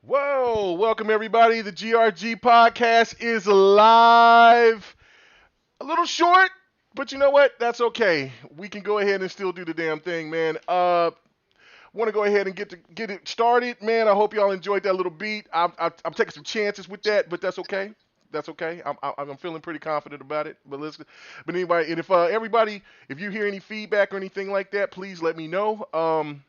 Whoa, welcome everybody. The GRG podcast is live. A little short, but you know what? That's okay. We can go ahead and still do the damn thing, man. Want to go ahead and get it started, man. I hope y'all enjoyed that little beat. I'm taking some chances with that, but that's okay. That's okay. I'm feeling pretty confident about it. But anyway, and if everybody, if you hear any feedback or anything like that, please let me know. I'm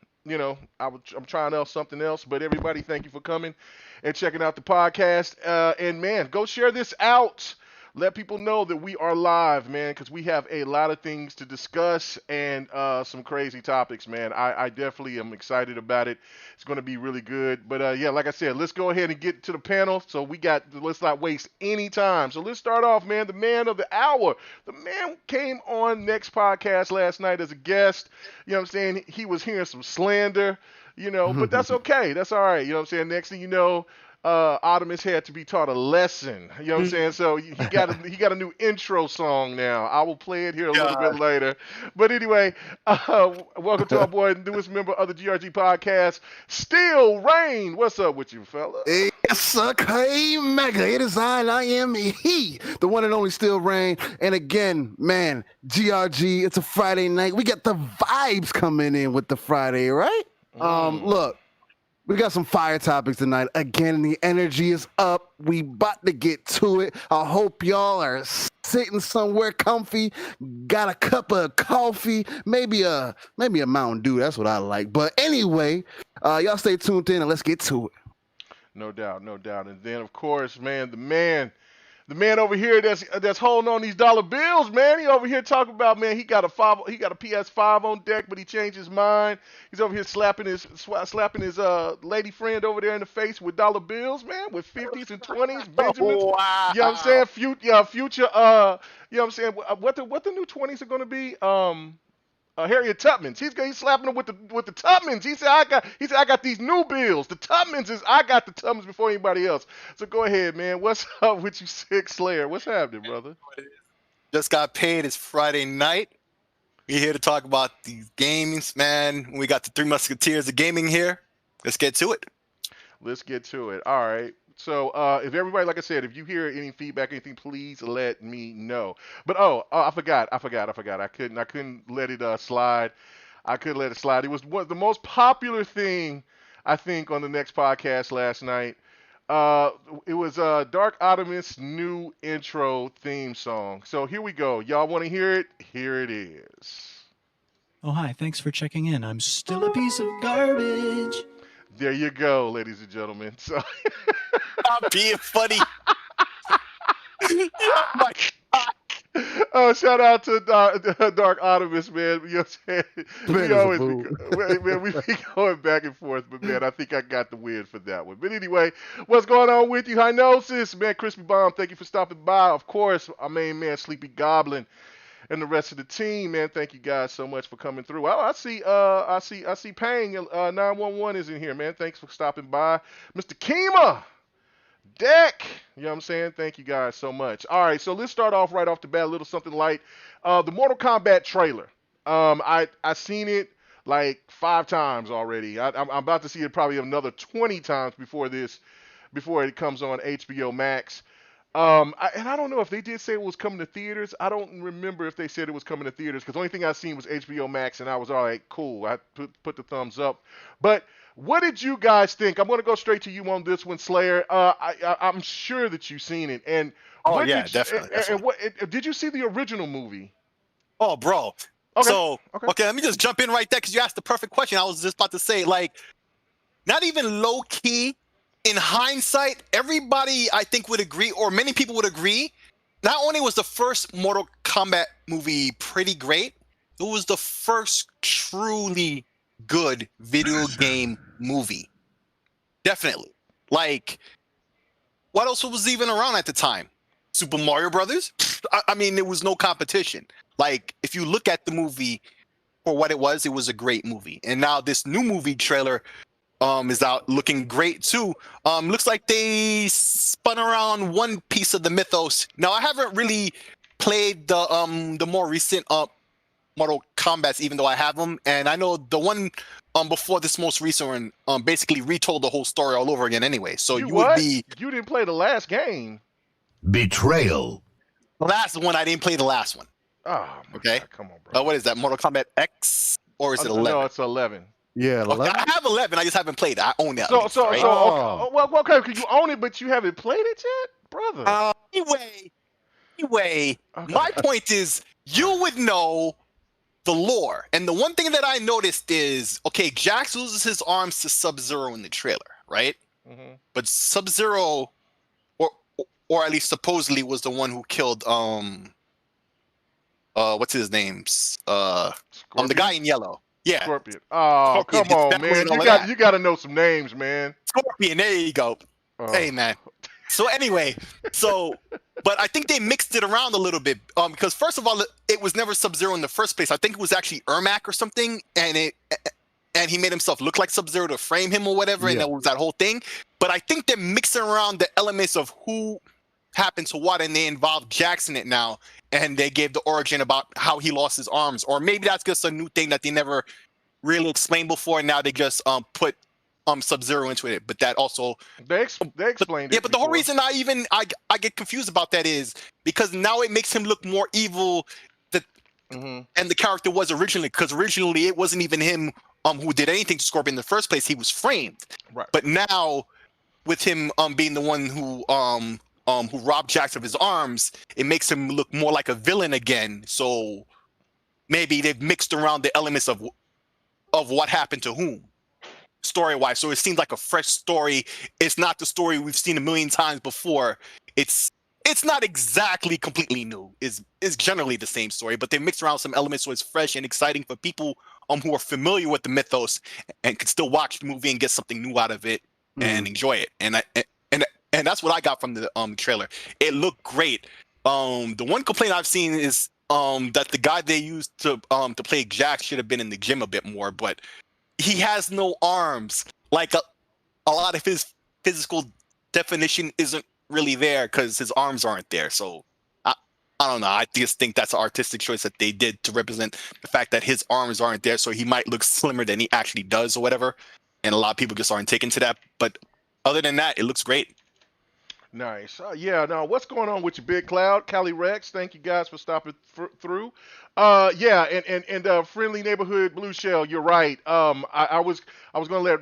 trying out something else, but everybody, thank you for coming and checking out the podcast. And man, go share this out. Let people know that we are live, man, because we have a lot of things to discuss and some crazy topics, man. I definitely am excited about it. It's going to be really good. But yeah, like I said, let's go ahead and get to the panel. So let's not waste any time. So let's start off, man. The man of the hour. The man came on Next Podcast last night as a guest. You know what I'm saying? He was hearing some slander, but that's okay. That's all right. You know what I'm saying? Next thing you know, Artemis had to be taught a lesson. You know what I'm saying? So he got a new intro song now. I will play it here a little bit later. But anyway, welcome to our boy, newest member of the GRG podcast, Still Rain. What's up with you, fella? Yes, sir. KMEGA. It is I am he, the one and only Still Rain. And again, man, GRG, it's a Friday night. We got the vibes coming in with the Friday, right? Look. We got some fire topics tonight. Again, the energy is up. We about to get to it. I hope y'all are sitting somewhere comfy, got a cup of coffee, maybe a Mountain Dew. That's what I like. But anyway, y'all stay tuned in and let's get to it. No doubt, no doubt. And then, of course, man, the man over here that's holding on these dollar bills, man. He over here talking about, man, he got a PS5 on deck, but he changed his mind. He's over here slapping his lady friend over there in the face with dollar bills, man, with 50s and 20s, Benjamins. Wow. You know what I'm saying? Future, you know what I'm saying? What the new 20s are gonna be? Harriet Tubmans. He's slapping him with the Tubmans. He said I got these new bills. The Tubmans I got the Tubmans before anybody else. So go ahead, man. What's up with you, Sick Slayer? What's happening, brother? Just got paid. It's Friday night. We're here to talk about these games, man. We got the Three Musketeers of gaming here. Let's get to it. Let's get to it. All right. So if everybody, like I said, if you hear any feedback, anything, please let me know. But I forgot. I couldn't let it slide. I couldn't let it slide. It was the most popular thing, I think, on the Next Podcast last night. It was Dark Optimus' new intro theme song. So here we go. Y'all want to hear it? Here it is. Oh, hi. Thanks for checking in. I'm still a piece of garbage. There you go, ladies and gentlemen. So Stop being funny. Oh my God. Oh, shout out to Dark Optimus, man. You know what I'm saying? We be going back and forth, but man, I think I got the win for that one. But anyway, what's going on with you? Hynosis, man, Crispy Bomb, thank you for stopping by. Of course, our main man, Sleepy Goblin, and the rest of the team, man. Thank you guys so much for coming through. Oh, I see Pang 911 is in here, man. Thanks for stopping by. Mr. Kima Deck, you know what I'm saying? Thank you guys so much. All right, so let's start off right off the bat, a little something light. The Mortal Kombat trailer. I seen it like 5 times already. I'm about to see it probably another 20 times before it comes on HBO Max. I don't know if they did say it was coming to theaters. I don't remember if they said it was coming to theaters because the only thing I seen was HBO Max, and I was all right, cool. I put the thumbs up. But what did you guys think? I'm going to go straight to you on this one, Slayer. I'm sure that you've seen it. And Definitely. And what did you see the original movie? Oh, bro. Okay. So, okay, let me just jump in right there because you asked the perfect question. I was just about to say, like, not even low key. In hindsight, everybody I think would agree, or many people would agree, not only was the first Mortal Kombat movie pretty great, it was the first truly good video game movie. Definitely. Like, what else was even around at the time? Super Mario Brothers? I mean, there was no competition. Like, if you look at the movie for what it was a great movie. And now this new movie trailer is out looking great too. Looks like they spun around one piece of the mythos. Now I haven't really played the more recent Mortal combats, even though I have them. And I know the one before this most recent one basically retold the whole story all over again anyway. So you would be... You didn't play the last game. Betrayal. The last one, I didn't play the last one. Oh, my Okay. God, come on, bro. What is that, Mortal Kombat X? Or is it 11? No, it's 11. Yeah, Okay, I have 11, I just haven't played it. I own that. So, at least, right? well, okay, because you own it, but you haven't played it yet, brother. Anyway, Okay. my point is, you would know the lore. And the one thing that I noticed is, okay, Jax loses his arms to Sub-Zero in the trailer, right? Mhm. But Sub-Zero, or at least supposedly, was the one who killed what's his name? The guy in yellow. Yeah. Scorpion. Oh, Scorpion come on, gets man. back with all You got to know some names, man. Scorpion, there you go. Oh. Hey, man. So anyway, but I think they mixed it around a little bit because first of all, it was never Sub-Zero in the first place. I think it was actually Ermac or something, and he made himself look like Sub-Zero to frame him or whatever, and that was that whole thing. But I think they're mixing around the elements of who happened to what, and they involved Jax in it now, and they gave the origin about how he lost his arms, or maybe that's just a new thing that they never really explained before, and now they just put Sub-Zero into it. But that also They explained it. yeah, but the whole before. reason I get confused about that is because now it makes him look more evil and the character was originally, because originally it wasn't even him who did anything to Scorpion in the first place. He was framed. Right. But now with him being the one who robbed Jax of his arms, it makes him look more like a villain again. So maybe they've mixed around the elements of what happened to whom, story-wise. So it seems like a fresh story. It's not the story we've seen a million times before. It's not exactly completely new. It's generally the same story, but they mix around some elements so it's fresh and exciting for people who are familiar with the mythos and can still watch the movie and get something new out of it and enjoy it. And that's what I got from the trailer. It looked great. The one complaint I've seen is that the guy they used to play Jax should have been in the gym a bit more, but he has no arms. Like a lot of his physical definition isn't really there because his arms aren't there. So I don't know. I just think that's an artistic choice that they did to represent the fact that his arms aren't there, so he might look slimmer than he actually does or whatever. And a lot of people just aren't taken to that. But other than that, it looks great. Nice. Yeah. Now, what's going on with you, Big Cloud? Cali Rex, thank you guys for stopping through. Yeah, and friendly neighborhood Blue Shell. You're right. I was gonna let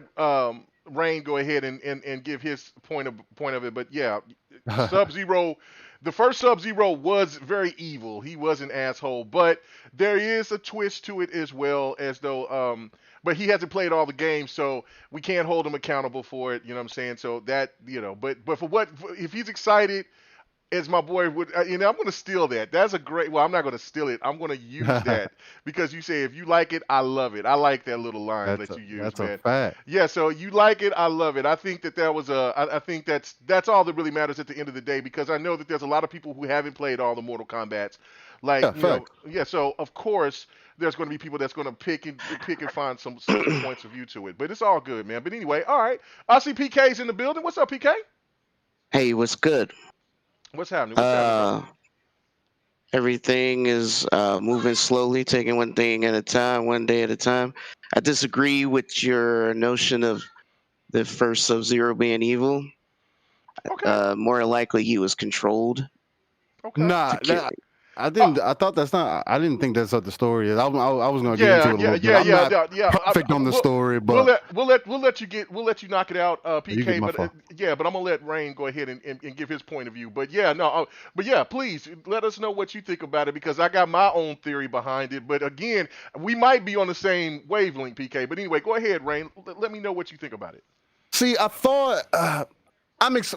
Rain go ahead and give his point of it, but yeah, Sub-Zero. The first Sub-Zero was very evil. He was an asshole, but there is a twist to it as well, as though but he hasn't played all the games, so we can't hold him accountable for it. You know what I'm saying? So that, but if he's excited, as my boy would, I'm going to steal that. That's a great. Well, I'm not going to steal it. I'm going to use that because you say if you like it, I love it. I like that little line that you use, that's man. a fact. Yeah, so you like it, I love it. I think that was I think that's all that really matters at the end of the day, because I know that there's a lot of people who haven't played all the Mortal Kombats. Like, so of course there's going to be people that's going to pick and find some points of view to it. But it's all good, man. But anyway, all right. I see PK's in the building. What's up, PK? Hey, what's good? What's happening? Everything is moving slowly, taking one thing at a time, one day at a time. I disagree with your notion of the first Sub-Zero being evil. Okay. More likely he was controlled. Okay. Nah, I didn't. I thought that's not. I didn't think that's what the story is. I was going to get into it a little bit. I'm not perfect on the story, but we'll let you knock it out, PK. But I'm gonna let Rain go ahead and give his point of view. But please let us know what you think about it, because I got my own theory behind it. But again, we might be on the same wavelength, PK. But anyway, go ahead, Rain. Let me know what you think about it. see, I thought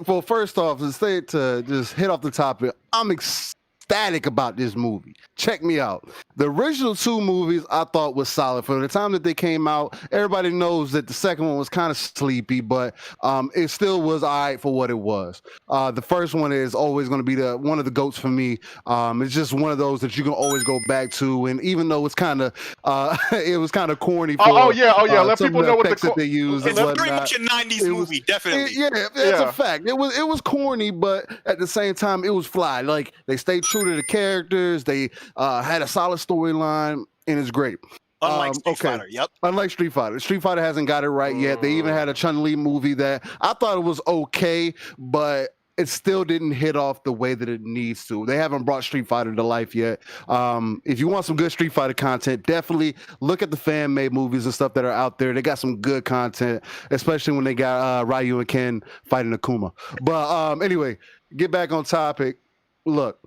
well, first off, to just hit off the topic, I'm ecstatic about this movie. Check me out. The original two movies I thought was solid. For the time that they came out, everybody knows that the second one was kind of sleepy, but it still was all right for what it was. The first one is always going to be one of the GOATs for me. It's just one of those that you can always go back to, and even though it's kind of it was kind of corny for let some people of know what effects that they used. It's pretty much a 90s movie, definitely. That's a fact. It was corny, but at the same time, it was fly. Like, they stayed true to the characters. They had a solid storyline, and it's great. Unlike Street okay. Fighter, yep. Unlike Street Fighter hasn't got it right yet. They even had a Chun-Li movie that I thought it was okay, but it still didn't hit off the way that it needs to. They haven't brought Street Fighter to life yet. If you want some good Street Fighter content, definitely look at the fan-made movies and stuff that are out there. They got some good content, especially when they got Ryu and Ken fighting Akuma. But anyway, get back on topic. Look,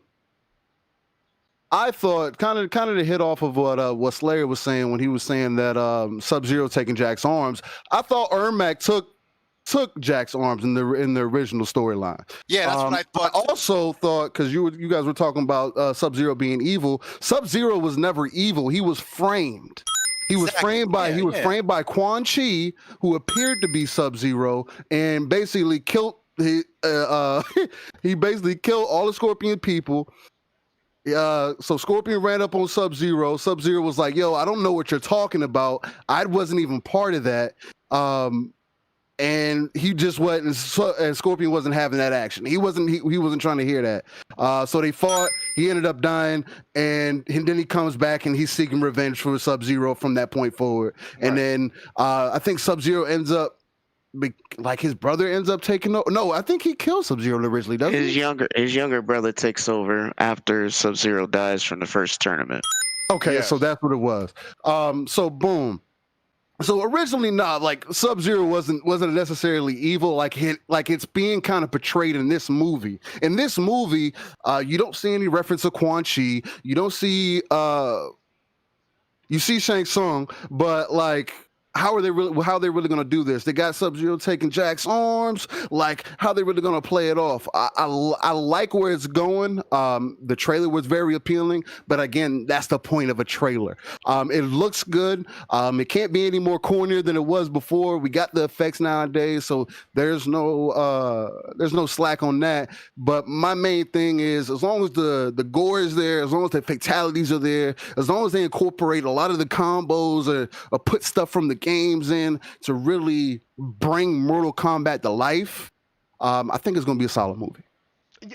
I thought kind of to hit off of what Slayer was saying when he was saying that Sub-Zero taking Jack's arms. I thought Ermac took Jack's arms in the original storyline. Yeah, that's what I thought. I also thought, because you guys were talking about Sub-Zero being evil. Sub-Zero was never evil. He was framed. He was framed by Quan Chi, who appeared to be Sub-Zero, and basically killed he basically killed all the Scorpion people. So Scorpion ran up on Sub-Zero. Sub-Zero was like, "Yo, I don't know what you're talking about. I wasn't even part of that." And he just wasn't, and Scorpion wasn't having that action. He wasn't trying to hear that. So they fought. He ended up dying, and then he comes back and he's seeking revenge for Sub-Zero from that point forward. Right. And then I think Sub-Zero ends up, like, his brother ends up taking over. No, I think he killed Sub-Zero originally, doesn't he? His younger brother takes over after Sub-Zero dies from the first tournament. Okay, yes. So that's what it was. So boom. So originally, like Sub-Zero wasn't necessarily evil, like it's being kind of portrayed in this movie. In this movie, you don't see any reference to Quan Chi. You don't see you see Shang Tsung, but like, how are they really going to do this? They got Sub-Zero taking Jack's arms. Like, how are they really going to play it off? I like where it's going. The trailer was very appealing, but again, that's the point of a trailer. It looks good. It can't be any more cornier than it was before. We got the effects nowadays, so there's no slack on that. But my main thing is, as long as the gore is there, as long as the fatalities are there, as long as they incorporate a lot of the combos or put stuff from the games in to really bring Mortal Kombat to life, I think it's going to be a solid movie.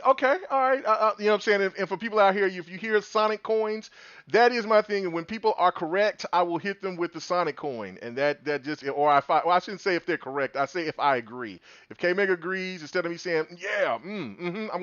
Okay, all right. You know what I'm saying? And for people out here, if you hear Sonic coins, that is my thing. And when people are correct, I will hit them with the Sonic coin. And that just, or I shouldn't say if they're correct. I say if I agree. If KMEGA agrees, instead of me saying, yeah, I'm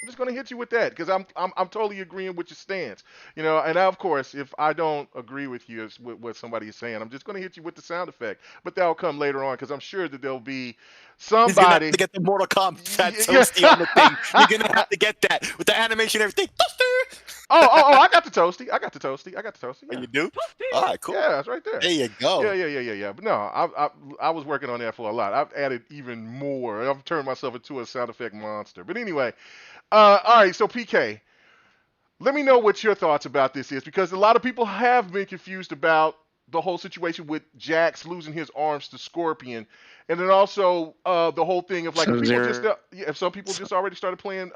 just gonna hit you with that because I'm totally agreeing with your stance, you know. And of course, if I don't agree with you with what somebody is saying, I'm just gonna hit you with the sound effect. But that'll come later on because I'm sure that there'll be somebody. He's gonna have to get the Mortal Kombat toasty on the thing. You're gonna have to get that with the animation and everything. Oh! I got the toasty. Yeah. Oh, you do? All right, cool. Yeah, it's right there. There you go. Yeah. But no, I was working on that for a lot. I've added even more. I've turned myself into a sound effect monster. But anyway. All right, so PK, let me know what your thoughts about this is, because a lot of people have been confused about the whole situation with Jax losing his arms to Scorpion, and then also the whole thing of like some people just already started playing,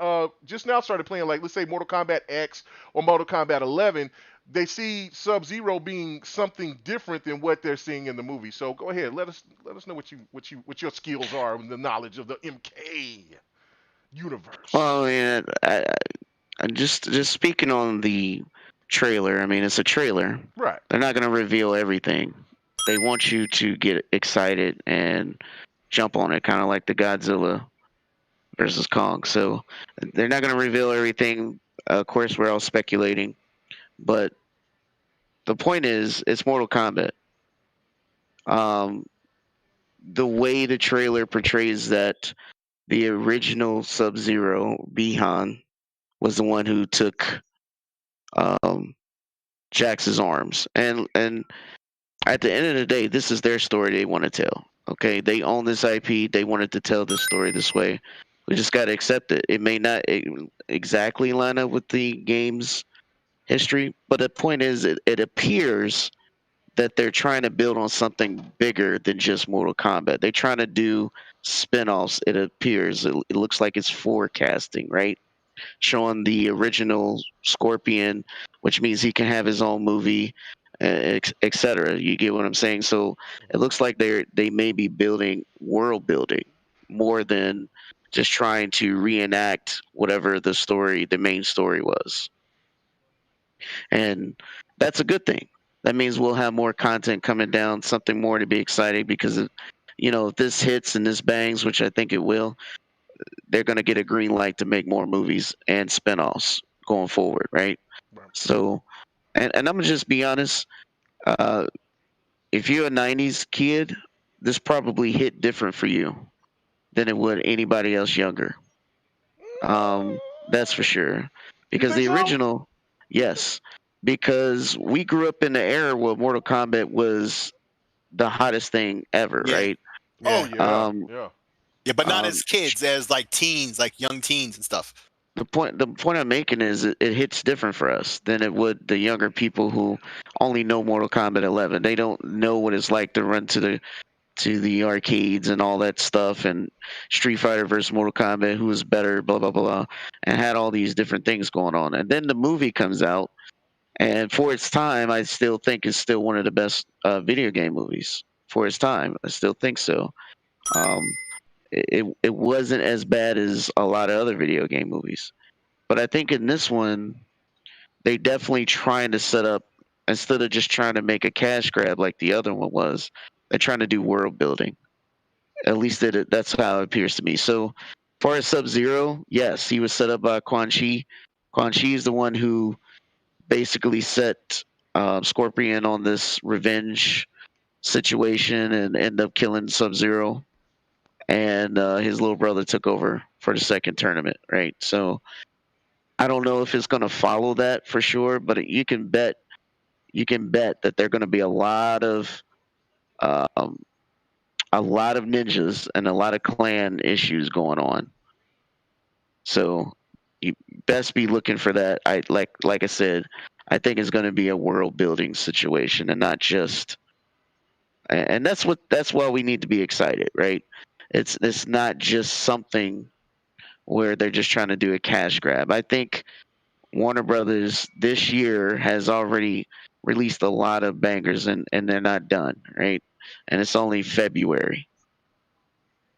just now started playing, like, let's say Mortal Kombat X or Mortal Kombat 11. They see Sub-Zero being something different than what they're seeing in the movie. So go ahead, let us know what your skills are and the knowledge of the MK universe. Well, I just speaking on the trailer. I mean, it's a trailer. Right. They're not going to reveal everything. They want you to get excited and jump on it, kind of like the Godzilla versus Kong. So they're not going to reveal everything. Of course, we're all speculating, but the point is, it's Mortal Kombat. The way the trailer portrays that the original Sub-Zero, Bihan, was the one who took Jax's arms. And at the end of the day, this is their story they want to tell. Okay, they own this IP. They wanted to tell this story this way. We just got to accept it. It may not exactly line up with the game's history, but the point is, it appears that they're trying to build on something bigger than just Mortal Kombat. They're trying to do spin-offs. It appears. It looks like it's forecasting, right? Showing the original Scorpion, which means he can have his own movie, etc. You get what I'm saying? So it looks like they may be building world building more than just trying to reenact whatever the main story was. And that's a good thing. that means we'll have more content coming down, something more to be excited because of, if this hits and this bangs, which I think it will, they're going to get a green light to make more movies and spinoffs going forward, right? Right. So, and I'm gonna just be honest. Uh, if you're a '90s kid, this probably hit different for you than it would anybody else younger. That's for sure. You Because think the so? original, yes, because we grew up in the era where Mortal Kombat was the hottest thing ever, Yeah, right? Oh yeah, yeah, Um, yeah. yeah, but not um, as kids, as like teens, like young teens and stuff. the point I'm making is it hits different for us than it would the younger people who only know Mortal Kombat 11. They don't know what it's like to run to the arcades and all that stuff and Street Fighter versus Mortal Kombat, who is better, blah blah blah, and had all these different things going on. And then the movie comes out, and for its time, I still think it's still one of the best video game movies for its time. I still think so. Um, it wasn't as bad as a lot of other video game movies, but I think in this one they definitely trying to set up, instead of just trying to make a cash grab like the other one was. They're trying to do world building. At least that's how it appears to me. So, as far as Sub Zero, yes, he was set up by Quan Chi. Quan Chi is the one who basically set Scorpion on this revenge situation and ended up killing Sub Zero. And his little brother took over for the second tournament, right? So I don't know if it's going to follow that for sure, but you can bet that there are going to be um, a lot of ninjas and a lot of clan issues going on. So you best be looking for that. Like I said, I think it's going to be a world building situation and not just. And that's why we need to be excited, right? It's not just something where they're just trying to do a cash grab. I think Warner Brothers this year has already released a lot of bangers and they're not done, right? And it's only February.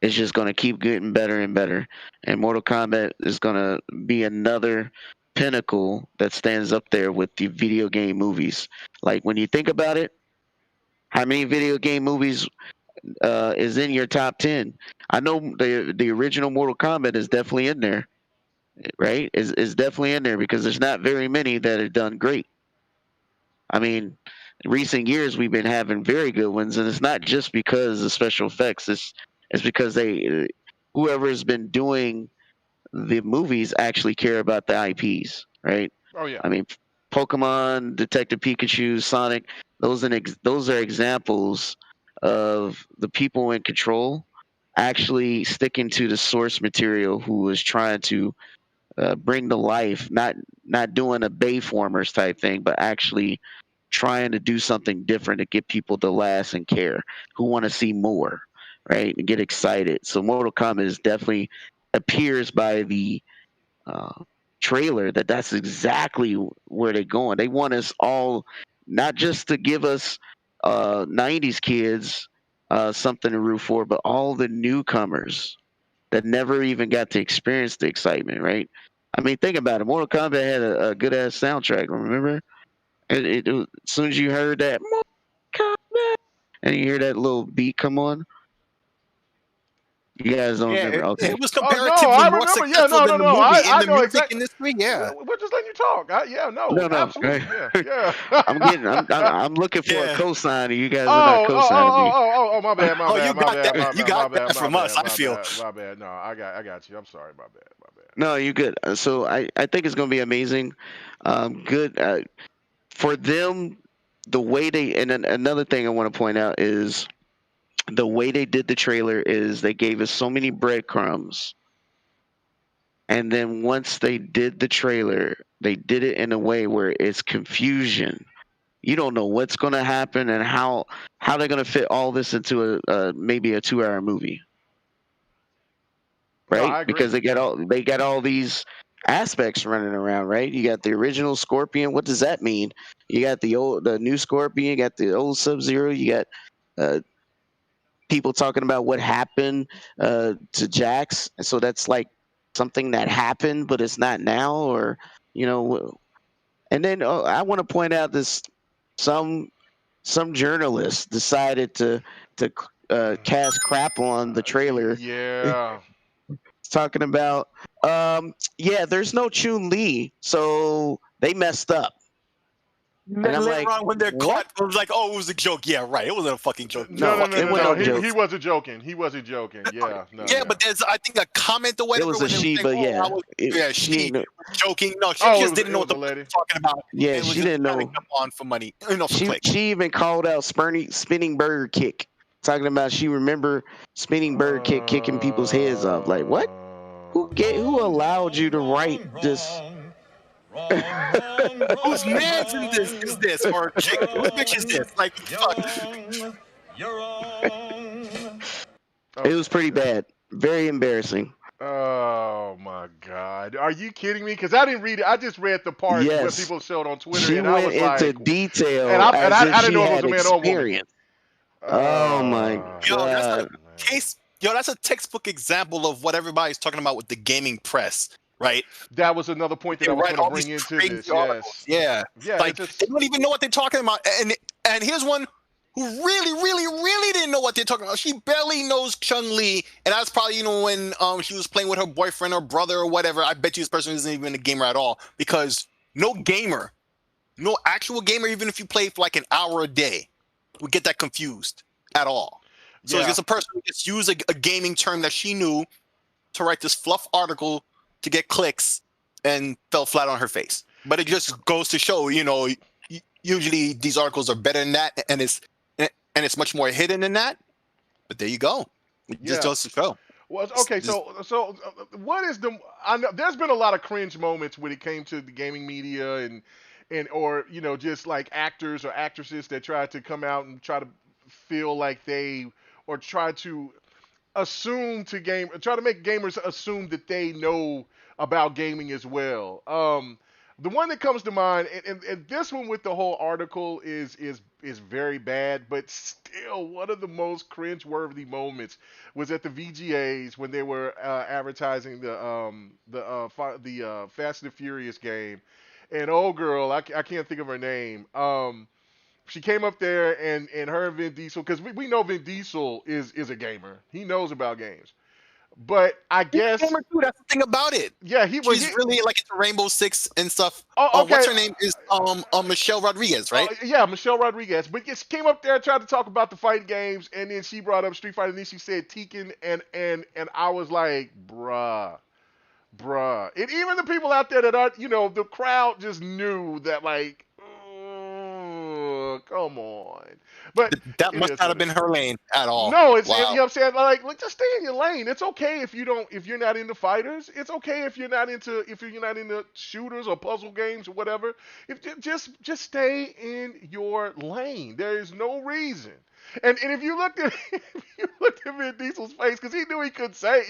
It's just going to keep getting better and better. And Mortal Kombat is going to be another pinnacle that stands up there with the video game movies. Like when you think about it, how many video game movies is in your top 10? I know the original Mortal Kombat is definitely in there, right? Is definitely in there because there's not very many that are done great. I mean, in recent years we've been having very good ones, and it's not just because of special effects. It's because whoever has been doing the movies actually care about the IPs, right? Oh yeah. I mean, Pokemon, Detective Pikachu, Sonic, those are examples of the people in control actually sticking to the source material who was trying to bring to life, not doing a Bayformers type thing, but actually trying to do something different to get people to last and care, who want to see more, right, and get excited. So Mortal Kombat is definitely appears by the uh, trailer that's exactly where they're going. They want us all not just to give us '90s kids something to root for, but all the newcomers that never even got to experience the excitement, right? I mean, think about it. Mortal Kombat had a good ass soundtrack. Remember? As soon as you heard that Mortal Kombat, and you hear that little beat come on, you guys don't Yeah, remember? it Okay. was Oh no, comparatively I more remember. Yeah, successful no, no, than the no. movie in I the know music exactly. industry. Yeah, We're just letting you talk. Yeah, no, No, no. absolutely. Yeah, yeah. I'm looking for a yeah. cosign, and you guys are not Oh, oh, co-signing oh, oh, me. oh, oh, my bad, my Oh, you bad, my got bad, that. my You bad, my got bad, that my from us. bad, I my feel. bad, my bad. No, I got you. I'm sorry, my bad, my bad. No, you're good. So I think it's gonna be amazing. Good for them. The way they and then another thing I want to point out is the way they did the trailer is they gave us so many breadcrumbs, and then once they did the trailer, they did it in a way where it's confusion. You don't know what's going to happen and how they're going to fit all this into a maybe a 2 hour movie, No, right? I agree. Because they got all these aspects running around, right? You got the original Scorpion. What does that mean? You got the new Scorpion. You got the old Sub Zero. You got uh, people talking about what happened to Jax. So that's like something that happened, but it's not now, or you know. And then I want to point out this: some some journalist decided to cast crap on the trailer. Yeah. Talking about, yeah, there's no Chun-Li, so they messed up. And I'm later like, on, when they're what? caught, it was like, oh, it was a joke. Yeah, right. It wasn't a fucking joke. No. it wasn't no joke. He wasn't joking. He wasn't joking. Yeah. No, Yeah, but there's, I think, a comment or whatever. It was a when they were she, saying, but oh, yeah. I was, she was joking. No, she Oh, just didn't know what the lady. fuck was talking about. Yeah, and was she just didn't trying to know. come on for money. For She clicks. even called out spinning bird kick, talking about she remember spinning bird kick kicking people's heads off. Like, what? Who allowed you to write this? Whose man's in this is this? Or chick? Whose bitch is this? Like, fuck. It was pretty bad. Very embarrassing. Oh my God! Are you kidding me? Because I didn't read it. I just read the part where Yes. people showed on Twitter, She and I went was into like, detail and I as if didn't she know if it was had a man or woman. experience. Oh my Yo, that's God. a case. Yo, that's a textbook example of what everybody's talking about with the gaming press, right? That was another point that I was write going to all bring these into crazy this. articles. Yes. Yeah, Yeah. like they don't even know what they're talking about. And here's one who really didn't know what they're talking about. She barely knows Chun-Li, and that's probably when she was playing with her boyfriend or brother or whatever. I bet you this person isn't even a gamer at all, because no actual gamer, even if you play for like an hour a day, would get that confused at all. So it's just a person who just used a gaming term that she knew to write this fluff article to get clicks and fell flat on her face. But it just goes to show, usually these articles are better than that, and it's much more hidden than that. But there you go. It just goes to show. Well, okay, so what is the? I know there's been a lot of cringe moments when it came to the gaming media and or just like actors or actresses that try to come out and try to feel like they or try to try to make gamers assume that they know about gaming as well. The one that comes to mind, and this one with the whole article is very bad, but still one of the most cringe-worthy moments was at the VGAs when they were advertising the Fast and the Furious game, and old girl, I can't think of her name. She came up there and her and Vin Diesel, because we know Vin Diesel is a gamer. He knows about games. But I guess Gamer too, that's the thing about it. Yeah, She's really like into Rainbow Six and stuff. Oh, okay. What's her name is Michelle Rodriguez, right? Yeah, Michelle Rodriguez. But she came up there and tried to talk about the fighting games, and then she brought up Street Fighter, and then she said Tekken, and I was like, bruh. And even the people out there that are, the crowd just knew that, like, come on. But that must not have been her lane at all. No, it's wow. You know what I'm saying? Like just stay in your lane. It's okay if you're not into fighters. It's okay if you're not into shooters or puzzle games or whatever. Just stay in your lane. There is no reason. And if you looked at Vin Diesel's face, because he knew he couldn't say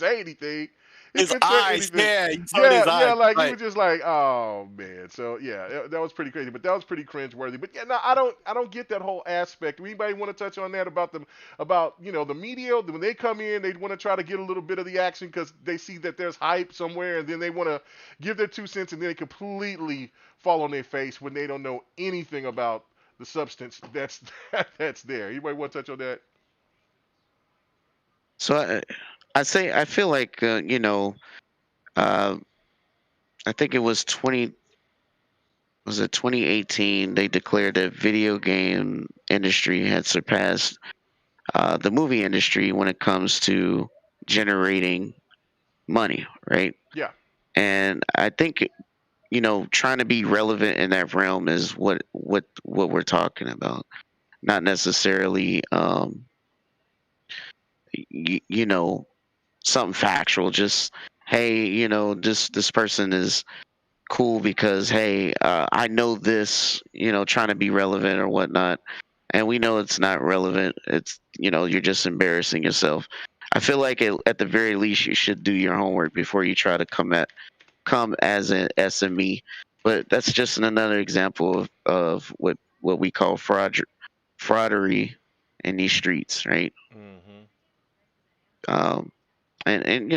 anything. His eyes, yeah, he eyes, like right. he was just like, oh man. So yeah, that was pretty crazy, but that was pretty cringe-worthy. But yeah, no, I don't get that whole aspect. Anybody want to touch on that about the media when they come in, they want to try to get a little bit of the action because they see that there's hype somewhere, and then they want to give their 2 cents, and then they completely fall on their face when they don't know anything about the substance that's there. Anybody want to touch on that? So I feel like I think it was 2018 they declared that video game industry had surpassed the movie industry when it comes to generating money, right? Yeah. And I think trying to be relevant in that realm is what we're talking about, not necessarily something factual. Just hey, this person is cool because hey, I know this, trying to be relevant or whatnot, and we know it's not relevant. It's you're just embarrassing yourself. I feel like at the very least you should do your homework before you try to come as an SME. But that's just another example of what we call fraudery in these streets, right? Mm-hmm. And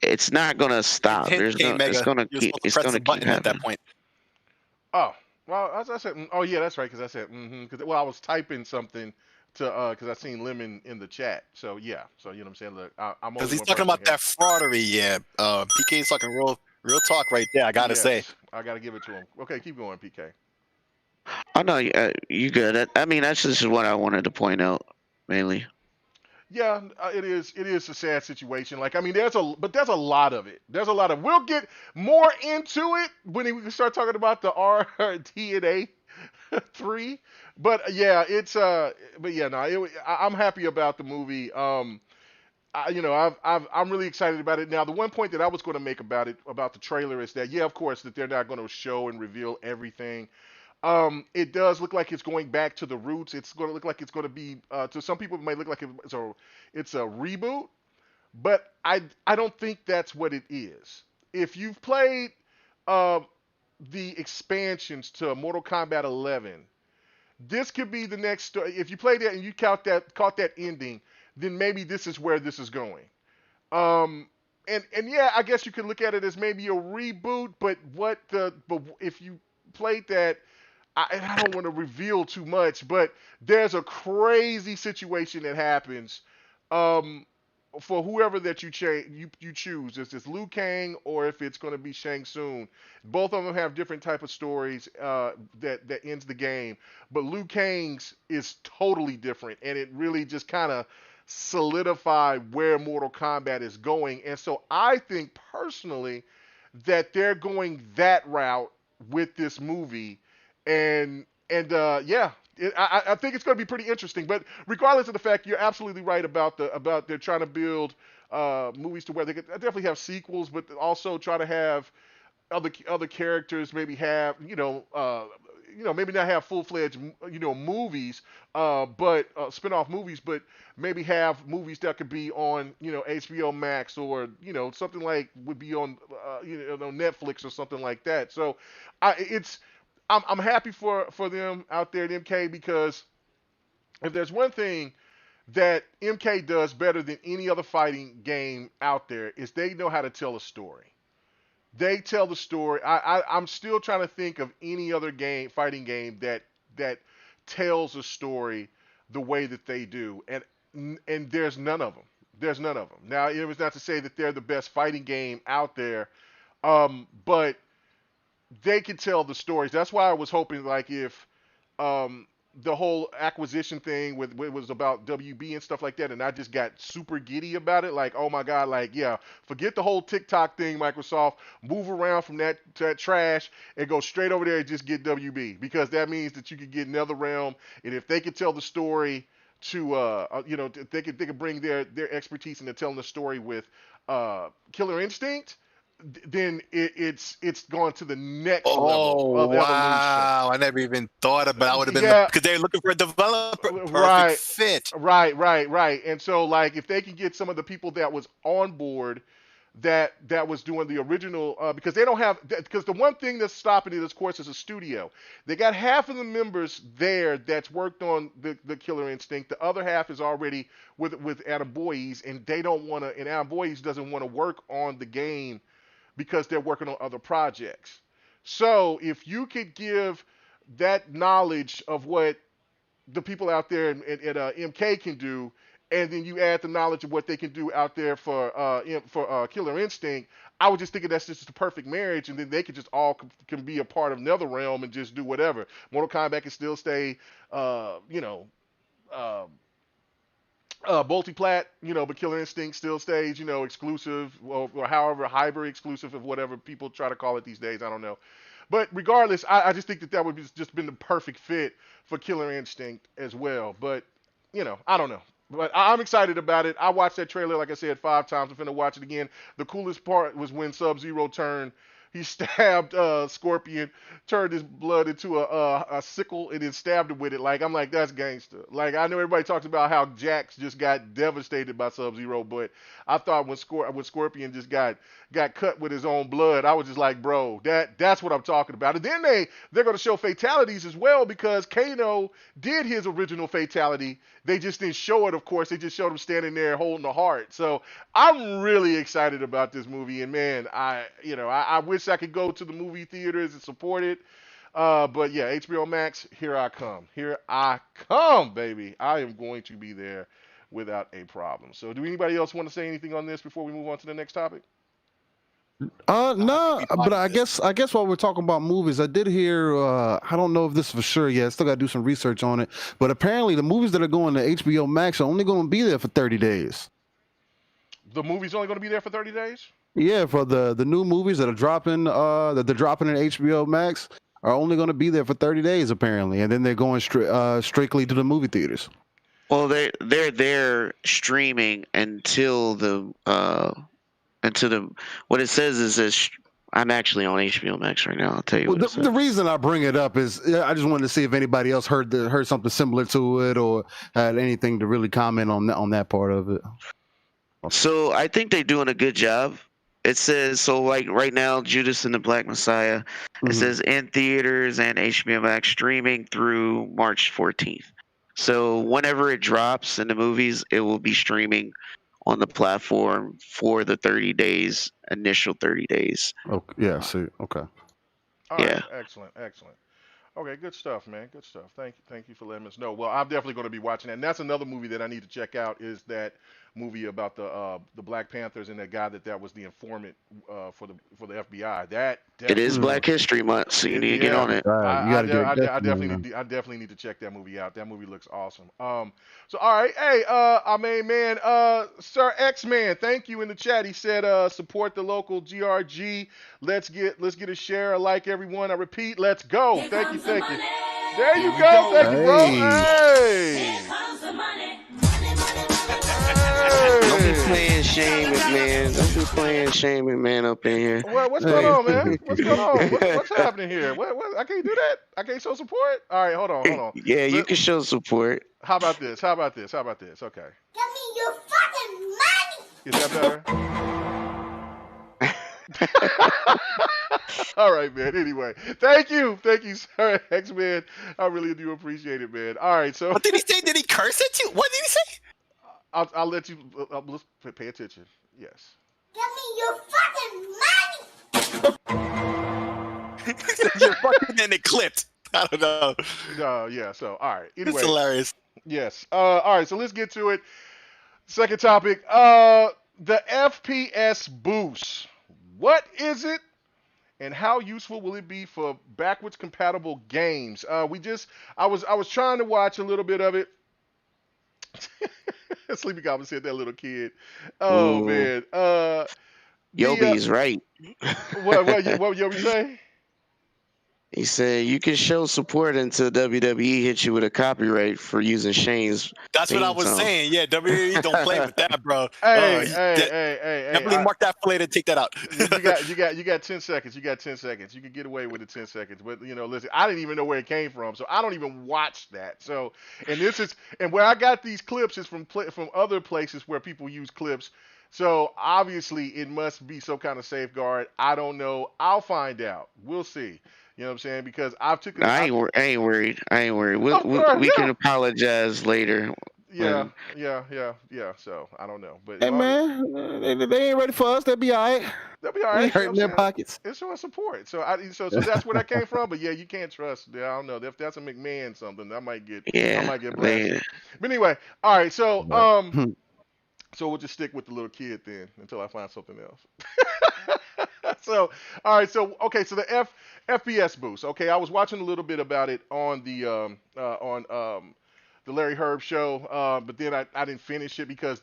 it's not gonna stop. It's gonna keep at that happening. point. Oh, Well, as I said, oh yeah, that's right, because I said, because well, I was typing something to, because I seen Lemon in the chat. So yeah, so you know what I'm saying. Look, I'm Because only he's one talking person about here. that fraudery. Yeah, PK is talking real talk right there. I gotta say. Yes, I gotta give it to him. Okay, keep going, PK. I know you good. I mean, that's just what I wanted to point out mainly. Yeah, it is. It is a sad situation. Like, I mean, there's a lot of it. There's a lot of. We'll get more into it when we start talking about the RDNA 3. But yeah, but yeah, no, I'm happy about the movie. I'm really excited about it. Now, the one point that I was going to make about it, about the trailer, is that yeah, of course, that they're not going to show and reveal everything. It does look like it's going back to the roots. It's going to look like it's going to be, to some people, it might look like it's a reboot, but I don't think that's what it is. If you've played uh, the expansions to Mortal Kombat 11, this could be the next story. If you played that and you caught that ending, then maybe this is where this is going. Um, and yeah, I guess you could look at it as maybe a reboot, but if you played that, I don't want to reveal too much, but there's a crazy situation that happens um, for whoever that you choose. If it's Liu Kang or if it's going to be Shang Tsung. Both of them have different type of stories that ends the game, but Liu Kang's is totally different, and it really just kind of solidify where Mortal Kombat is going. And so I think personally that they're going that route with this movie, and yeah, I think it's going to be pretty interesting. But regardless of the fact, you're absolutely right about they're trying to build movies to where they could definitely have sequels, but also try to have other characters maybe have maybe not have full-fledged movies, but spin-off movies, but maybe have movies that could be on HBO Max, or something like would be on Netflix or something like that. So I'm happy for them out there at MK, because if there's one thing that MK does better than any other fighting game out there, is they know how to tell a story. They tell the story. I'm still trying to think of any other fighting game that tells a story the way that they do, and there's none of them. There's none of them. Now, it was not to say that they're the best fighting game out there, but they can tell the stories. That's why I was hoping, like, if um, the whole acquisition thing with it was about WB and stuff like that, and I just got super giddy about it. Like, oh my god, like, yeah, forget the whole TikTok thing, Microsoft. Move around from that to that trash and go straight over there and just get WB, because that means that you could get another realm, and if they could tell the story to they could bring their expertise into telling the story with Killer Instinct, then it's gone to the next level Oh of evolution. wow! I never even thought about. I would have been Yeah, because they're looking for a developer. Perfect right, fit. right. And so, like, if they can get some of the people that was on board, that was doing the original, because they don't have, because the one thing that's stopping it, of course, is a studio. They got half of the members there that's worked on the Killer Instinct. The other half is already with Adam Boyes, and they don't want to. And Adam Boyes doesn't want to work on the game because they're working on other projects. So if you could give that knowledge of what the people out there at MK can do, and then you add the knowledge of what they can do out there for Killer Instinct, I was just thinking that's just the perfect marriage, and then they could just all can be a part of another realm and just do whatever. Mortal Kombat can still stay, uh, multi-plat, but Killer Instinct still stays, exclusive, or however hybrid exclusive of whatever people try to call it these days. I don't know. But regardless, I just think that would be just been the perfect fit for Killer Instinct as well. But I don't know. But I'm excited about it. I watched that trailer, like I said, 5 times. I'm finna watch it again. The coolest part was when Sub-Zero turned. He stabbed Scorpion, turned his blood into a sickle, and then stabbed him with it. Like, I'm like, that's gangster. Like, I know everybody talks about how Jax just got devastated by Sub-Zero, but I thought when Scorpion just got cut with his own blood, I was just like, bro, that's what I'm talking about. And then they're gonna show fatalities as well, because Kano did his original fatality. They just didn't show it, of course. They just showed him standing there holding the heart. So I'm really excited about this movie, and man, I wish I could go to the movie theaters and support it. But yeah, HBO Max, here I come. Here I come, baby. I am going to be there without a problem. So, do anybody else want to say anything on this before we move on to the next topic? No, we but bought I this. guess while we're talking about movies, I did hear. I don't know if this is for sure yet. Still got to do some research on it. But apparently, the movies that are going to HBO Max are only going to be there for 30 days. The movie's only going to be there for 30 days? Yeah, for the new movies that are dropping, that they're dropping in HBO Max are only going to be there for 30 days apparently, and then they're going strictly to the movie theaters. Well, they're there streaming until the what it says is this. I'm actually on HBO Max right now. I'll tell you Well, what it the says. reason I bring it up is I just wanted to see if anybody else heard something similar to it or had anything to really comment on that part of it. So I think they're doing a good job. It says so like right now, Judas and the Black Messiah. It Mhm. says in theaters and HBO Max streaming through March 14th. So whenever it drops in the movies, it will be streaming on the platform for the 30 days, initial 30 days. Okay, yeah. See, okay. All right, Yeah. excellent. Okay, good stuff, man. Good stuff. Thank you for letting us know. Well, I'm definitely going to be watching that. And that's another movie that I need to check out. Is that movie about the Black Panthers and that guy that was the informant for the FBI? That It is definitely, Black History Month, so you need to get yeah. on it. You I got to get I definitely. I definitely need to check that movie out. That movie looks awesome. So all right, hey, our main man, Sir X Man, thank you in the chat. He said, support the local GRG. Let's get a share, a like, everyone. I repeat, let's go. Thank you. There you go. Thank you, bro. Hey. Don't be playing shaming, man. Don't be playing shaming, man, up in here. Well, what's going on, man? What's going on? What's happening here? What? I can't do that. I can't show support. All right, hold on. Yeah, you can show support. How about this? Okay. Give me your fucking money! Is that better? All right, man. Anyway, thank you, Sir X-Man. I really do appreciate it, man. All right, so What did he say? Did he curse at you? What did he say? I'll let you let's pay attention. Yes. Give me your fucking money! You're fucking and it clipped. I don't know. Yeah. So all right. It's Anyway, hilarious. yes. All right. So let's get to it. Second topic. The FPS boost. What is it? And how useful will it be for backwards compatible games? I was trying to watch a little bit of it. Sleepy Goblin said that little kid. Oh Ooh. man. Yobi's right. What you say? He said you can show support until WWE hits you with a copyright for using Shane's. That's what I theme was song. saying. Yeah, WWE don't play with that, bro. Hey. Definitely mark that play to take that out. You got 10 seconds. You can get away with the 10 seconds. But listen, I didn't even know where it came from, so I don't even watch that. So, and where I got these clips is from other places where people use clips. So obviously it must be some kind of safeguard. I don't know. I'll find out. We'll see. You know what I'm saying? Because I ain't worried. We can apologize later. Yeah. So I don't know, but Hey man, they ain't ready for us. They'll be all right. they'll be all We right. hurting their pockets. It's showing support. So so that's where that came from. But yeah, you can't trust. I don't know. If that's a McMahon something, I might get blasted. Man. But anyway, all right. So so we'll just stick with the little kid then until I find something else. So all right. So okay. So the FPS boost. Okay, I was watching a little bit about it on the Larry Herb show, but then I didn't finish it because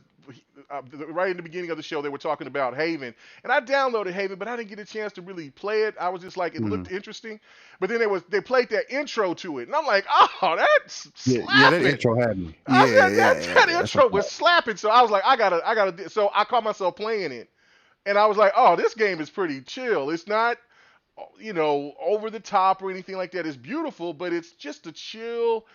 right in the beginning of the show they were talking about Haven, and I downloaded Haven, but I didn't get a chance to really play it. I was just like, it looked interesting, but then they played that intro to it, and I'm like, oh, that's slapping. Yeah, that intro had me. That intro was slapping. So I was like, I gotta. So I caught myself playing it, and I was like, oh, this game is pretty chill. It's not, over the top or anything like that. It's beautiful, but it's just a chill.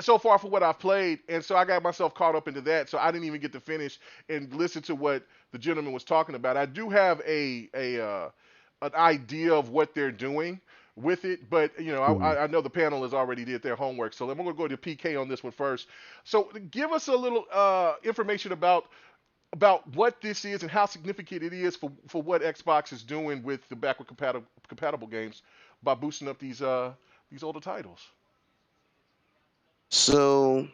So far for what I've played, and so I got myself caught up into that, so I didn't even get to finish and listen to what the gentleman was talking about. I do have an idea of what they're doing with it, but I know the panel has already did their homework, so I'm going to go to PK on this one first. So give us a little information about what this is and how significant it is for what Xbox is doing with the backward compatible games by boosting up these these older titles. So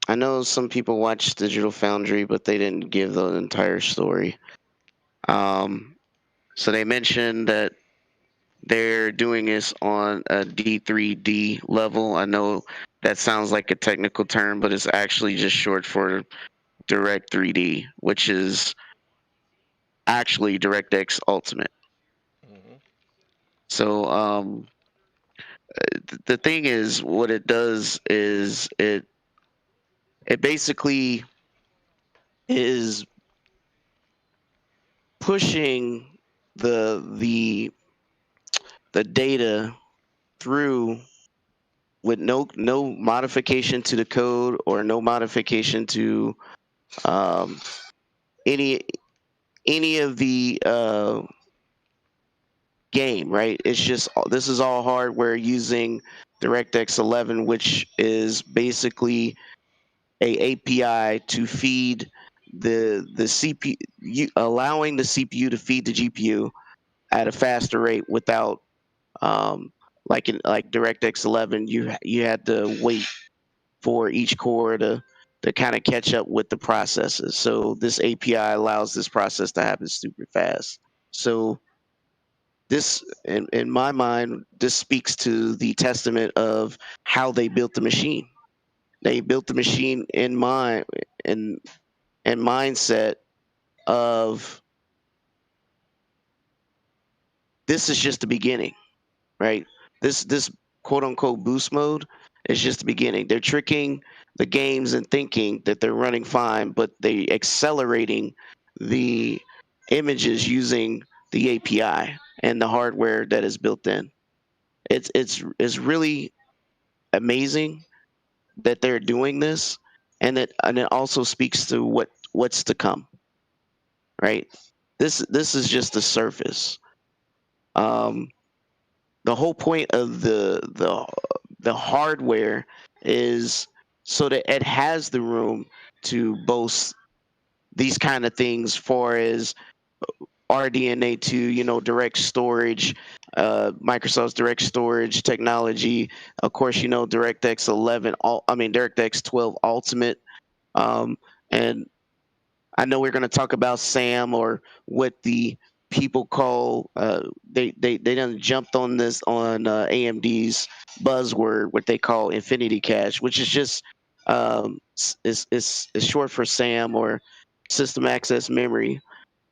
I know some people watch Digital Foundry, but they didn't give the entire story. So they mentioned that they're doing this on a D3D level. I know that sounds like a technical term, but it's actually just short for Direct 3D, which is actually DirectX Ultimate. Mm-hmm. So the thing is, what it does is it basically is pushing the data through with no modification to the code or no modification to um, any any of the game, right? It's just this is all hardware using DirectX 11, which is basically a API to feed the CPU, allowing the CPU to feed the GPU at a faster rate without like DirectX 11, you had to wait for each core to kind of catch up with the processes. So this API allows this process to happen super fast. So this, in my mind, this speaks to the testament of how they built the machine. They built the machine in mind and mindset of this is just the beginning, right? This quote unquote boost mode is just the beginning. They're tricking the games and thinking that they're running fine, but they accelerating the images using the API and the hardware that is built in. It's really amazing that they're doing this, and it also speaks to what's to come, right? This is just the surface. Um, the whole point of the hardware is so that it has the room to boast these kind of things for as RDNA 2, direct storage, Microsoft's direct storage technology, of course, DirectX 11, DirectX 12 Ultimate, um, and I know we're going to talk about SAM, or what the people call they done jumped on this on AMD's buzzword, what they call Infinity Cache, which is just is short for SAM, or System Access Memory.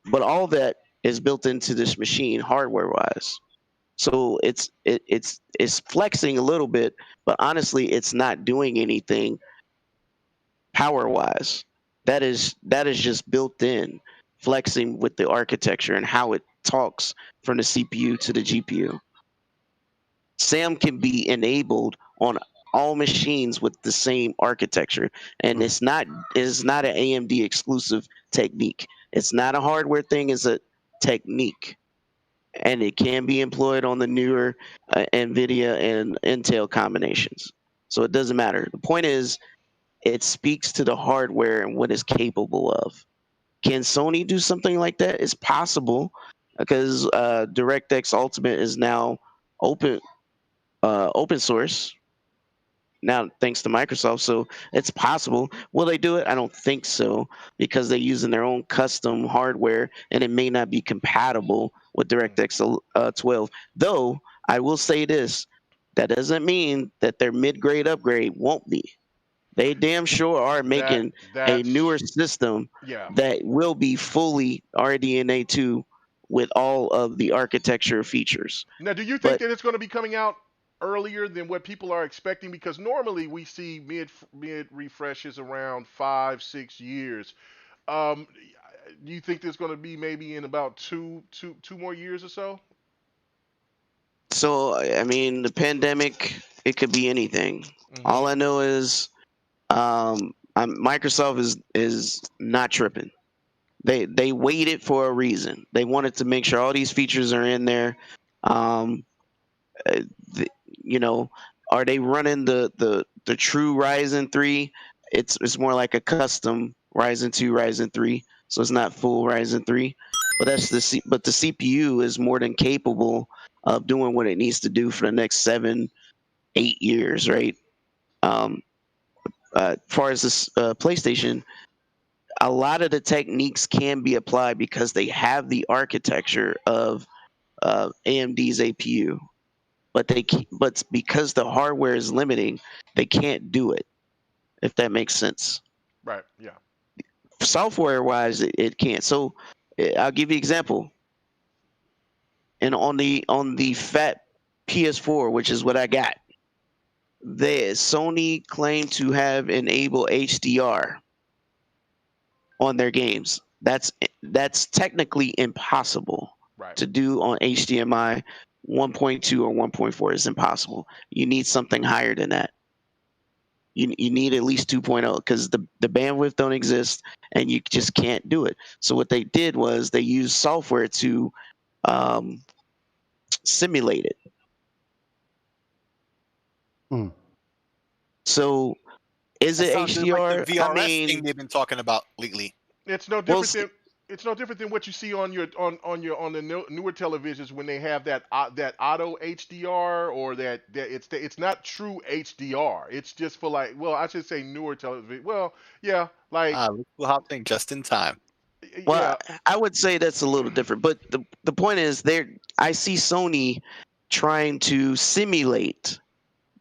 But all that is built into this machine hardware wise. So it's flexing a little bit, but honestly, it's not doing anything power wise. That is just built in, flexing with the architecture and how it talks from the CPU to the GPU. SAM can be enabled on all machines with the same architecture, and it's not an AMD exclusive technique. It's not a hardware thing, it's a technique, and it can be employed on the newer NVIDIA and Intel combinations. So it doesn't matter. The point is, it speaks to the hardware and what it's capable of. Can Sony do something like that? It's possible, because DirectX Ultimate is now open open source now, thanks to Microsoft. So it's possible. Will they do it? I don't think so, because they're using their own custom hardware, and it may not be compatible with DirectX 12. Though I will say this, that doesn't mean that their mid-grade upgrade won't be. They damn sure are That making a newer that's system yeah. that will be fully RDNA 2 with all of the architecture features. Now, do you think But that it's going to be coming out earlier than what people are expecting? Because normally we see mid refreshes around 5 6 years. Um, do you think there's going to be maybe in about two more years or so? so, I mean, the pandemic, it could be anything. Mm-hmm. All I know is Microsoft is not tripping. They waited for a reason. They wanted to make sure all these features are in there. Um, uh, the, you know, are they running the true Ryzen 3? It's more like a custom Ryzen 2, Ryzen 3, so it's not full Ryzen 3. But but the CPU is more than capable of doing what it needs to do for the next 7 8 years, right? As far as this PlayStation, a lot of the techniques can be applied because they have the architecture of AMD's APU, but because the hardware is limiting, they can't do it. If that makes sense. Right. Yeah. Software wise, it can't. So I'll give you an example. And on the fat PS4, which is what I got, the Sony claimed to have enabled HDR on their games. That's technically impossible Right. to do on HDMI 1.2 or 1.4 is impossible. You need something higher than that. You need at least 2.0 because the bandwidth don't exist and you just can't do it. So what they did was they used software to um, simulate it. Mm. So is That it sounds just like the HDR? I VRS thing mean, they've been talking about lately. It's no well, different than what you see on the newer televisions when they have that auto HDR or that it's not true HDR. It's just for like, well, I should say newer television. Well, yeah, like Look who hopped in just in time. well, yeah, I would say that's a little different. But the point is, there I see Sony trying to simulate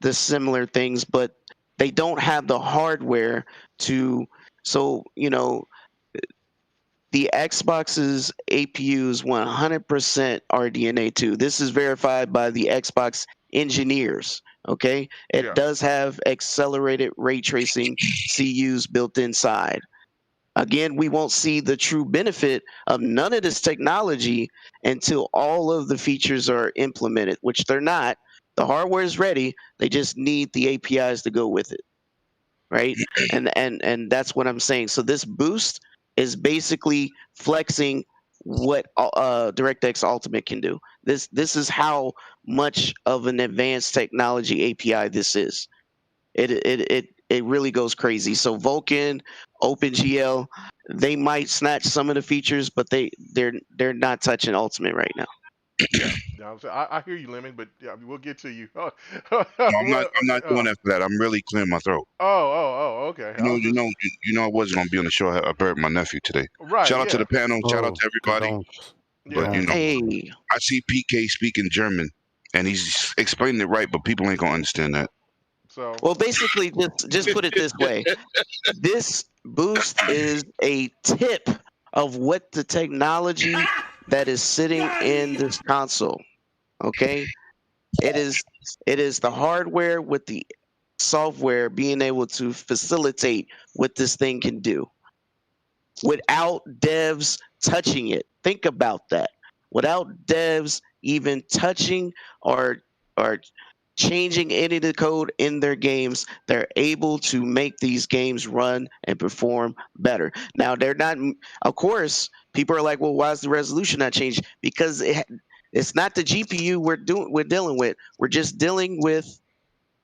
the similar things, but they don't have the hardware to. So the Xbox's APU is 100% RDNA2. This is verified by the Xbox engineers. Okay, it yeah, does have accelerated ray tracing CUs built inside. Again, we won't see the true benefit of none of this technology until all of the features are implemented, which they're not. The hardware is ready. They just need the APIs to go with it, right? And that's what I'm saying. So this boost is basically flexing what DirectX Ultimate can do. This is how much of an advanced technology API this is. It really goes crazy. So Vulkan, OpenGL, they might snatch some of the features, but they're not touching Ultimate right now. yeah. No, I hear you, Lemon, but yeah, we'll get to you. No, I'm not. Well, I'm not doing that for that. I'm really clearing my throat. Okay. You I know, was just I wasn't gonna be on the show. I buried my nephew today. right. Shout out to Yeah, the panel. Shout out Oh, to everybody. condolences. But yeah. Condolences. Hey, I see PK speaking German, and he's explaining it right, but people ain't gonna understand that. So well, basically, just put it this way: this boost is a tip of what the technology that is sitting in this console. Okay, it is the hardware with the software being able to facilitate what this thing can do without devs touching it. Think about that. Without devs even touching or changing any of the code in their games, they're able to make these games run and perform better. Now, they're not, of course, people are like, well, why is the resolution not changed? Because it's not the GPU we're dealing with. We're just dealing with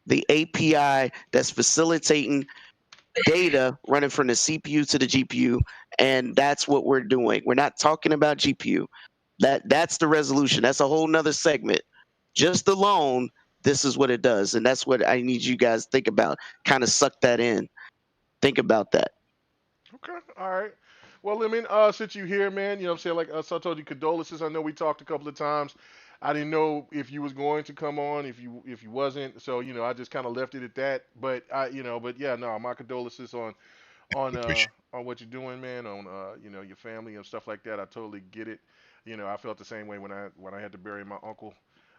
the API that's facilitating data running from the CPU to the GPU, and that's what we're doing. We're not talking about GPU. That's the resolution. That's a whole nother segment. Just alone, this is what it does, and that's what I need you guys to think about. Kind of suck that in. Think about that. okay, all right. Well, Lemon, since you here, man, you know what I'm saying? Like so I told you, condolences. I know we talked a couple of times. I didn't know if you was going to come on, if you wasn't. So I just kind of left it at that. But but yeah, no, my condolences on uh Appreciate on what you're doing, man. On your family and stuff like that. I totally get it. I felt the same way when I had to bury my uncle.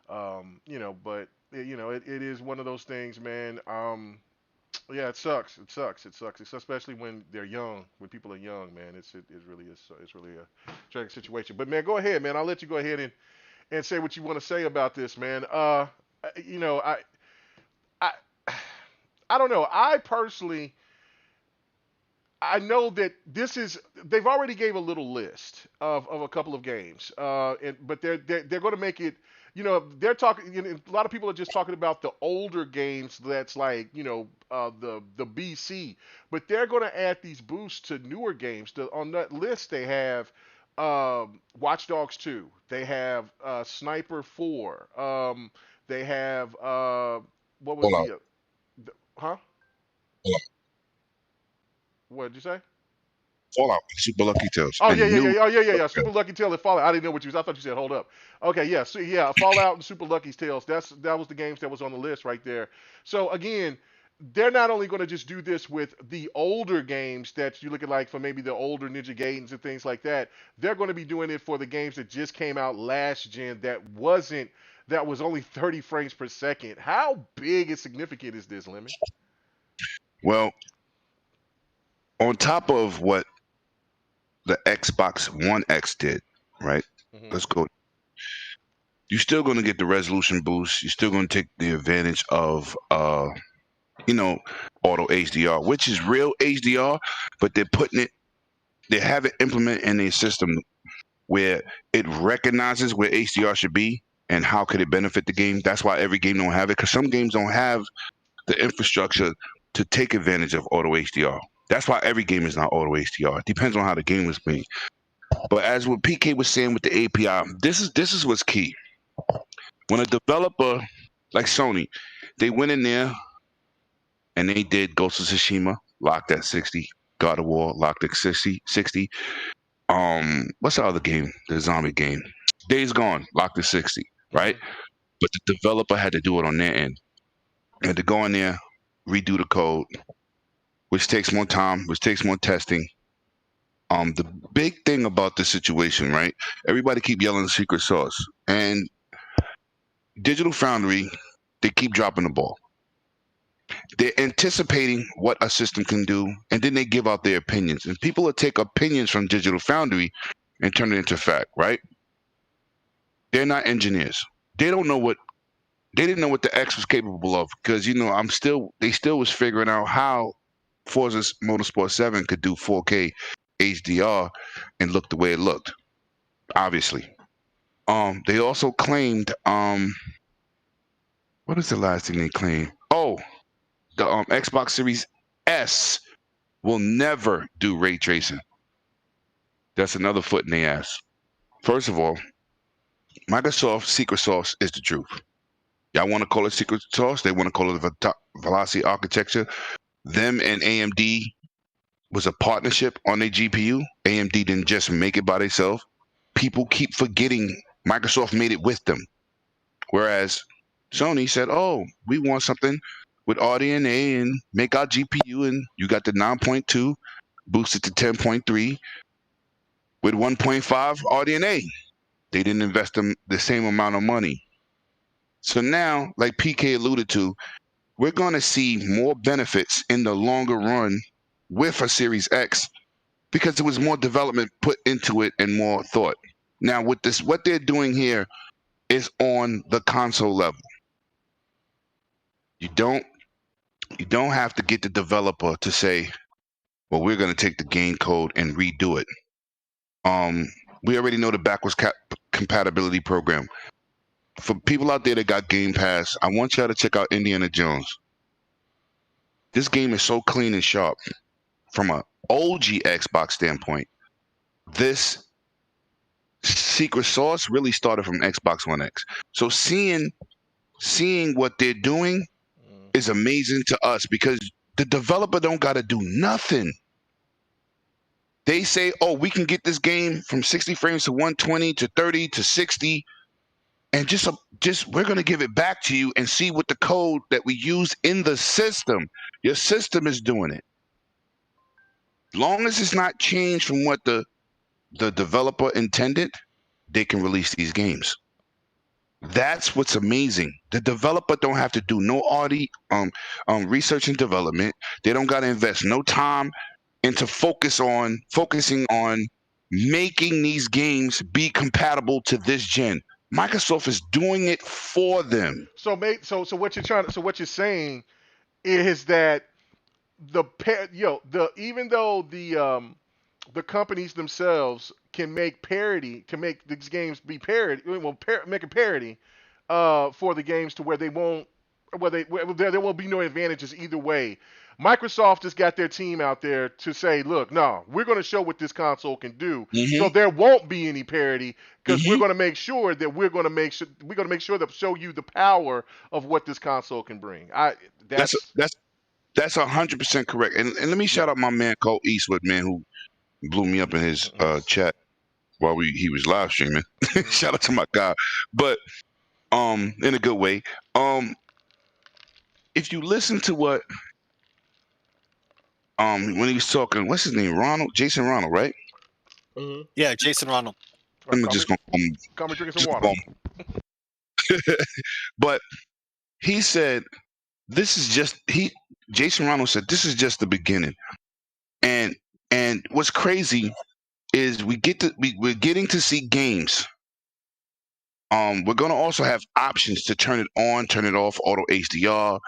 But it is one of those things, man. Yeah, it sucks. It sucks. It sucks. It's especially when they're young. When people are young, man. It really is. It's really a tragic situation. But man, go ahead, man. I'll let you go ahead and say what you want to say about this, man. You know, I, I don't know. I personally, I know that this is. They've already gave a little list of a couple of games. But they're going to make it. They're talking. A lot of people are just talking about the older games. That's like the BC. But they're going to add these boosts to newer games. On that list, they have Watch Dogs 2. They have Sniper 4. They have What was Fallout. huh? Fallout. What did you say? Fallout. Super Lucky Tales. Oh And yeah, the yeah, new. yeah, oh yeah. Super Lucky Tale and Fallout. I didn't know what you was. I thought you said hold up. Okay, yeah, so yeah, Fallout and Super Lucky's Tales. That was the games that was on the list right there. So again, they're not only going to just do this with the older games that you look at, like for maybe the older Ninja Gaidens and things like that. They're going to be doing it for the games that just came out last gen that was only 30 frames per second. How big and significant is this, Lemon? Well, on top of what the Xbox One X did, right? Mm-hmm. Let's go. You're still going to get the resolution boost. You're still going to take the advantage of, auto HDR, which is real HDR, but they have it implemented in a system where it recognizes where HDR should be and how could it benefit the game. That's why every game don't have it, because some games don't have the infrastructure to take advantage of auto HDR. That's why every game is not auto HDR. It depends on how the game was made. But as what PK was saying with the API, this is what's key. When a developer like Sony, they went in there and they did Ghost of Tsushima, locked at 60, God of War, locked at 60. What's the other game? The zombie game. Days Gone, locked at 60, right? But the developer had to do it on their end. They had to go in there, redo the code, which takes more time, which takes more testing. The big thing about this situation, right? Everybody keep yelling secret sauce. And Digital Foundry, they keep dropping the ball. They're anticipating what a system can do, and then they give out their opinions. And people will take opinions from Digital Foundry and turn it into fact, right? They're not engineers. They didn't know what the X was capable of, because they still was figuring out how Forza Motorsport 7 could do 4K HDR and look the way it looked. Obviously. They also claimed what is the last thing they claimed? Oh, the Xbox Series S will never do ray tracing. That's another foot in the ass. First of all, Microsoft's secret sauce is the truth. Y'all want to call it secret sauce? They want to call it velocity architecture. Them and AMD was a partnership on their GPU. AMD didn't just make it by themselves. People keep forgetting Microsoft made it with them. Whereas Sony said, oh, we want something with RDNA and make our GPU, and you got the 9.2 boosted to 10.3 with 1.5 RDNA. They didn't invest them the same amount of money. So now, like PK alluded to, we're going to see more benefits in the longer run with a Series X because there was more development put into it and more thought. Now, with this, what they're doing here is on the console level. You don't have to get the developer to say, well, we're going to take the game code and redo it. We already know the backwards compatibility program. For people out there that got Game Pass, I want y'all to check out Indiana Jones. This game is so clean and sharp. From an OG Xbox standpoint, this secret sauce really started from Xbox One X. So seeing what they're doing is amazing to us because the developer don't got to do nothing. They say, oh, we can get this game from 60 frames to 120 to 30 to 60, and just we're going to give it back to you and see what the code that we use in the system. Your system is doing it. Long as it's not changed from what the developer intended, they can release these games. That's what's amazing. The developer don't have to do no research and development. They don't got to invest no time into focusing on making these games be compatible to this gen. Microsoft is doing it for them. So what you're saying is that even though the companies themselves can make parity to make these games be parity, make a parity for the games to where there won't be no advantages either way. Microsoft just got their team out there to say, look, no, we're going to show what this console can do, Mm-hmm. so there won't be any parity, because Mm-hmm. we're going to make sure that we're going to make sure that show you the power of what this console can bring. That's 100% correct. And let me shout out my man Cole Eastwood, man, who blew me up in his chat while he was live streaming. Shout out to my guy. But in a good way. If you listen to what when he was talking, what's his name? Jason Ronald, right? Yeah, Jason Ronald. I'm just gonna Call me drinking some water. But he said Jason Ronald said this is just the beginning. And what's crazy is we're getting to see games. We're gonna also have options to turn it on, turn it off, auto HDR,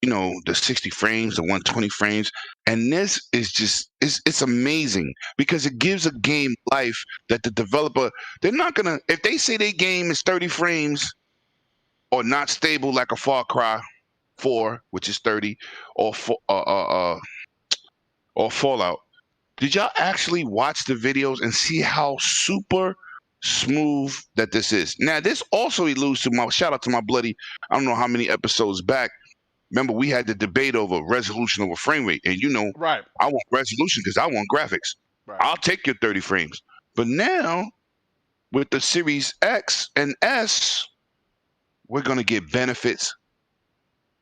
the 60 frames, the 120 frames. And this is just it's amazing because it gives a game life that the developer, they're not gonna, if they say their game is 30 frames or not stable like a Far Cry 4, which is 30, or Fallout. Did y'all actually watch the videos and see how super smooth that this is? Now, this also alludes to shout out to my bloody, I don't know how many episodes back. Remember, we had the debate over resolution over frame rate. And Right. I want resolution because I want graphics. Right. I'll take your 30 frames. But now, with the Series X and S, we're going to get benefits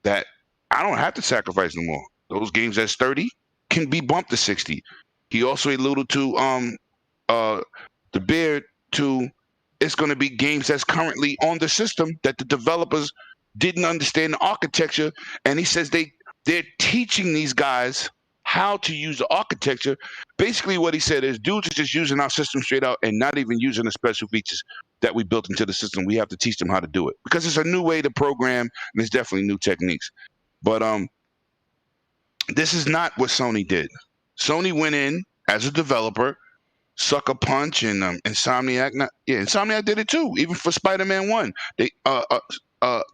that I don't have to sacrifice no more. Those games that's 30 can be bumped to 60. He also alluded to the beard to it's going to be games that's currently on the system that the developers didn't understand the architecture, and he says they're teaching these guys how to use the architecture. Basically, what he said is dudes are just using our system straight out and not even using the special features that we built into the system. We have to teach them how to do it because it's a new way to program, and it's definitely new techniques. But this is not what Sony did. Sony went in as a developer, Sucker Punch and Insomniac. Insomniac did it too. Even for Spider-Man 1,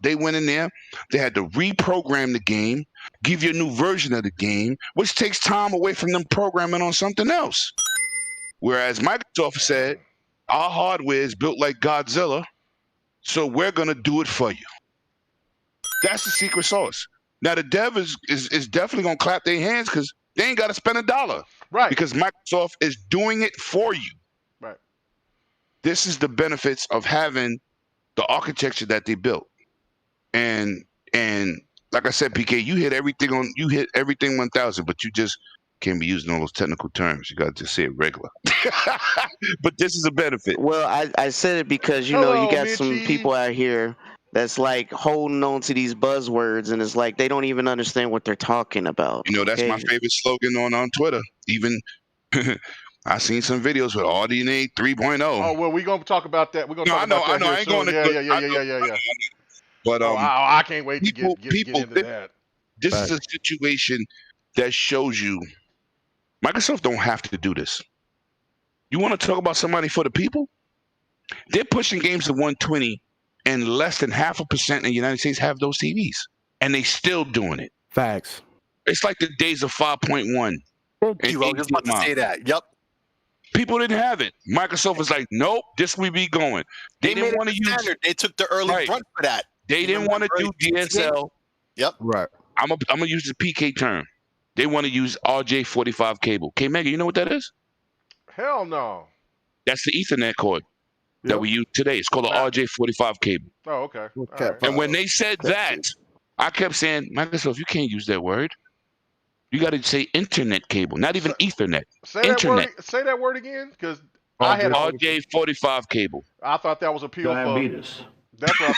they went in there. They had to reprogram the game, give you a new version of the game, which takes time away from them programming on something else. Whereas Microsoft said, our hardware is built like Godzilla, so we're going to do it for you. That's the secret sauce. Now, the dev is definitely going to clap their hands because they ain't got to spend $1. Right. Because Microsoft is doing it for you. Right. This is the benefits of having the architecture that they built. And like I said, PK, you hit everything 1,000, but you just can't be using all those technical terms. You got to just say it regular. But this is a benefit. Well, I said it because you got some people out here that's like holding on to these buzzwords, and it's like they don't even understand what they're talking about. That's my favorite slogan on Twitter. Even I seen some videos with RDNA 3.0. Oh well, we're gonna talk about that. We're gonna talk about that. I ain't going to. Yeah. But I can't wait to get into that. This is a situation that shows you Microsoft don't have to do this. You want to talk about somebody for the people? They're pushing games to 120, and less than 0.5% in the United States have those TVs, and they still doing it. Facts. It's like the days of 5.1. You were just about to say that. Yep. People didn't have it. Microsoft was like, nope, this we be going. They didn't want to use standard. They took the early brunt for that. They didn't want to do DSL. Yep. Right. I'm gonna use the PK term. They want to use RJ45 cable. KMEGA, you know what that is? Hell no. That's the Ethernet cord that we use today. It's called the RJ45 cable. Oh, okay. Okay. Right. And when they said that, I kept saying, Microsoft, you can't use that word. You got to say internet cable, not even Ethernet. Internet. Say that word again, because I had RJ45 cable. I thought that was a appeal Diabetes. That's what I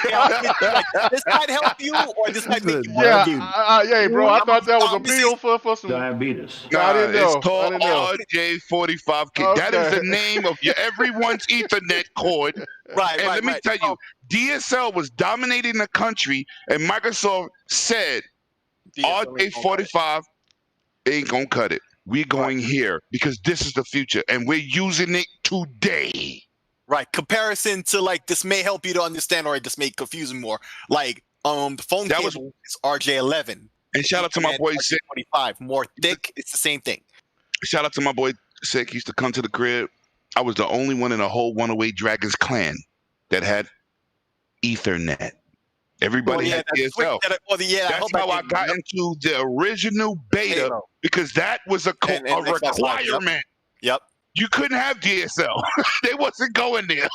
thought. This might help you, or this might make you. Yeah, bro. I thought that was appeal for some diabetes. No, I didn't know. It's called RJ45 cable. Okay. That is the name of everyone's Ethernet cord. Right. And let me tell you, DSL was dominating the country, and Microsoft said RJ45 ain't gonna cut it. We're going here because this is the future, and we're using it today. Right. Comparison to like this may help you to understand, or this may confuse you more. Like the phone cable is RJ11. And shout out to my boy Sick. 25 more thick. It's the same thing. Shout out to my boy Sick. He used to come to the crib. I was the only one in the whole 108 Dragons clan that had Ethernet. Everybody had DSL. That's how I got into the original beta because that was a requirement. Yep. You couldn't have DSL. They wasn't going there.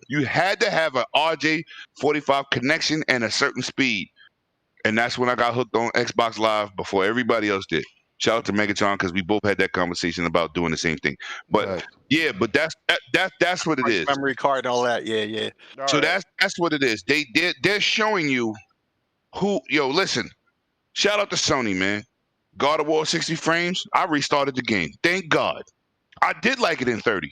You had to have an RJ45 connection and a certain speed. And that's when I got hooked on Xbox Live before everybody else did. Shout out to Megatron because we both had that conversation about doing the same thing. But but that's what it is. Memory card and all that. Yeah. So that's what it is. They're showing you who. Yo, listen. Shout out to Sony, man. God of War 60 frames. I restarted the game. Thank God. I did like it in 30,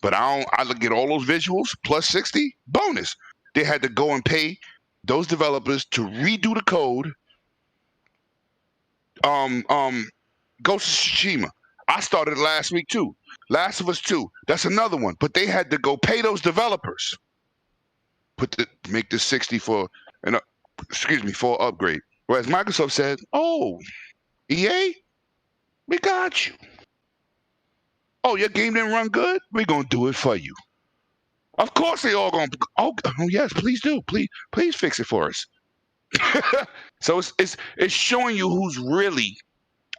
but I look at all those visuals plus 60 bonus. They had to go and pay those developers to redo the code. Ghost of Tsushima. I started last week too. Last of Us 2. That's another one. But they had to go pay those developers. Make this 60 for for upgrade. Whereas Microsoft said, "Oh, EA, we got you. Oh, your game didn't run good? We're gonna do it for you." Of course they all gonna oh yes, please do. Please fix it for us. So it's showing you who's really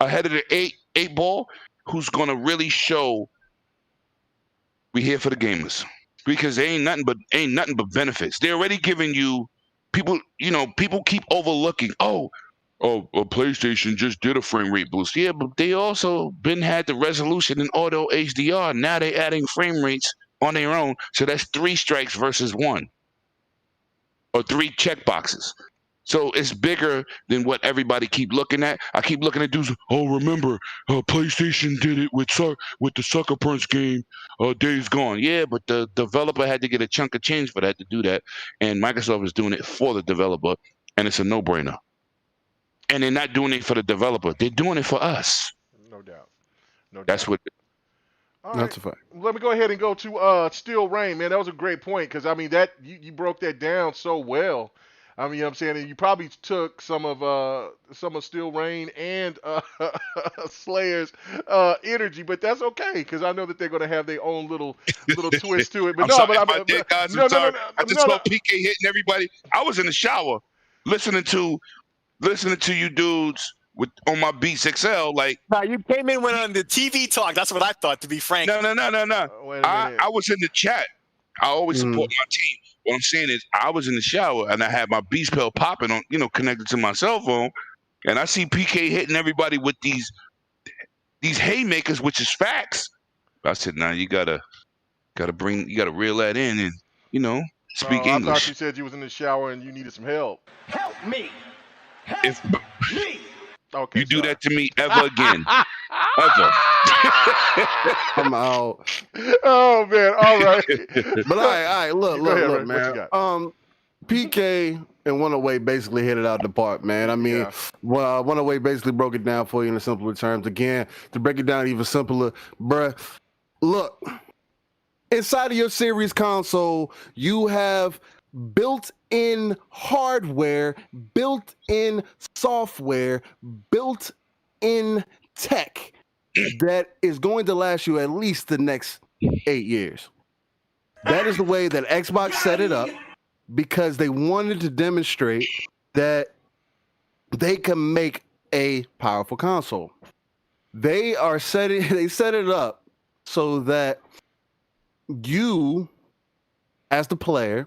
ahead of the eight ball, who's gonna really show we here for the gamers. Because they ain't nothing but benefits. They're already giving you people keep overlooking, PlayStation just did a frame rate boost. Yeah, but they also had the resolution in auto HDR. Now they're adding frame rates on their own. So that's 3 strikes versus 1. Or 3 checkboxes. So it's bigger than what everybody keep looking at. I keep looking at dudes. Oh, remember, PlayStation did it with the Sucker Punch game. Days Gone. Yeah, but the developer had to get a chunk of change for that to do that, and Microsoft is doing it for the developer, and it's a no-brainer. And they're not doing it for the developer; they're doing it for us. No doubt. That's what. That's a fact. Let me go ahead and go to Steel Rain, man. That was a great point because I mean that you broke that down so well. I mean, you know what I'm saying, and you probably took some of Steel Rain and Slayer's energy, but that's okay because I know that they're going to have their own little twist to it. But I just saw PK hitting everybody. I was in the shower listening to you dudes on my Beats XL. Like, nah, you came in when on the TV talk. That's what I thought. To be frank, no. I was in the chat. I always support my team. What I'm saying is, I was in the shower and I had my Beast Pill popping on, connected to my cell phone, and I see PK hitting everybody with these haymakers, which is facts. I said, "Nah, you gotta reel that in and speak English." I thought you said you was in the shower and you needed some help. Help me! If Me! Okay, you do that to me ever again, ever. I'm out. Oh man, all right. But all right, look, ahead, man. PK and 108 basically hit it out the park, man. I mean, 108 basically broke it down for you in simpler terms. Again, to break it down even simpler, bruh, look, inside of your series console, you have built-in hardware, built-in software, built-in tech that is going to last you at least the next 8 years. That is the way that Xbox set it up because they wanted to demonstrate that they can make a powerful console. They set it up so that you, as the player,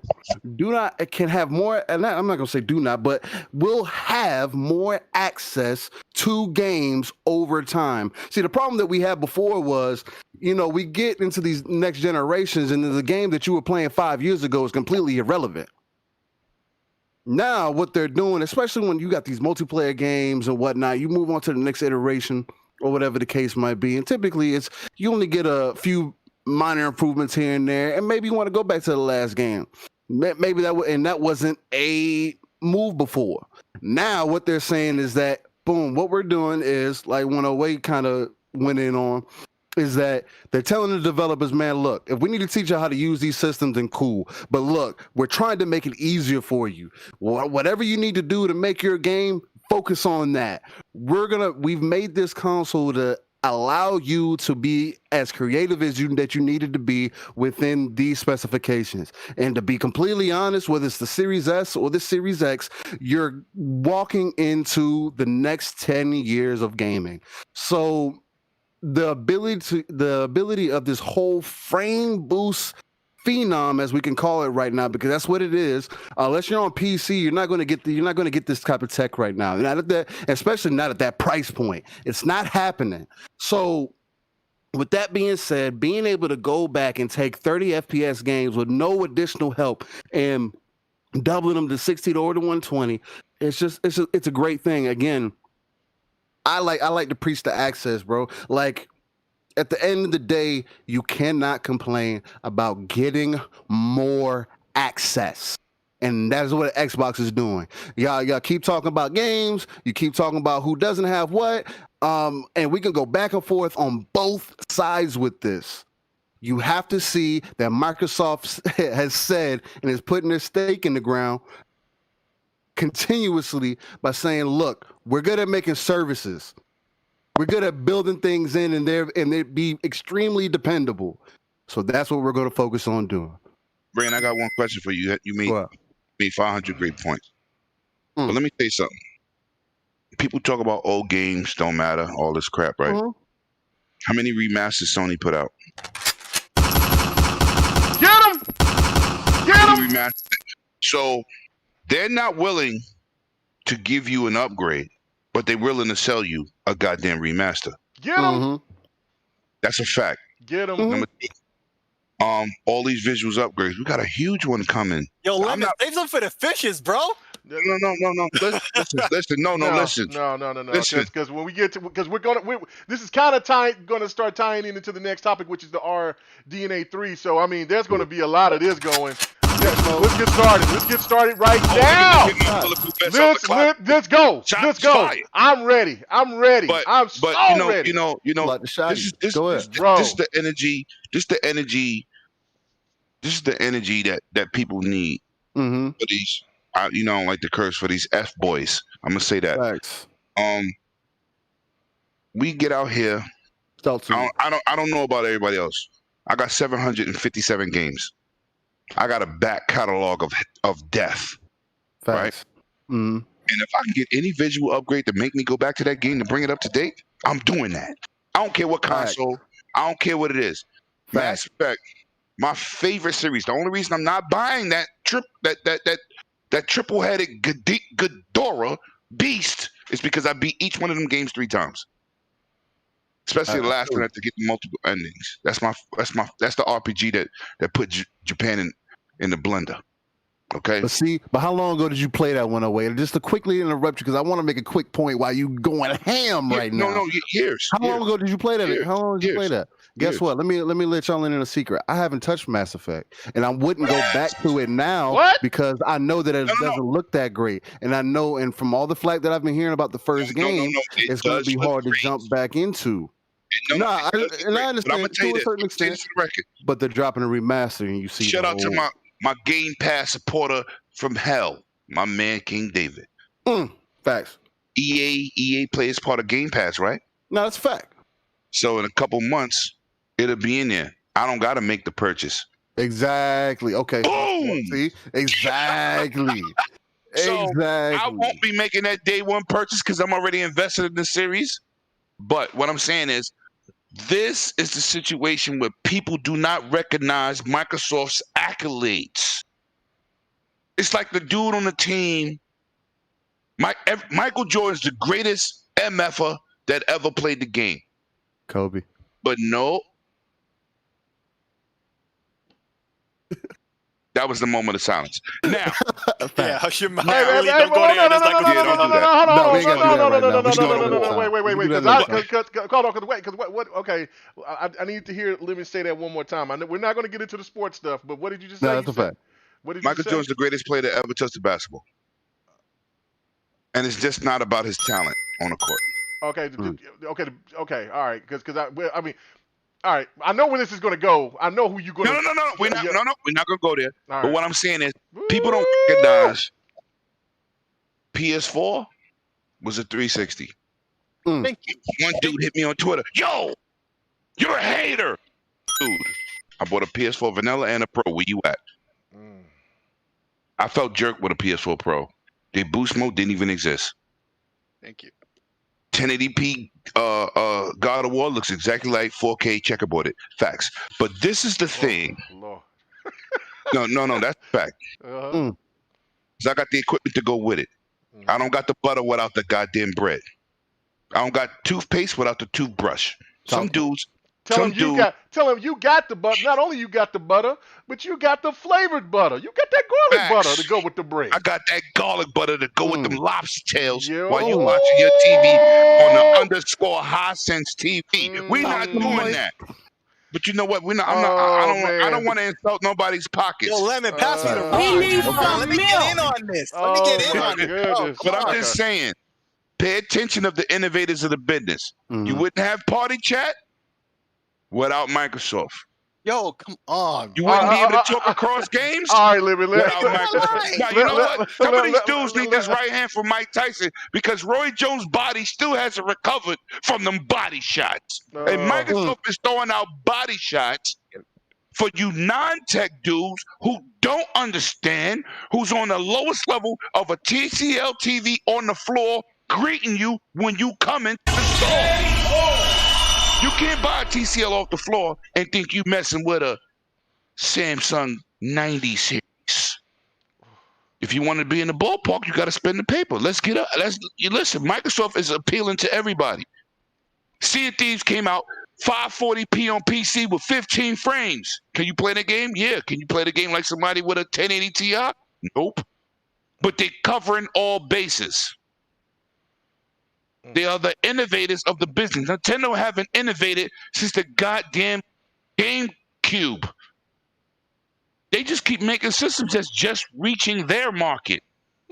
can have more, and I'm not gonna say do not, but will have more access to games over time. See, the problem that we had before was, we get into these next generations, and the game that you were playing 5 years ago is completely irrelevant. Now, what they're doing, especially when you got these multiplayer games and whatnot, you move on to the next iteration or whatever the case might be, and typically you only get a few minor improvements here and there, and maybe you want to go back to the last game. Maybe that wasn't a move before. Now what they're saying is that, boom, what we're doing is, like 108 kind of went in on, is that they're telling the developers, man, look, if we need to teach you how to use these systems, then cool. But look, we're trying to make it easier for you. Whatever you need to do to make your game focus on that. We've made this console to allow you to be as creative as you needed to be within these specifications. And to be completely honest, whether it's the Series S or the Series X, you're walking into the next 10 years of gaming. So the ability of this whole frame boost phenom, as we can call it right now, because that's what it is. Unless you're on PC, you're not going to get this type of tech right now. Not at that, especially not at that price point. It's not happening. So, with that being said, being able to go back and take 30 FPS games with no additional help and doubling them to 60 or to 120, it's a great thing. Again, I like to preach the access, bro. Like, at the end of the day, you cannot complain about getting more access. And that's what Xbox is doing. Y'all keep talking about games. You keep talking about who doesn't have what. And we can go back and forth on both sides with this. You have to see that Microsoft has said and is putting their stake in the ground continuously by saying, look, we're good at making services. We're good at building things in and they be extremely dependable. So that's what we're going to focus on doing. Brian, I got one question for you. You made 500 great points. But let me tell you something. People talk about old games don't matter, all this crap, right? How many remasters Sony put out? Get him! So they're not willing to give you an upgrade, but they're willing to sell you a goddamn remaster. Get him! That's a fact. Get him! Number two, all these visuals upgrades. We got a huge one coming. Yo, Lemon, save some for the fishes, bro. No. Listen. No. Listen. Because when we get to, this is kind of going to start tying into the next topic, which is the RDNA 3. So I mean, there's going to be a lot of this going. Let's get started. Let's get started right now. Let's go. Let's go. I'm ready. I'm ready. I'm so ready. You know. This is the energy. This is the energy that people need for these. I don't like the curse for these F boys. I'm gonna say that. Thanks. We get out here. I don't know about everybody else. I got 757 games. I got a back catalog of death. Facts. Right? And if I can get any visual upgrade to make me go back to that game to bring it up to date, I'm doing that. I don't care what console. I don't care what it is. Mass Effect, my favorite series. The only reason I'm not buying that triple-headed Ghidorah beast is because I beat each one of them games 3 times. Especially the last one to get multiple endings. That's the RPG that put Japan in the blender. Okay. But how long ago did you play that one away? Just to quickly interrupt you because I want to make a quick point while you going ham right now. No, years. How long ago did you play that? How long did you play that? Guess what? Let me let y'all in a secret. I haven't touched Mass Effect, and I wouldn't go back to it now because I know that it doesn't look that great, and I know, and from all the flack that I've been hearing about the first game, it's going to be hard to jump back into. I understand to a certain extent, but they're dropping a remaster, and you see. Shout out to my Game Pass supporter from hell, my man King David. Facts. EA plays part of Game Pass, right? No, that's a fact. So in a couple months, it'll be in there. I don't got to make the purchase. Exactly. Okay. Boom. See? Exactly. So I won't be making that day one purchase because I'm already invested in the series. But what I'm saying is, this is the situation where people do not recognize Microsoft's accolades. It's like the dude on the team. Michael Jordan's the greatest MFer that ever played the game. Kobe. But no. That was the moment of silence. Now. Yeah, hush your mouth. Wait. Okay, I need to hear Lemon say that one more time. We're not going to get into the sports stuff, but what did you just say? No, that's a fact. Michael Jordan's the greatest player that ever touched the basketball. And it's just not about his talent on the court. Okay, all right, because I mean, all right, I know where this is going to go. I know who you're going to. No, we're not going to go there. Right. But what I'm saying is, people don't recognize PS4 was a 360. Thank you. One dude hit me on Twitter. Yo, you're a hater. Dude, I bought a PS4 Vanilla and a Pro. Where you at? I felt jerked with a PS4 Pro. The boost mode didn't even exist. Thank you. 1080p God of War looks exactly like 4K checkerboarded. Facts. But this is the thing. Lord. No, that's a fact. Uh-huh. 'Cause I got the equipment to go with it. I don't got the butter without the goddamn bread. I don't got toothpaste without the toothbrush. Some dudes. Tell him you got the butter. Not only you got the butter, but you got the flavored butter. You got that garlic butter to go with the bread. I got that garlic butter to go with them lobster tails Yo. while you're watching your TV on the _Hisense TV. We're not doing that. But you know what? We're not. I don't want to insult nobody's pockets. Yo, Lemon, pass me the We need Come on, some let me get in on this. Let me get in on it. But I'm just saying, pay attention of the innovators of the business. You wouldn't have party chat without Microsoft. Yo, come on. You wouldn't be able to talk across games All right, Libby. without Microsoft. Now, you know what? Some of these dudes need this right hand from Mike Tyson because Roy Jones' body still hasn't recovered from them body shots. And Microsoft is throwing out body shots for you non-tech dudes who don't understand, who's on the lowest level of a TCL TV on the floor greeting you when you come into the store. You can't buy a TCL off the floor and think you messing with a Samsung 90 series. If you want to be in the ballpark, you got to spend the paper. Let's get up. Listen, Microsoft is appealing to everybody. Sea of Thieves came out 540p on PC with 15 frames. Can you play the game? Yeah. Can you play the game like somebody with a 1080 Ti? Nope. But they're covering all bases. They are the innovators of the business. Nintendo haven't innovated since the goddamn GameCube. They just keep making systems that's just reaching their market.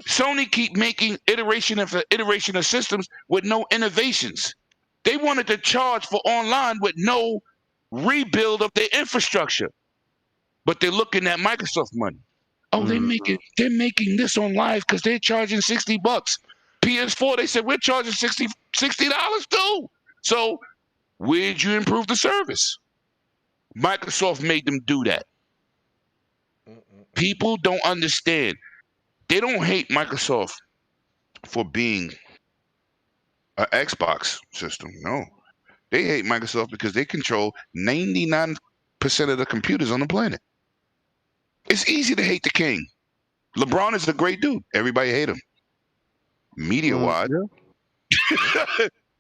Sony keep making iteration after iteration of systems with no innovations. They wanted to charge for online with no rebuild of their infrastructure. But they're looking at Microsoft money. Oh, they're making this on live because they're charging $60. PS4, they said we're charging $60 too. So where'd you improve the service? Microsoft made them do that. People don't understand. They don't hate Microsoft for being an Xbox system. No. They hate Microsoft because they control 99% of the computers on the planet. It's easy to hate the king. LeBron is a great dude. Everybody hate him. Media-wise.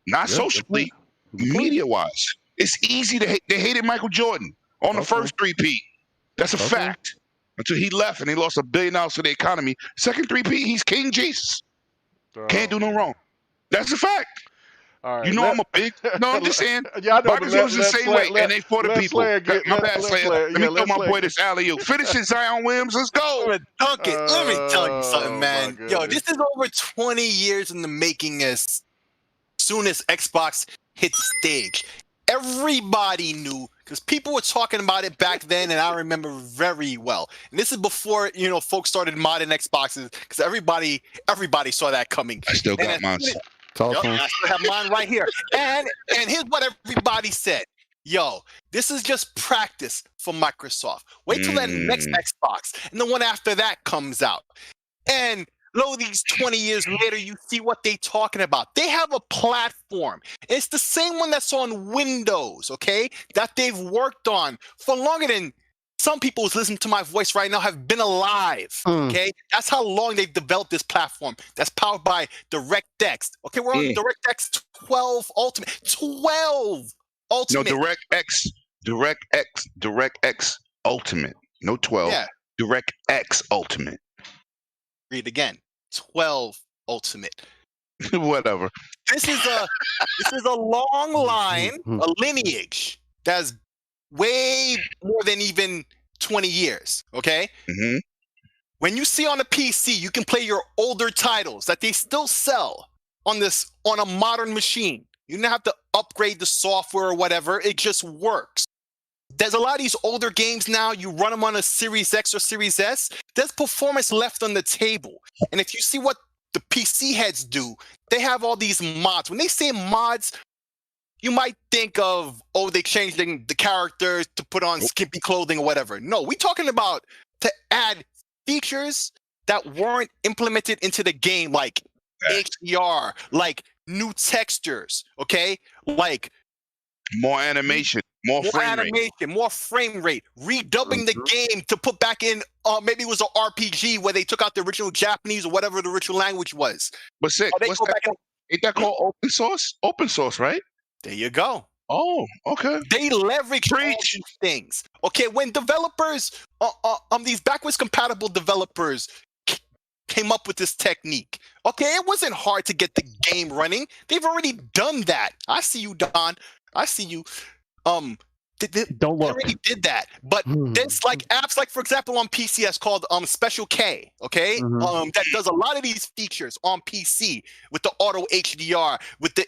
Not socially. Media-wise. It's easy to hate. They hated Michael Jordan on the first three-peat. That's a fact. Until he left and they lost $1 billion to the economy. Second three-peat, he's King Jesus. Can't do no wrong. That's a fact. All right, you know I'm a big. No, I'm just saying. Yeah, I know, Microsoft's the same way, and they for the people. My bad, Slayer. Let me throw my boy this alley-oop. Finish it, Zion Williams. Let's go. Dunk it. Let me tell you something, man. my Yo, this is over 20 years in the making as soon as Xbox hit the stage. Everybody knew because people were talking about it back then, and I remember very well. And this is before, folks started modding Xboxes because everybody saw that coming. I still got mine. I still have mine right here. And here's what everybody said. Yo, this is just practice for Microsoft. Wait till that next Xbox and the one after that comes out. And lo, these 20 years later, you see what they're talking about. They have a platform. It's the same one that's on Windows, okay? That they've worked on for longer than some people who's listening to my voice right now have been alive, okay? That's how long they've developed this platform. That's powered by DirectX. Okay, we're on DirectX 12 Ultimate. 12 Ultimate. No, DirectX Ultimate. No 12. Yeah. DirectX Ultimate. Read again. 12 Ultimate. Whatever. This is a long line, a lineage that's way more than even 20 years, okay? Mm-hmm. When you see on a PC, you can play your older titles that they still sell on a modern machine. You don't have to upgrade the software or whatever. It just works. There's a lot of these older games now, you run them on a Series X or Series S, there's performance left on the table. And if you see what the PC heads do. They have all these mods. When they say mods, you might think of, oh, they changed the characters to put on skimpy clothing or whatever. No, we're talking about to add features that weren't implemented into the game, like HDR, like new textures, okay? Like more animation, more frame rate. More frame rate, redubbing the game to put back in, maybe it was an RPG where they took out the original Japanese or whatever the original language was. But sick, what's that? Ain't that called open source? Open source, right? There you go. Oh, okay. They leverage all these things. Okay, when developers, these backwards compatible developers came up with this technique. Okay, it wasn't hard to get the game running. They've already done that. I see you, Don. I see you. Don't look. They already did that. But there's like apps, like for example on PC, it's called Special K. Okay, that does a lot of these features on PC with the auto HDR, with the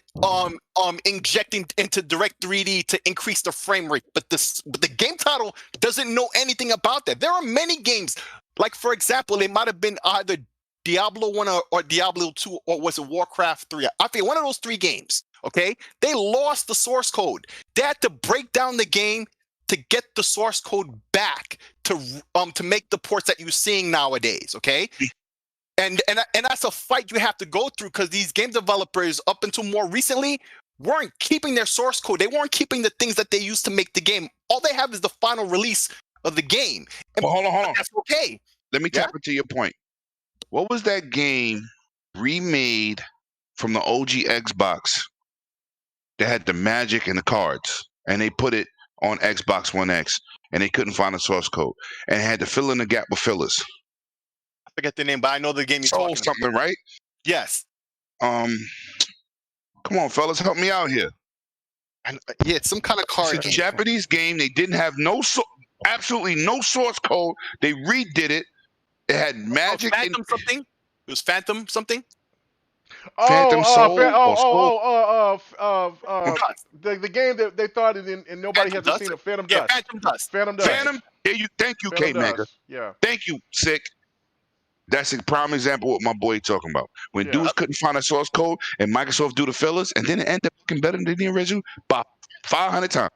injecting into Direct 3D to increase the frame rate. But the game title doesn't know anything about that. There are many games, like for example, it might have been either Diablo 1 or Diablo 2, or was it Warcraft 3? I think one of those 3 games. Okay, they lost the source code. They had to break down the game to get the source code back to make the ports that you're seeing nowadays. Okay, and that's a fight you have to go through, because these game developers, up until more recently, weren't keeping their source code. They weren't keeping the things that they used to make the game. All they have is the final release of the game. And well, hold on. That's okay. Let me tap into your point. What was that game remade from the OG Xbox? They had the magic and the cards, and they put it on Xbox One X, and they couldn't find a source code, and had to fill in the gap with fillers. I forget the name, but I know the game you're talking something, about. right? Yes. Come on, fellas, help me out here. Yeah, it's some kind of card. It's a Japanese game. They didn't have absolutely no source code. They redid it. It had magic. Phantom something? It was Phantom something? Phantom Soul. The game that they thought it in, and nobody Phantom hasn't seen it. Phantom Dust. Phantom Dust. Phantom Dust. Thank you, KMEGA. Yeah. Thank you, Sick. That's a prime example of what my boy talking about. When dudes couldn't find a source code, and Microsoft do the fillers, and then it ended up looking better than the original by 500 times.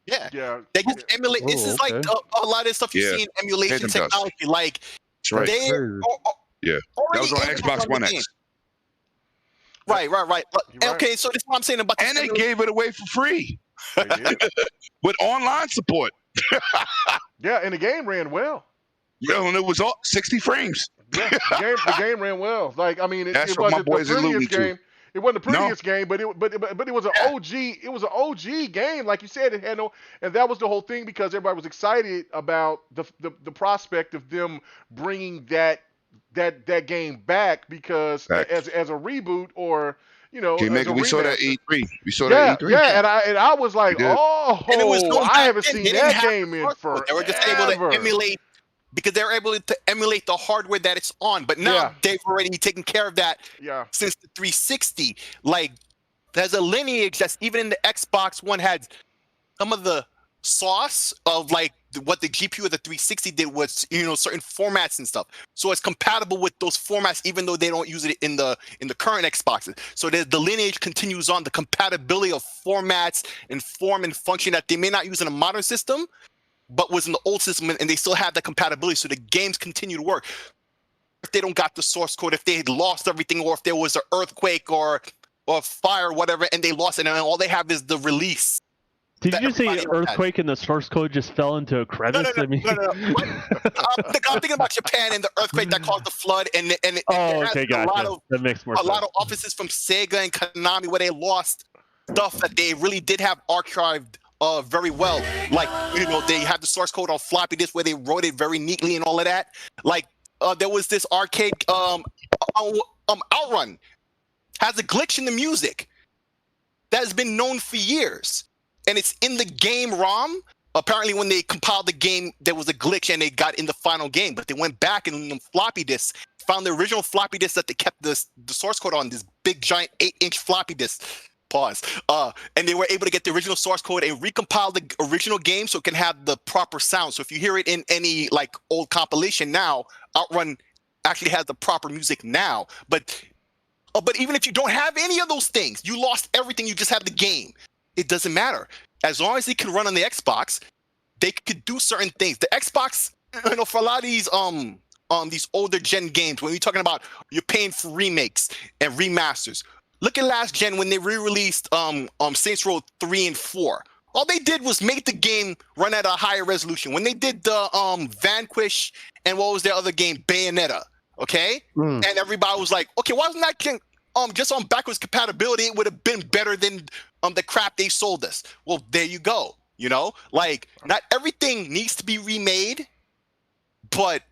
Yeah. They just emulate. This is like a lot of stuff you see in emulation technology. Like, that's right. That was on Xbox One X. Right. Okay, so this is what I'm saying about. And they gave it away for free with online support. Yeah, and the game ran well. Yeah, and it was all 60 frames. Yeah, the game ran well. Like, I mean, it what wasn't my boys the alluding prettiest game. to. It wasn't the prettiest game, but it was an OG. It was an OG game, like you said. It had no, and that was the whole thing, because everybody was excited about the prospect of them bringing that game back, because as a reboot, or we saw that E3. We saw that E3. Yeah, and I was like, I haven't seen that game in forever. They were just able to emulate, because they're able to emulate the hardware that it's on. But now they've already taken care of that since the 360. Like, there's a lineage that's even in the Xbox One had some of the sauce of like what the GPU of the 360 did was, certain formats and stuff. So it's compatible with those formats, even though they don't use it in the current Xboxes. So the lineage continues on, the compatibility of formats and form and function that they may not use in a modern system, but was in the old system, and they still have that compatibility. So the games continue to work. If they don't got the source code, if they had lost everything, or if there was an earthquake or fire or whatever, and they lost it, and all they have is the release. Did you say earthquake and the source code just fell into a crevice? No. I'm thinking about Japan and the earthquake that caused the flood, and gotcha. That makes more sense. A lot of offices from Sega and Konami where they lost stuff that they really did have archived very well. Like, they had the source code on floppy disk where they wrote it very neatly and all of that. Like, there was this arcade Outrun has a glitch in the music that has been known for years. And it's in the game ROM. Apparently, when they compiled the game, there was a glitch and they got in the final game. But they went back and the floppy disk, found the original floppy disk that they kept the source code on, this big, giant 8-inch floppy disk. Pause. And they were able to get the original source code and recompile the original game so it can have the proper sound. So if you hear it in any like old compilation now, Outrun actually has the proper music now. But even if you don't have any of those things, you lost everything. You just have the game. It doesn't matter. As long as it can run on the Xbox, they could do certain things. The Xbox, for a lot of these older gen games, when you're talking about you're paying for remakes and remasters. Look at last gen when they re-released Saints Row 3 and 4. All they did was make the game run at a higher resolution. When they did the Vanquish and what was their other game, Bayonetta, okay? And everybody was like, okay, why wasn't that just on backwards compatibility? It would have been better than the crap they sold us. Well, there you go. Like not everything needs to be remade, but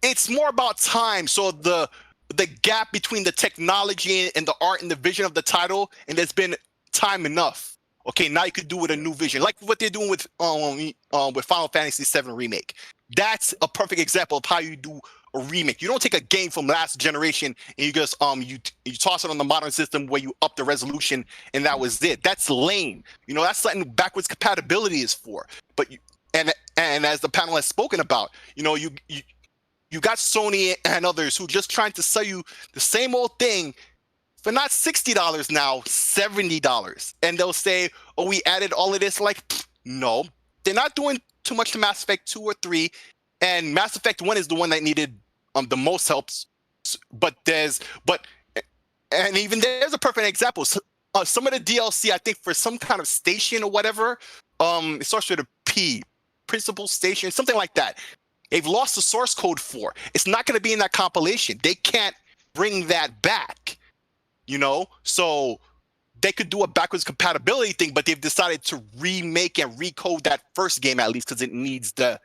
it's more about time. So the gap between the technology and the art and the vision of the title, and there's been time enough. Okay, now you could do with a new vision, like what they're doing with Final Fantasy VII Remake. That's a perfect example of how you do a remake. You don't take a game from last generation and you just you toss it on the modern system where you up the resolution and that was it. That's lame. That's something backwards compatibility is for. But and as the panel has spoken about, you got Sony and others who just trying to sell you the same old thing for not $60 now, $70. And they'll say, oh, we added all of this. Like, no, they're not doing too much to Mass Effect 2 or 3. And Mass Effect 1 is the one that needed the most helps. But even there's a perfect example. Some of the DLC, I think for some kind of station or whatever, it starts with a P, principal station, something like that. They've lost the source code for. It's not going to be in that compilation. They can't bring that back. So they could do a backwards compatibility thing, but they've decided to remake and recode that first game at least because it needs the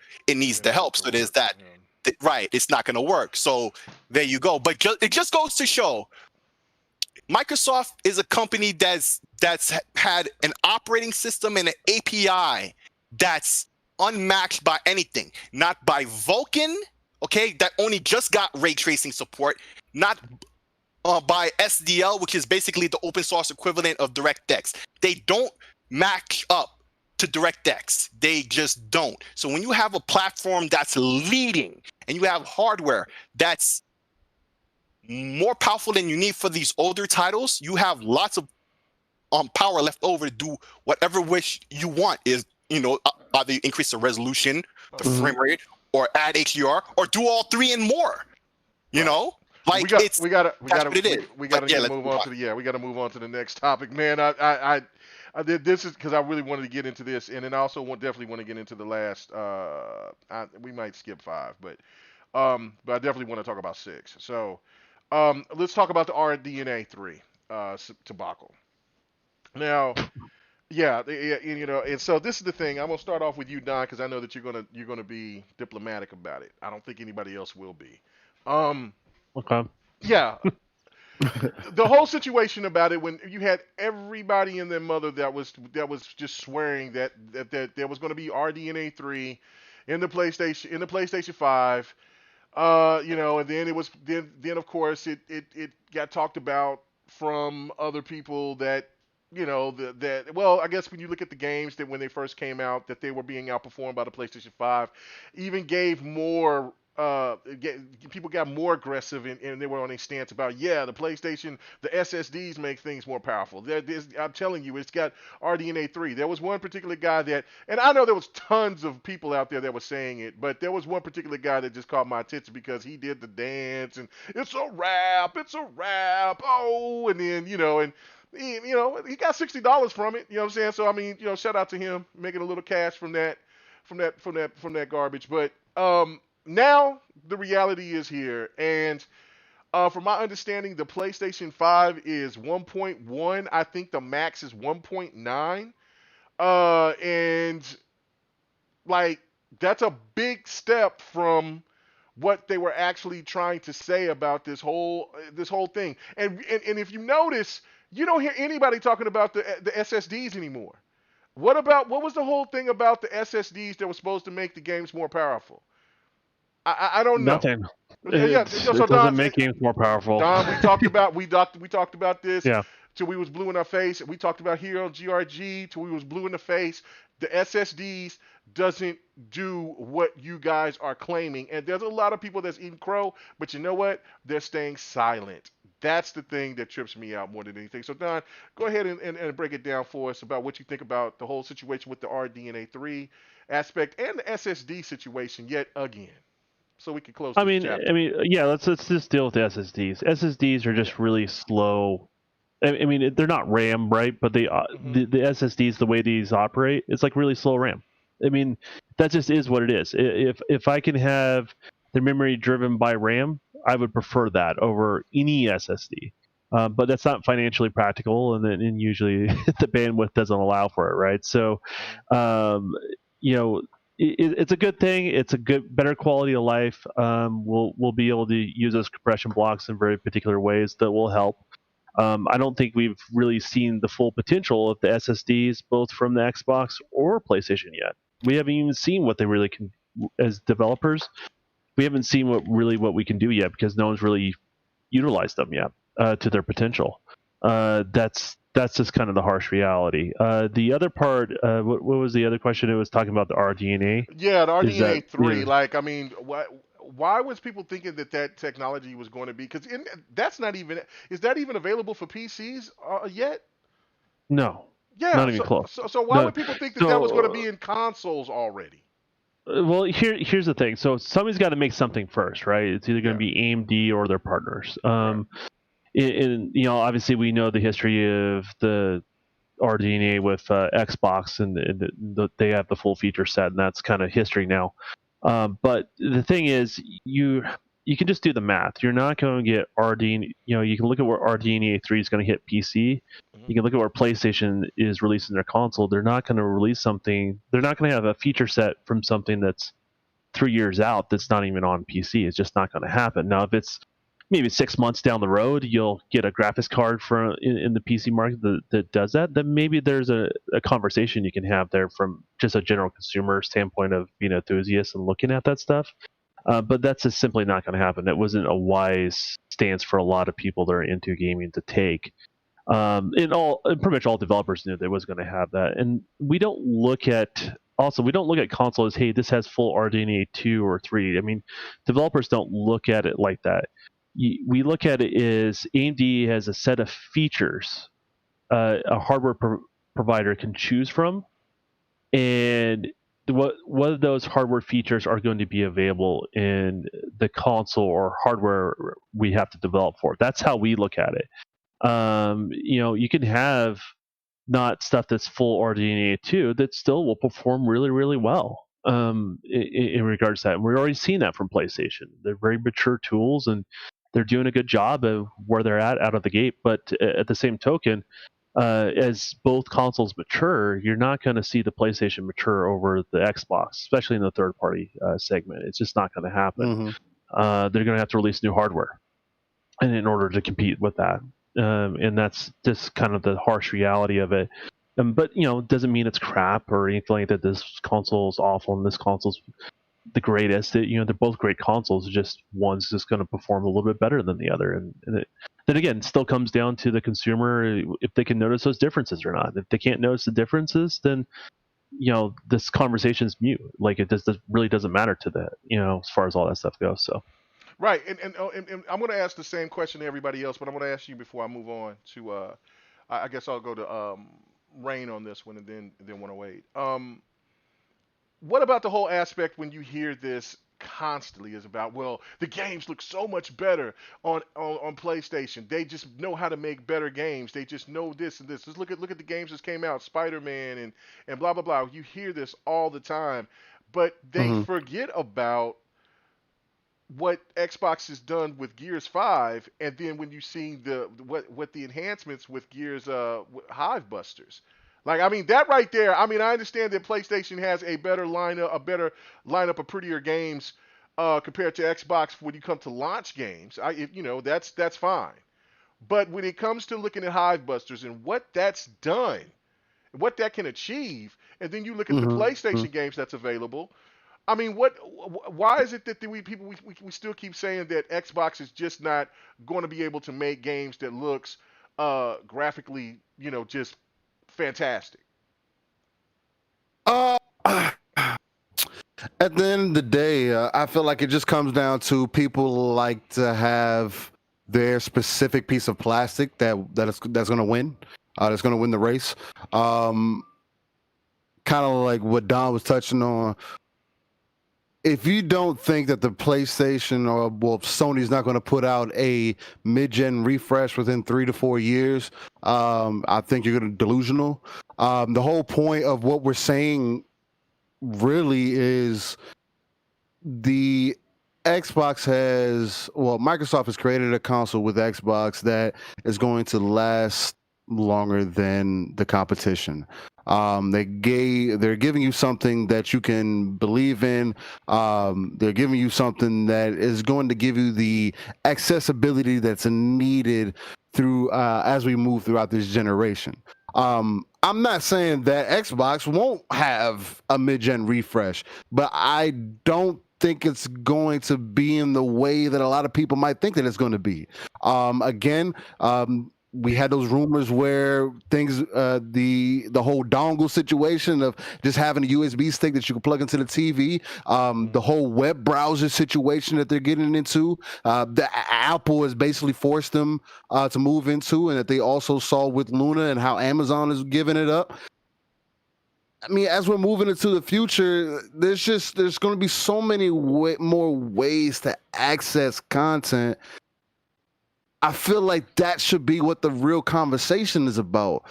help. So there's that, right? It's not going to work. So there you go. But it just goes to show, Microsoft is a company that's had an operating system and an API that's unmatched by anything. Not by Vulkan, okay? That only just got ray tracing support. Not by SDL, which is basically the open source equivalent of DirectX. They don't match up to DirectX. They just don't. So when you have a platform that's leading and you have hardware that's more powerful than you need for these older titles, you have lots of power left over to do whatever wish you want. Is either increase the resolution, the frame rate, or add HDR, or do all three and more. Like we gotta move on to the next topic, man. I did this is because I really wanted to get into this, and then I also definitely want to get into the last. We might skip 5, but I definitely want to talk about 6. So let's talk about the RDNA 3 debacle. Now, and so this is the thing. I'm gonna start off with you, Don, because I know that you're gonna be diplomatic about it. I don't think anybody else will be. Okay. Yeah. The whole situation about it, when you had everybody and their mother that was just swearing that there was going to be RDNA 3 in the PlayStation 5, and then it was then of course it got talked about from other people that I guess when you look at the games that when they first came out that they were being outperformed by the PlayStation 5, even gave more. People got more aggressive and they were on a stance about the PlayStation, the SSDs make things more powerful. I'm telling you, it's got RDNA 3. There was one particular guy and I know there was tons of people out there that were saying it, but there was one particular guy that just caught my attention because he did the dance and it's a rap, oh, and then he got $60 from it. You know what I'm saying? So I mean, shout out to him making a little cash from that garbage, but now the reality is here, and from my understanding, the PlayStation 5 is 1.1. I think the max is 1.9, and like that's a big step from what they were actually trying to say about this whole thing. And if you notice, you don't hear anybody talking about the SSDs anymore. What was the whole thing about the SSDs that was supposed to make the games more powerful? I don't know. Nothing. So It doesn't make games more powerful. Don, we talked about this. Yeah. till we was blue in our face. We talked about here on GRG till we was blue in the face. The SSDs doesn't do what you guys are claiming. And there's a lot of people that's eating crow, but you know what? They're staying silent. That's the thing that trips me out more than anything. So, Don, go ahead and break it down for us about what you think about the whole situation with the RDNA 3 aspect and the SSD situation yet again, so we can close this chapter. Yeah. Let's just deal with the SSDs. SSDs are just really slow. I mean, they're not RAM, right? But they the SSDs, the way these operate, it's like really slow RAM. I mean, that just is what it is. If I can have the memory driven by RAM, I would prefer that over any SSD. But that's not financially practical, and usually the bandwidth doesn't allow for it, right? So, it's a good thing. It's a better quality of life. We'll be able to use those compression blocks in very particular ways that will help. I don't think we've really seen the full potential of the SSDs, both from the Xbox or PlayStation yet. We haven't even seen what they really can, as developers. We haven't seen what we can do yet because no one's really utilized them yet to their potential. That's just kind of the harsh reality. The other part, what was the other question? It was talking about the RDNA. Yeah, the RDNA 3. Yeah. Like, I mean, why was people thinking that technology was going to be? Because that's not even. Is that even available for PCs yet? No. Yeah. Not even close. So why would people think that was going to be in consoles already? Well, here's the thing. So somebody's got to make something first, right? It's either going to be AMD or their partners. And obviously we know the history of the RDNA with Xbox, and they have the full feature set, and that's kind of history now. But the thing is, you can just do the math. You're not going to get RDNA. You can look at where RDNA 3 is going to hit PC. You can look at where PlayStation is releasing their console. They're not going to release something. They're not going to have a feature set from something that's 3 years out that's not even on PC. It's just not going to happen. Now, if it's maybe 6 months down the road, you'll get a graphics card in the PC market that does that, then maybe there's a conversation you can have there from just a general consumer standpoint of being an enthusiast and looking at that stuff. But that's just simply not going to happen. That wasn't a wise stance for a lot of people that are into gaming to take. Pretty much all developers knew they was going to have that. And we don't look at console as, hey, this has full RDNA 2 or 3. I mean, developers don't look at it like that. We look at it as AMD has a set of features a hardware provider can choose from, and what of those hardware features are going to be available in the console or hardware we have to develop for. That's how we look at it. You can have not stuff that's full RDNA 2 that still will perform really, really well in regards to that. And we're already seeing that from PlayStation. They're very mature tools, and they're doing a good job of where they're at out of the gate. But at the same token, as both consoles mature, you're not going to see the PlayStation mature over the Xbox, especially in the third-party segment. It's just not going to happen. They're going to have to release new hardware, and in order to compete with that, and that's just kind of the harsh reality of it. But it doesn't mean it's crap or anything like that. This console is awful and this console's the greatest. They're both great consoles. Just one's just going to perform a little bit better than the other, and then again, it still comes down to the consumer if they can notice those differences or not. If they can't notice the differences, then this conversation's mute. Like it just really doesn't matter to that. As far as all that stuff goes. So. Right, and I'm going to ask the same question to everybody else, but I'm going to ask you before I move on to. I guess I'll go to Rain on this one, and then 108. What about the whole aspect when you hear this constantly is about, well, the games look so much better on PlayStation. They just know how to make better games. They just know this and this. Just look at the games that came out, Spider-Man and blah blah blah. You hear this all the time, but they forget about what Xbox has done with Gears 5, and then when you see what the enhancements with Gears Hive Busters. Like, I mean, that right there, I mean, I understand that PlayStation has a better lineup of prettier games compared to Xbox when you come to launch games. That's fine. But when it comes to looking at Hive Busters and what that's done, what that can achieve, and then you look at the PlayStation games that's available, I mean, why is it that we still keep saying that Xbox is just not going to be able to make games that looks graphically, just fantastic. Uh, at the end of the day, I feel like it just comes down to people like to have their specific piece of plastic that's going to win. That's going to win the race. Kind of like what Don was touching on. If you don't think that the PlayStation or Sony's not going to put out a mid-gen refresh within 3 to 4 years, I think you're delusional. The whole point of what we're saying really is the Microsoft has created a console with Xbox that is going to last longer than the competition. They're giving you something that you can believe in. They're giving you something that is going to give you the accessibility that's needed through as we move throughout this generation. I'm not saying that Xbox won't have a mid-gen refresh, but I don't think it's going to be in the way that a lot of people might think that it's going to be. We had those rumors where things, the whole dongle situation of just having a USB stick that you can plug into the TV, the whole web browser situation that they're getting into, that Apple has basically forced them to move into, and that they also saw with Luna and how Amazon is giving it up. I mean, as we're moving into the future, there's going to be so many more ways to access content. I feel like that should be what the real conversation is about.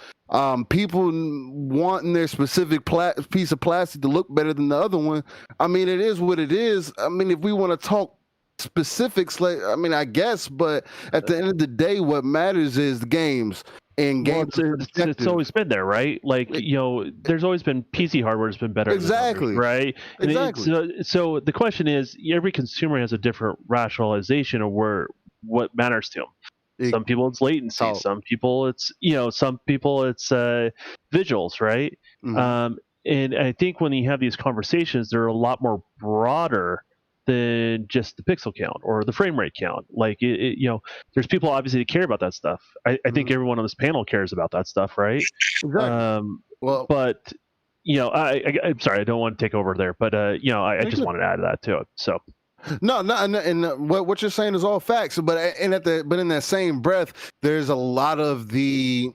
People wanting their specific piece of plastic to look better than the other one. I mean, it is what it is. I mean, if we want to talk specifics, I guess, but at the end of the day, what matters is the games. And games, it's always been there, right? Like, there's always been PC hardware has been better. Exactly. Than others, right? Exactly. So the question is, every consumer has a different rationalization of what matters to them. Some people it's latency. Some people it's visuals, right? Mm-hmm. And I think when you have these conversations, they're a lot more broader than just the pixel count or the frame rate count. Like there's people obviously that care about that stuff. I think everyone on this panel cares about that stuff, right? Exactly. But I'm sorry, I don't want to take over there, but I just wanted to add that to it. So. No, and what you're saying is all facts, but in that same breath, there's a lot of the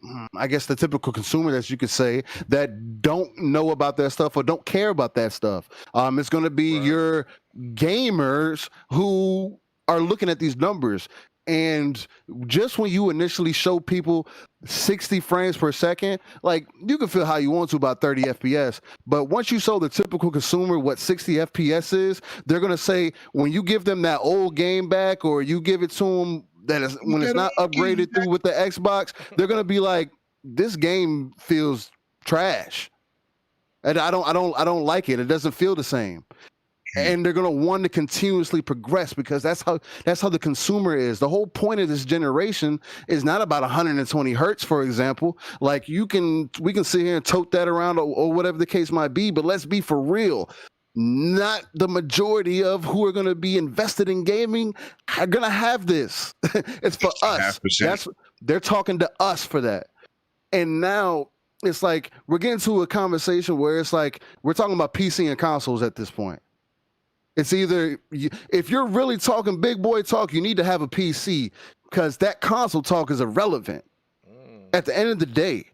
typical consumer that you could say that don't know about that stuff or don't care about that stuff. It's going to be your gamers who are looking at these numbers. And just when you initially show people 60 frames per second, like, you can feel how you want to about 30 FPS. But once you show the typical consumer what 60 FPS is, they're going to say, when you give them that old game back, or you give it to them when it's not upgraded through with the Xbox, they're going to be like, this game feels trash. And I don't like it. It doesn't feel the same. And they're going to want to continuously progress, because that's how the consumer is. The whole point of this generation is not about 120 hertz, for example. Like, we can sit here and tote that around or whatever the case might be, but let's be for real. Not the majority of who are going to be invested in gaming are going to have this. It's for us. They're talking to us for that. And now it's like we're getting to a conversation where it's like we're talking about PC and consoles at this point. It's either, if you're really talking big boy talk, you need to have a PC, because that console talk is irrelevant. At the end of the day,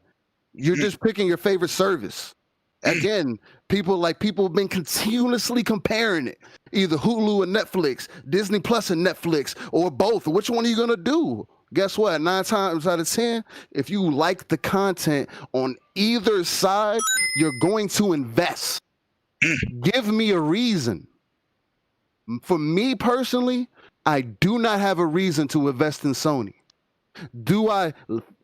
you're just picking your favorite service. Again, people have been continuously comparing it. Either Hulu and Netflix, Disney Plus and Netflix, or both. Which one are you going to do? Guess what? 9 times out of 10, if you like the content on either side, you're going to invest. Give me a reason. For me personally, I do not have a reason to invest in Sony. Do I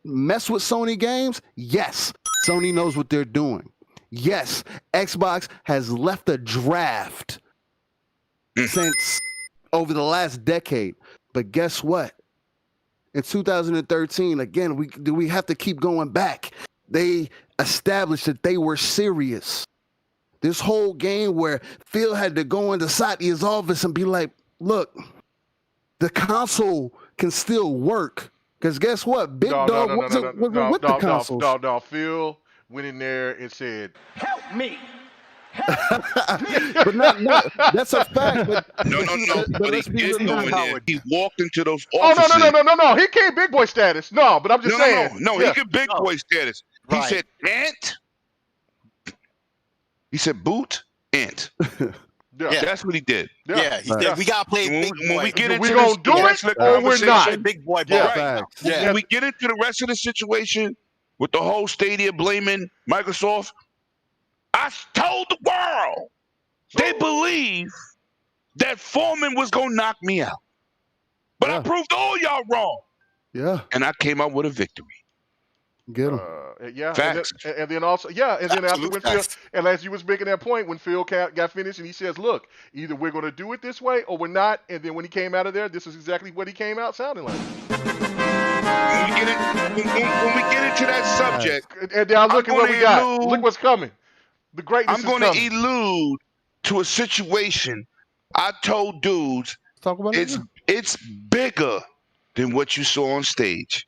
mess with Sony games? Yes. Sony knows what they're doing. Yes. Xbox has left a draft since over the last decade. But guess what? In 2013, again, we have to keep going back. They established that they were serious. This whole game where Phil had to go into Satya's office and be like, look, the console can still work. Because guess what? Big Dog wasn't with the consoles. No. Phil went in there and said, Help me. But that's a fact. But No. But let's he be did go in there. realistic. He walked into those "Oh offices. no. He can't big boy status. No, but I'm just saying. No. Yeah. He could big boy status. He Right. said ant. He said boot ant. Yeah. That's what he did. Yeah, he Right. did. We gotta play big boy. When we get We into gonna this do it rest of the or we're not. conversation, Big boy Yeah. ball. Facts. Yeah. when we get into the rest of the situation with the whole Stadia blaming Microsoft, I told the world they believe that Foreman was gonna knock me out, but I Yeah. proved all y'all wrong, Yeah, and I came out with a victory. get him. Yeah, Facts. and then also, yeah, and then after Absolute when Phil, facts. and as you was making that point, when Phil got finished, and he says, "Look, either we're going to do it this way or we're not," and then when he came out of there, this is exactly what he came out sounding like. When we get into that subject, And now look at what we got. elude- Look what's coming. The greatness I'm is going to coming. allude to a situation I told dudes Let's talk about it. it's bigger than what you saw on stage.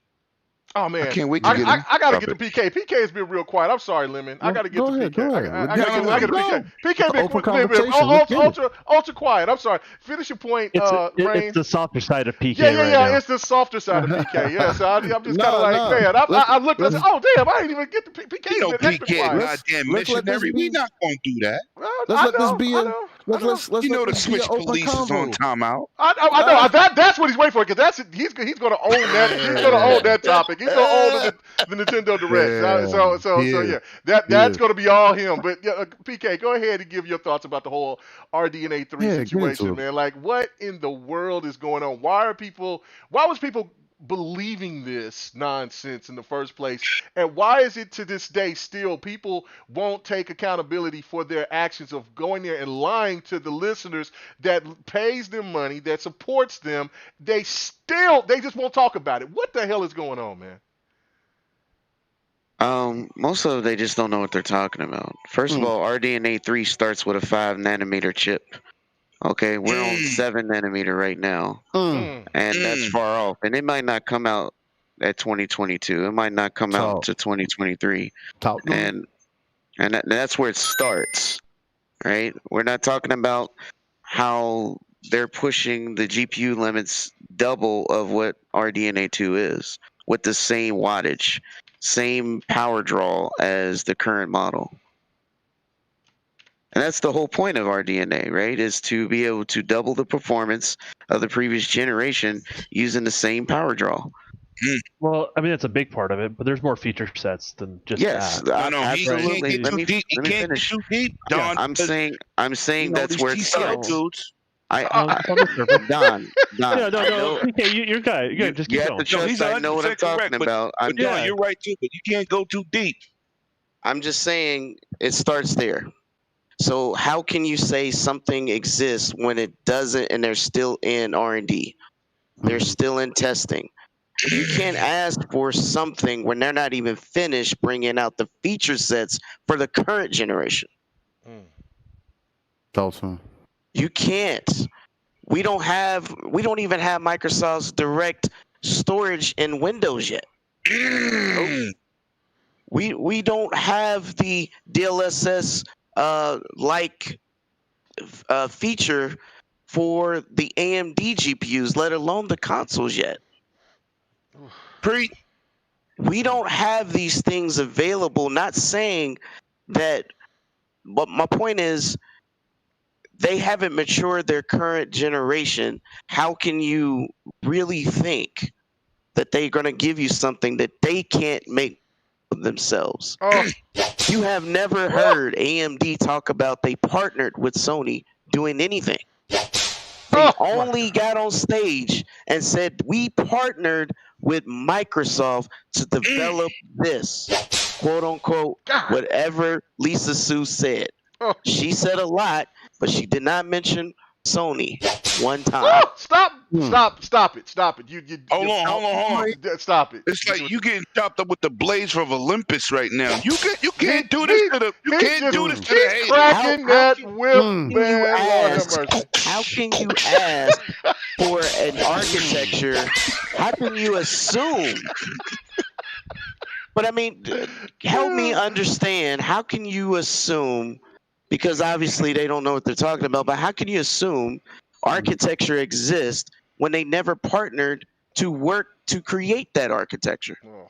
Oh man, I can't wait to get him. I gotta Stop get to PK. PK has been real quiet. I'm sorry, Lemon. I gotta get Go to ahead, PK. go ahead. I gotta get to PK. PK been Open quick, conversation. Let's get it. ultra quiet. I'm sorry. Finish your point, Rain. It's the softer side of PK Yeah, right now. it's the softer side of PK. Yeah, so I'm just kind No, of like, no. man, I looked at let's- oh, damn, I didn't even get the PK. You know, Been extra PK, quiet. goddamn let's let this missionary. be- We not gonna do that. Well, Let's I let this know, be I a know. let's You know, let the this be switch an open police is on convo. timeout. I know. That's what he's waiting for because he's gonna own that. He's gonna own that topic. He's gonna own the Nintendo Direct. So Yeah. that's Yeah. gonna be all him. But yeah, PK, go ahead and give your thoughts about the whole RDNA 3 Yeah, get into situation, it. man. Like, what in the world is going on? Why was people believing this nonsense in the first place? And why is it to this day still people won't take accountability for their actions of going there and lying to the listeners that pays them money, that supports them? They just won't talk about it. What the hell is going on, man? Most of them, they just don't know what they're talking about. First of all, RDNA 3 starts with a 5 nanometer chip. Okay, we're on 7 nanometer right now, and that's far off. And it might not come out at 2022. It might not come out to 2023. And that's where it starts, right? We're not talking about how they're pushing the GPU limits double of what RDNA 2 is with the same wattage, same power draw as the current model. And that's the whole point of RDNA, right? Is to be able to double the performance of the previous generation using the same power draw. Well, I mean that's a big part of it, but there's more feature sets than just Yes, that. No, he can't absolutely. get Let too me deep. He can't get finish. too deep, Don. I'm saying that's these where it TCL starts. dudes. It's on the surface. Don, No, I know- PK, you're good. You're good. Just you keep have to going. No, he's trust I know what I'm 100% correct, talking about. But Don, you're right too. But you can't go too deep. I'm just saying it starts there. So how can you say something exists when it doesn't, and they're still in R&D? They're still in testing. You can't ask for something when they're not even finished bringing out the feature sets for the current generation. Awesome. You can't. We don't even have Microsoft's direct storage in Windows yet. We don't have the DLSS feature for the AMD GPUs, let alone the consoles yet. We don't have these things available. Not saying that, but my point is they haven't matured their current generation. How can you really think that they're going to give you something that they can't make themselves? You have never heard AMD talk about they partnered with Sony doing anything. They only got on stage and said, we partnered with Microsoft to develop this, quote unquote, whatever Lisa Sue said. She said a lot, but she did not mention Sony one time. Stop it. You Hold on. stop it. It's like you getting chopped up with the blades from Olympus right now. You can't do He- this to the he can't do just- this to the He's haters. cracking that whip, Mm. man. Lord have ask? mercy. How can you ask for an architecture? How can you assume? But I mean, help me understand. How can you assume? Because obviously they don't know what they're talking about. But how can you assume architecture exists when they never partnered to work to create that architecture? Oh.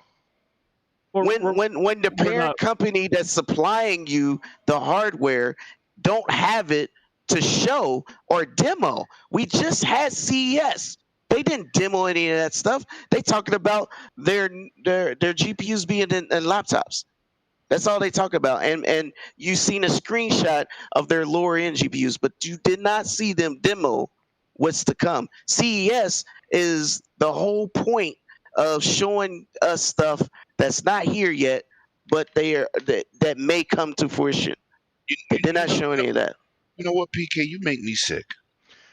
When the parent company that's supplying you the hardware don't have it to show or demo. We just had CES. They didn't demo any of that stuff. They talking about their GPUs being in laptops. That's all they talk about. And you seen a screenshot of their lower end GPUs, but you did not see them demo what's to come. CES is the whole point of showing us stuff that's not here yet, but that may come to fruition. They did not show any of that. You know what, PK? You make me sick.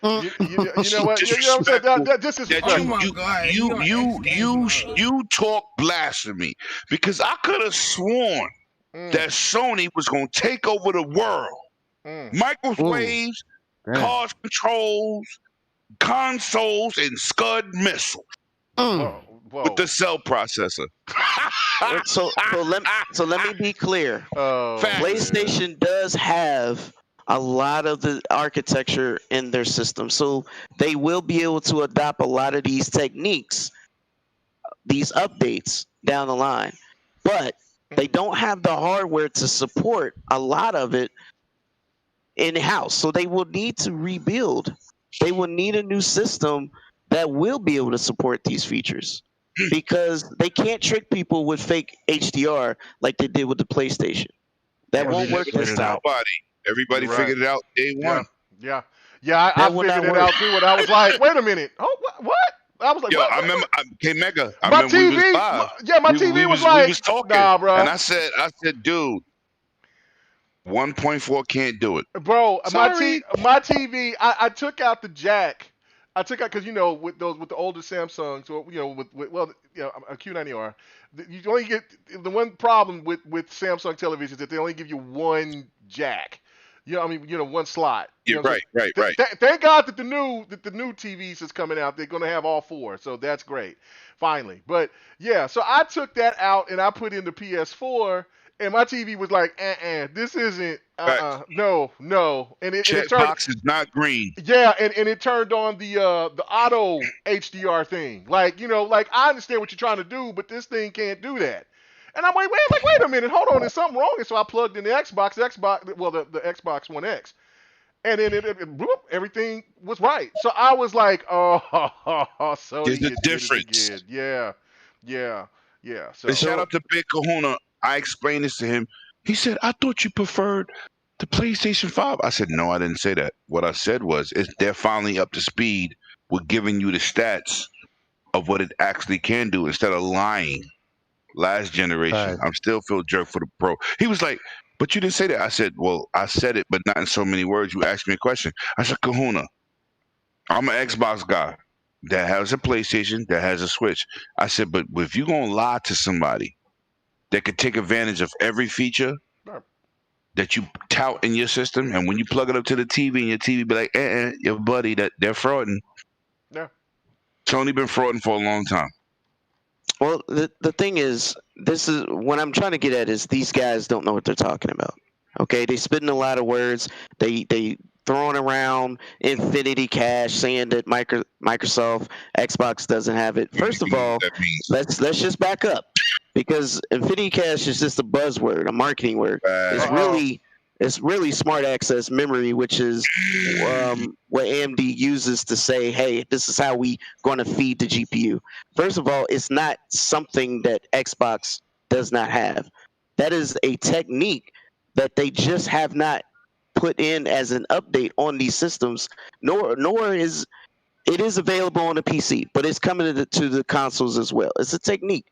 You know what? You know what I'm saying? This is You talk blasphemy because I could have sworn that Sony was going to take over the world. Microwaves, cars controls, consoles, and Scud missiles with the cell processor. So let me be clear. PlayStation does have a lot of the architecture in their system, so they will be able to adopt a lot of these techniques, these updates down the line, but they don't have the hardware to support a lot of it in-house, so they will need to rebuild. They will need a new system that will be able to support these features, because they can't trick people with fake HDR like they did with the PlayStation. That won't work this time. Everybody figured it out day one. Yeah. I figured it out too, and I was like, wait a minute. Oh, what? I was like, I remember KMEGA. I my remember TV, we was live. my TV was like, we was talking, nah, bro. And I said, dude, 1.4 can't do it, bro. Sorry. My TV, I took out the jack. I took out because with the older Samsungs, or with a Q90R, you only get the one problem with Samsung televisions that they only give you one jack. One slot. Yeah, right. Thank God that the new TVs is coming out. They're gonna have all four, so that's great. Finally, but yeah, so I took that out and I put in the PS4, and my TV was like, this isn't, no, and it turned, box is not green. Yeah, and it turned on the auto HDR thing. Like I understand what you're trying to do, but this thing can't do that. And I'm like, wait a minute, hold on, there's something wrong. And so I plugged in the Xbox, the Xbox One X, and then everything was right. So I was like, so there's a difference. Yeah. So and shout out to Big Kahuna. I explained this to him. He said, I thought you preferred the PlayStation 5. I said, no, I didn't say that. What I said was, they're finally up to speed with giving you the stats of what it actually can do instead of lying. Last generation, I'm still feel jerk for the Pro. He was like, but you didn't say that. I said, well, I said it, but not in so many words. You asked me a question. I said, Kahuna, I'm an Xbox guy that has a PlayStation, that has a Switch. I said, but if you're going to lie to somebody that could take advantage of every feature that you tout in your system, and when you plug it up to the TV and your TV be like, your buddy, that they're frauding. Yeah. Sony been frauding for a long time. Well, the thing is, this is what I'm trying to get at is these guys don't know what they're talking about. Okay, they spitting a lot of words. They throwing around infinity cash, saying that Microsoft Xbox doesn't have it. First of all, let's just back up, because infinity cash is just a buzzword, a marketing word. It's really smart access memory, which is what AMD uses to say, hey, this is how we going to feed the GPU. First of all, it's not something that Xbox does not have. That is a technique that they just have not put in as an update on these systems, nor is it is available on the PC, but it's coming to the consoles as well. It's a technique.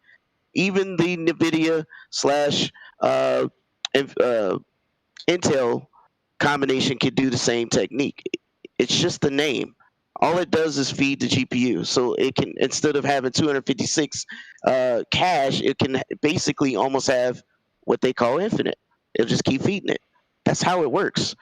Even the NVIDIA / Intel combination can do the same technique. It's just the name. All it does is feed the GPU. So it can, instead of having 256 cache, it can basically almost have what they call infinite. It'll just keep feeding it. That's how it works.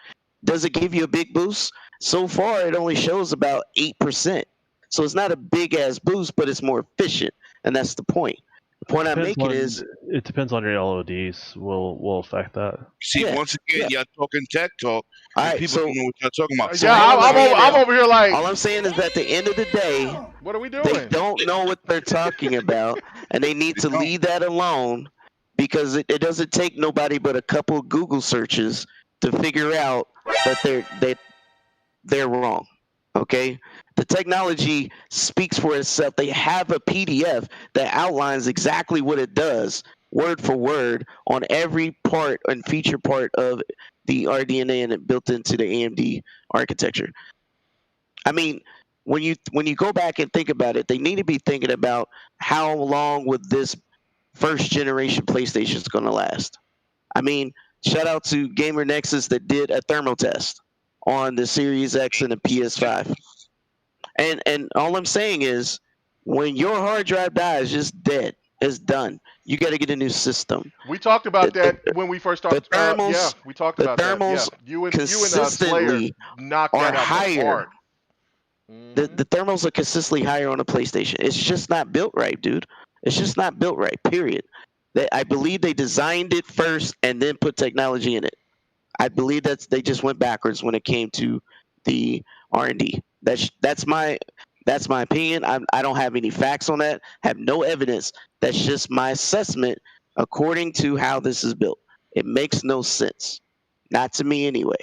Does it give you a big boost? So far, it only shows about 8%. So it's not a big ass boost, but it's more efficient, and that's the point. The point I'm making is it depends on your LODs. Will affect that. See, Yeah, once again, y'all talking tech talk, all and right. people So don't know what y'all talking about. So Yeah, all I'm saying I'm is- over here like, all I'm saying is that at the end of the day, what are we they doing? don't know what they're talking about, and they need to They don't. leave that alone, because it doesn't take nobody but a couple of Google searches to figure out that they're wrong. Okay, the technology speaks for itself. They have a PDF that outlines exactly what it does, word for word, on every part and feature part of the RDNA, and it built into the AMD architecture. I mean, when you go back and think about it, they need to be thinking about how long would this first generation PlayStation is going to last. I mean, shout out to Gamer Nexus that did a thermal test on the Series X and the PS5. And all I'm saying is, when your hard drive dies, just dead, it's done. You got to get a new system. We talked about The- that the- when we first the talked. thermals, Yeah, we talked the about that. Yeah, thermals you and Slayer consistently knocked are that out the higher. park. The thermals are consistently higher on a PlayStation. It's just not built right, dude. It's just not built right. Period. I believe they designed it first and then put technology in it. I believe they just went backwards when it came to the R&D. That's my opinion. I don't have any facts on that. Have no evidence. That's just my assessment according to how this is built. It makes no sense. Not to me anyway.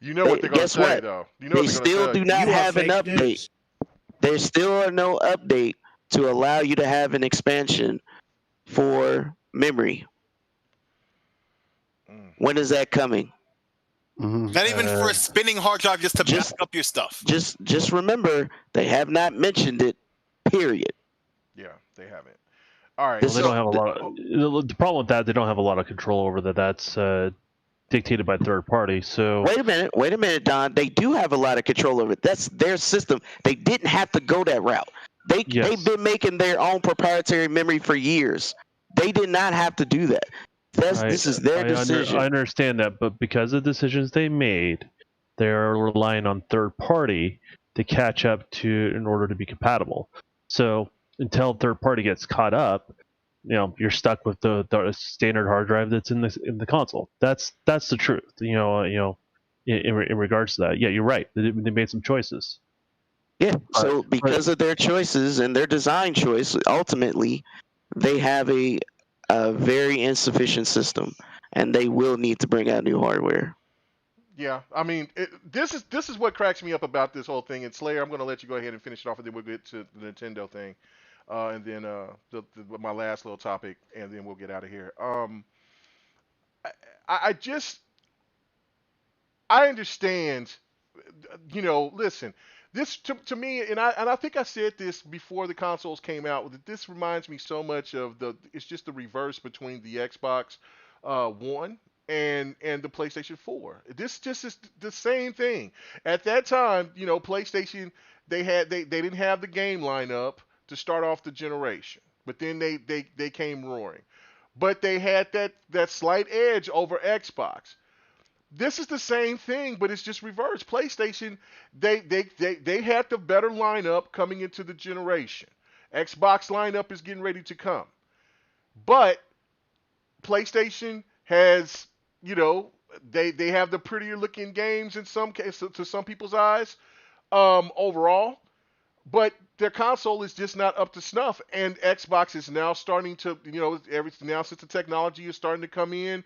You know what they're going to Guess say, what? though. You know what They they're going to still tell do you. not You are have an fake update. news. There still are no update to allow you to have an expansion for memory. When is that coming? Mhm. Not even for a spinning hard drive just to Just- back up your stuff. Just remember, they have not mentioned it. Period. Yeah, they haven't. All right. Well, they so don't have a lot of the problem with that. They don't have a lot of control over that. That's dictated by third party. So Wait a minute, Don. They do have a lot of control over it. That's their system. They didn't have to go that route. They've been making their own proprietary memory for years. They did not have to do that. This is their decision. I understand that, but because of decisions they made, they're relying on third party to catch up to in order to be compatible. So until third party gets caught up, you're stuck with the standard hard drive that's in the console. That's the truth. In regards to that, yeah, you're right. They made some choices. Yeah. So because of their choices and their design choice, ultimately, they have a very insufficient system, and they will need to bring out new hardware. Yeah, I mean, this is what cracks me up about this whole thing. And Slayer, I'm going to let you go ahead and finish it off, and then we'll get to the Nintendo thing, and then my last little topic, and then we'll get out of here. I understand. Listen, this to me, and I think I said this before the consoles came out. That this reminds me so much of it's just the reverse between the Xbox One and the PlayStation 4. This just is the same thing. At that time, PlayStation they didn't have the game lineup to start off the generation, but then they came roaring. But they had that slight edge over Xbox. This is the same thing, but it's just reversed. PlayStation, they had the better lineup coming into the generation. Xbox lineup is getting ready to come. But PlayStation has, they have the prettier looking games in some cases to some people's eyes, overall. But their console is just not up to snuff, and Xbox is now starting to, now since the technology is starting to come in,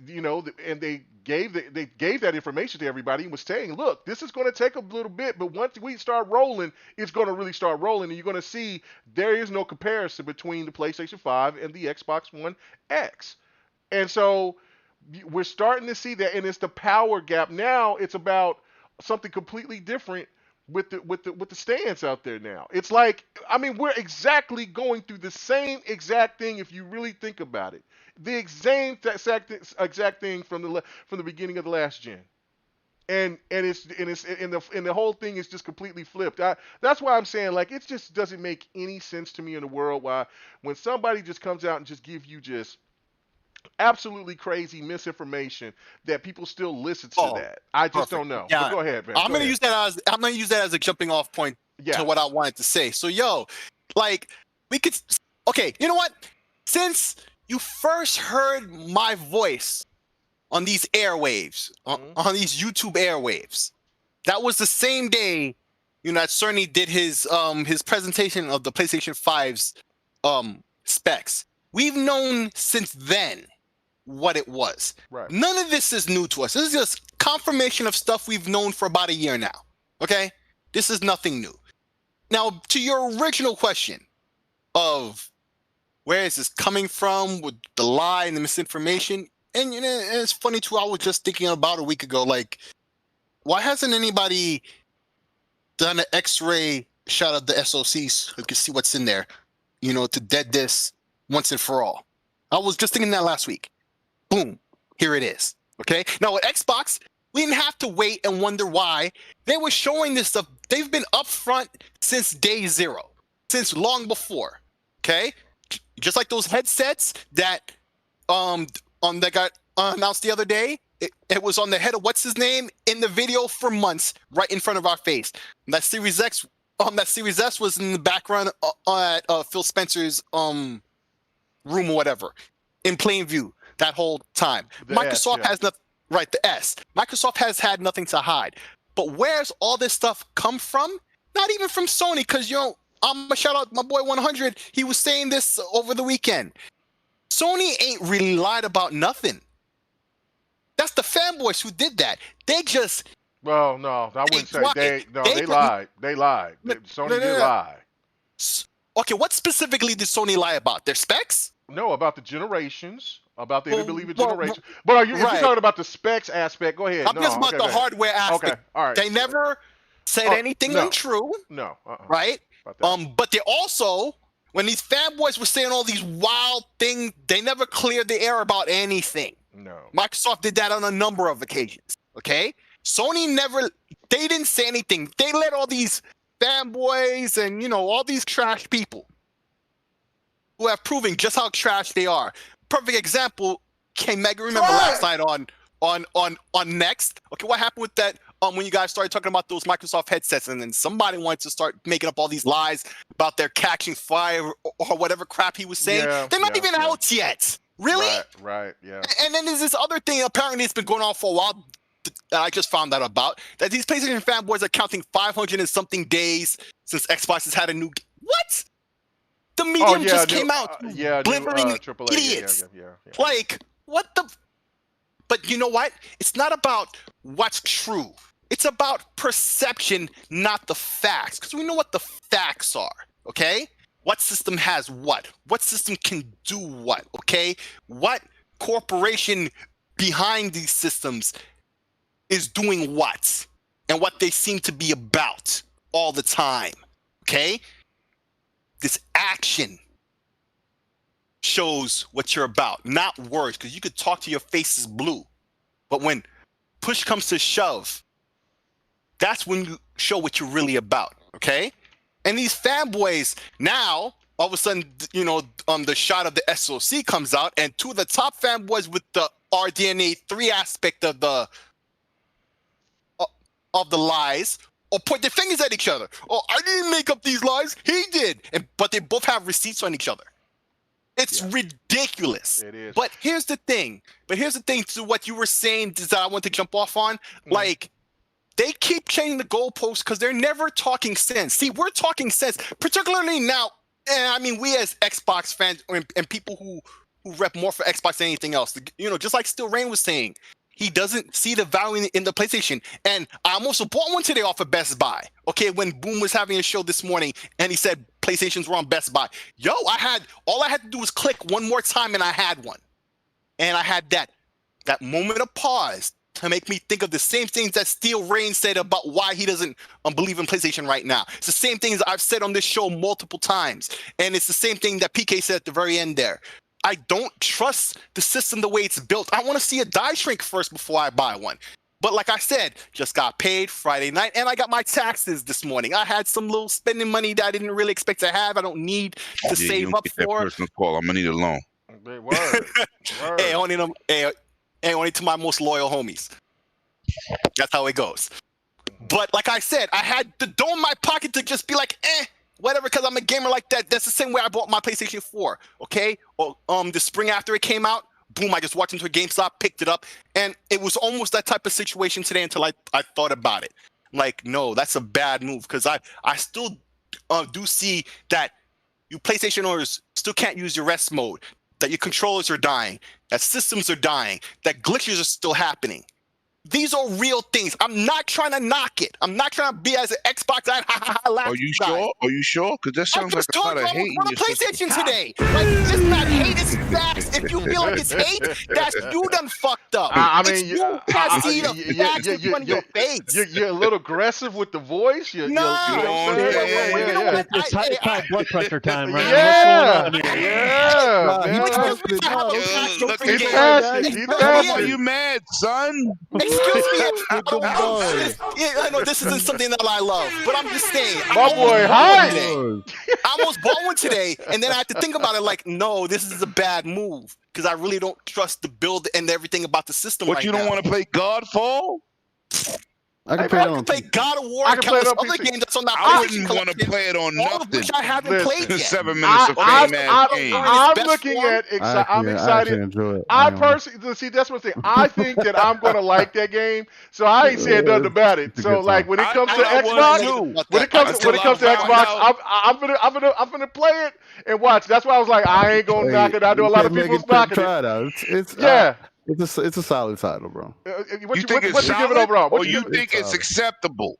and they gave that information to everybody and was saying, look, this is going to take a little bit, but once we start rolling, it's going to really start rolling, and you're going to see there is no comparison between the PlayStation 5 and the Xbox One X, and so we're starting to see that, and it's the power gap. Now it's about something completely different with the stands out there now. It's like, I mean, we're exactly going through the same exact thing if you really think about it. The exact thing from the beginning of the last gen. and the whole thing is just completely flipped. That's why I'm saying, like, it just doesn't make any sense to me in the world why when somebody just comes out and just give you just absolutely crazy misinformation that people still listen to that. I just don't know. Yeah. But go ahead, man. I'm gonna use that as a jumping off point to what I wanted to say. So like we could okay, you know what? Since you first heard my voice on these airwaves, on these YouTube airwaves, that was the same day, that Sony did his presentation of the PlayStation 5's specs. We've known since then what it was. Right. None of this is new to us. This is just confirmation of stuff we've known for about a year now. Okay? This is nothing new. Now, to your original question of where is this coming from with the lie and the misinformation, and it's funny too, I was just thinking about a week ago, like, why hasn't anybody done an X-ray shot of the SoCs so you can see what's in there, to dead this once and for all? I was just thinking that last week. Boom, here it is. Okay, now with Xbox, we didn't have to wait and wonder why. They were showing this stuff. They've been upfront since day zero, since long before. Okay, just like those headsets that that got announced the other day. It was on the head of what's his name in the video for months, right in front of our face. And that Series X, that Series S was in the background at Phil Spencer's room or whatever, in plain view that whole time. The Microsoft S, yeah. has nothing. Right, the S. Microsoft has had nothing to hide. But where's all this stuff come from? Not even from Sony, because I'm gonna shout out my boy 100. He was saying this over the weekend. Sony ain't really lied about nothing. That's the fanboys who did that. They just. Well, no, I wouldn't say they lied. They lied. Sony did lie. Okay, what specifically did Sony lie about? Their specs? No, about the generations. About they didn't believe in generations. But if you're talking about the specs aspect, go ahead. I'm just about the hardware aspect. Okay, all right. They never said anything untrue. No. Right? But they also, when these fanboys were saying all these wild things, they never cleared the air about anything. No. Microsoft did that on a number of occasions. Okay? Sony they didn't say anything. They let all these fanboys and, all these trash people who have proven just how trash they are. Perfect example, KMEGA, remember last night on Next? Okay, what happened with that when you guys started talking about those Microsoft headsets, and then somebody wanted to start making up all these lies about their catching fire or whatever crap he was saying? They're not even out yet. Really? Right, yeah. And then there's this other thing, apparently it's been going on for a while, that I just found out about, that these PlayStation fanboys are counting 500 and something days since Xbox has had a new... What? The Medium just came out. Blithering idiots. Yeah. Like, what the... But you know what? It's not about what's true. It's about perception, not the facts. Because we know what the facts are, okay? What system has what? What system can do what, okay? What corporation behind these systems is doing what? And what they seem to be about all the time, okay? This action shows what you're about, not words, because you could talk to your face is blue. But when push comes to shove, that's when you show what you're really about, okay? And these fanboys, now, all of a sudden, the shot of the SoC comes out, and two of the top fanboys with the RDNA 3 aspect of the lies, or point their fingers at each other. Oh, I didn't make up these lies. He did. But they both have receipts on each other. It's ridiculous. It is. But here's the thing. To what you were saying that I want to jump off on. Like, they keep changing the goalposts because they're never talking sense. See, we're talking sense, particularly now. And I mean, we as Xbox fans and people who rep more for Xbox than anything else. Just like Still Rain was saying. He doesn't see the value in the PlayStation. And I almost bought one today off of Best Buy. Okay, when Boom was having a show this morning and he said PlayStations were on Best Buy. All I had to do was click one more time and I had one. And I had that moment of pause to make me think of the same things that Steel Rain said about why he doesn't believe in PlayStation right now. It's the same things I've said on this show multiple times. And it's the same thing that PK said at the very end there. I don't trust the system the way it's built. I want to see a die shrink first before I buy one. But like I said, just got paid Friday night, and I got my taxes this morning. I had some little spending money that I didn't really expect to have. I don't need to save up that for. personal call. I'm gonna need a loan. Word. Hey, only to my most loyal homies. That's how it goes. But like I said, I had the dough in my pocket to just be like, whatever, because I'm a gamer like that. That's the same way I bought my PlayStation 4. Okay, or the spring after it came out. Boom, I just walked into a GameStop, picked it up, and it was almost that type of situation today until I thought about it. Like, no, that's a bad move, because I still do see that you PlayStation owners still can't use your rest mode, that your controllers are dying, that systems are dying, that glitches are still happening. These are real things. I'm not trying to knock it. I'm not trying to be as an Xbox. Are you sure? Are you sure? Because that sounds like a lot of hate. On a PlayStation today. Like, it's not hate, it's facts. If you feel like it's hate, that's you done fucked up. I mean, it's you can't see the facts in front of your face. You're a little aggressive with the voice. No. It's high blood pressure time, right? Yeah. Why are you mad, son? Excuse me. I know this isn't something that I love, but I'm just saying. My boy, hi. I almost bought one today, and then I had to think about it. Like, no, this is a bad move because I really don't trust the build and everything about the system. But you don't want to play Godfall? I can play God of War. I can play it on other PC. games that's on that I PlayStation wouldn't want to collection, play it on all of nothing. which I haven't played yet. 7 minutes of fame-ass game. I'm Best looking form. at. I'm I excited. actually enjoy it. I personally see that's one thing. I think that I'm gonna like that game, so I ain't saying nothing about it. It's a So good like time. when it comes to I Xbox, when it comes to Xbox, I'm gonna play it and watch. That's why I was like, I ain't gonna knock it. I know a lot of people's knocking try it. it out. It's Yeah. It's a solid title, bro. What You think it's what you give it solid, overall? or What you give it? think it's acceptable?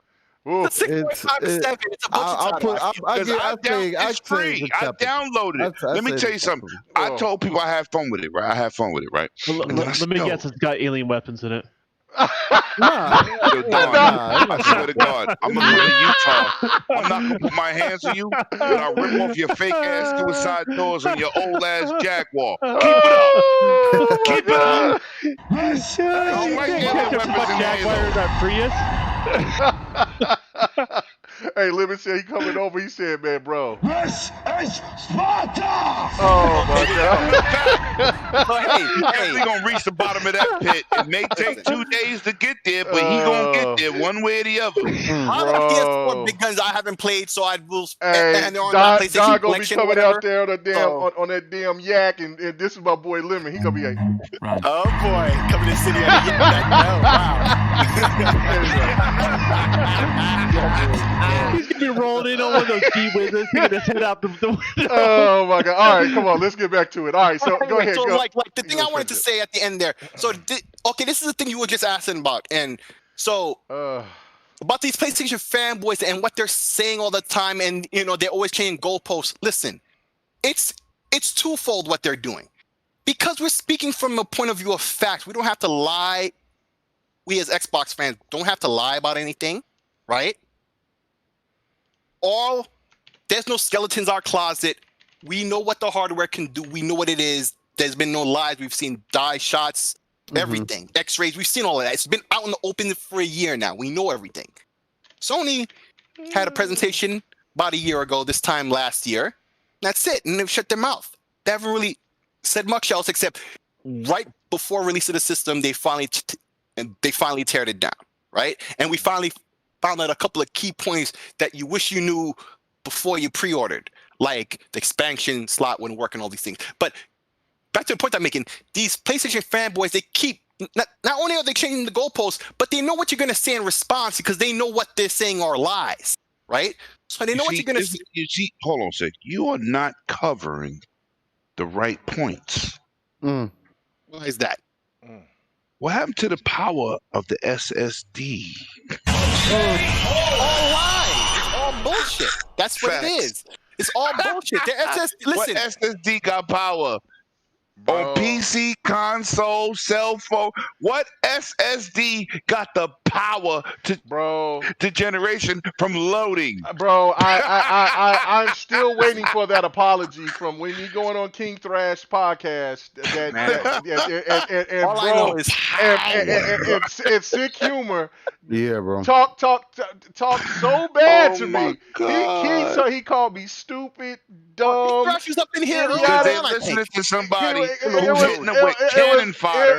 Ooh. It's 6.5 to 7. It's a bunch of titles. It's free. I downloaded it. Let me tell you something. I told people I had fun with it, right? I had fun with it, right? Let me guess, it's got alien weapons in it. Yo, Don, I swear to God, I'm gonna go to Utah. I'm not gonna put my hands on you, but I'll rip off your fake ass suicide doors and your old ass Jaguar. Keep it up. Keep it up. I don't like alien weapons in Halo. Hey, Lemon said he coming over. He said, "Man, bro." This is Sparta! Oh my God. He's gonna reach the bottom of that pit. It may take 2 days to get there, but he gonna get there one way or the other. I have PS4 big guns I haven't played, so I will. Hey, and they're on my Don PlayStation gonna be collection. coming Whatever. out there on that damn on that damn yak, and this is my boy Lemon. He gonna be like, Oh boy, coming to the city. Wow. He's gonna be rolling in on one of those key wizards, taking his head out the window. oh my God! All right, come on, let's get back to it. All right, so go ahead. So Go. like the thing I wanted to say at the end there. So okay, this is the thing you were just asking about, and so about these PlayStation fanboys and what they're saying all the time, and they're always changing goalposts. Listen, it's twofold what they're doing, because we're speaking from a point of view of facts. We don't have to lie. We as Xbox fans don't have to lie about anything, right? There's no skeletons in our closet. We know what the hardware can do. We know what it is. There's been no lies. We've seen die shots, everything, X-rays. We've seen all of that. It's been out in the open for a year now. We know everything. Sony had a presentation about a year ago, this time last year. That's it. And they've shut their mouth. They haven't really said much else except right before release of the system, they finally teared it down, right? And we finally found out a couple of key points that you wish you knew before you pre-ordered, like the expansion slot wouldn't work and all these things. But back to the point I'm making, these PlayStation fanboys, they keep, not only are they changing the goalposts, but they know what you're going to say in response because they know what they're saying are lies, right? So they know what you're going to say. You see, hold on a sec. You are not covering the right points. Why is that? What happened to the power of the SSD? All lies. All bullshit. That's what it is. It's all bullshit. The SSD, listen. What SSD got power? Bro. On PC, console, cell phone. What SSD got the power to generation from loading. Bro, I'm still waiting for that apology from when you going on King Thrash podcast. All I know is and Sick Humor. Yeah, bro. Talk so bad to me. God. He called me stupid, dumb. Thrash was up in here early Because they on, I listening think. to somebody It who's was- hitting them with cannon fodder.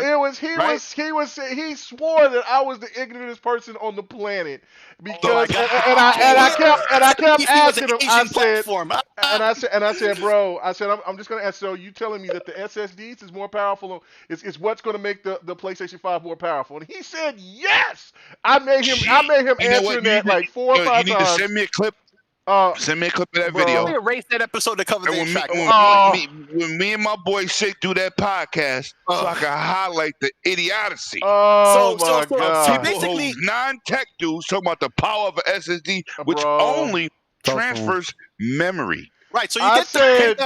He swore that I was the ignorantest person on the planet because God. and I kept If he was asking an him. Asian platform. I said, bro, I'm just gonna ask. So you telling me that the SSDs is more powerful? Is what's gonna make the PlayStation 5 more powerful? And he said yes. I made him You know what? answering that like 4 or 5 You need times. to send me a clip. Send me a clip of that bro. video. We erased that episode to cover the And track. when me and my boy Sick do that podcast, so I can highlight the idiocy. Oh So- my so god. basically- Those non-tech dudes talking about the power of an SSD, which Bro. only transfers memory. Right, so you I get said, the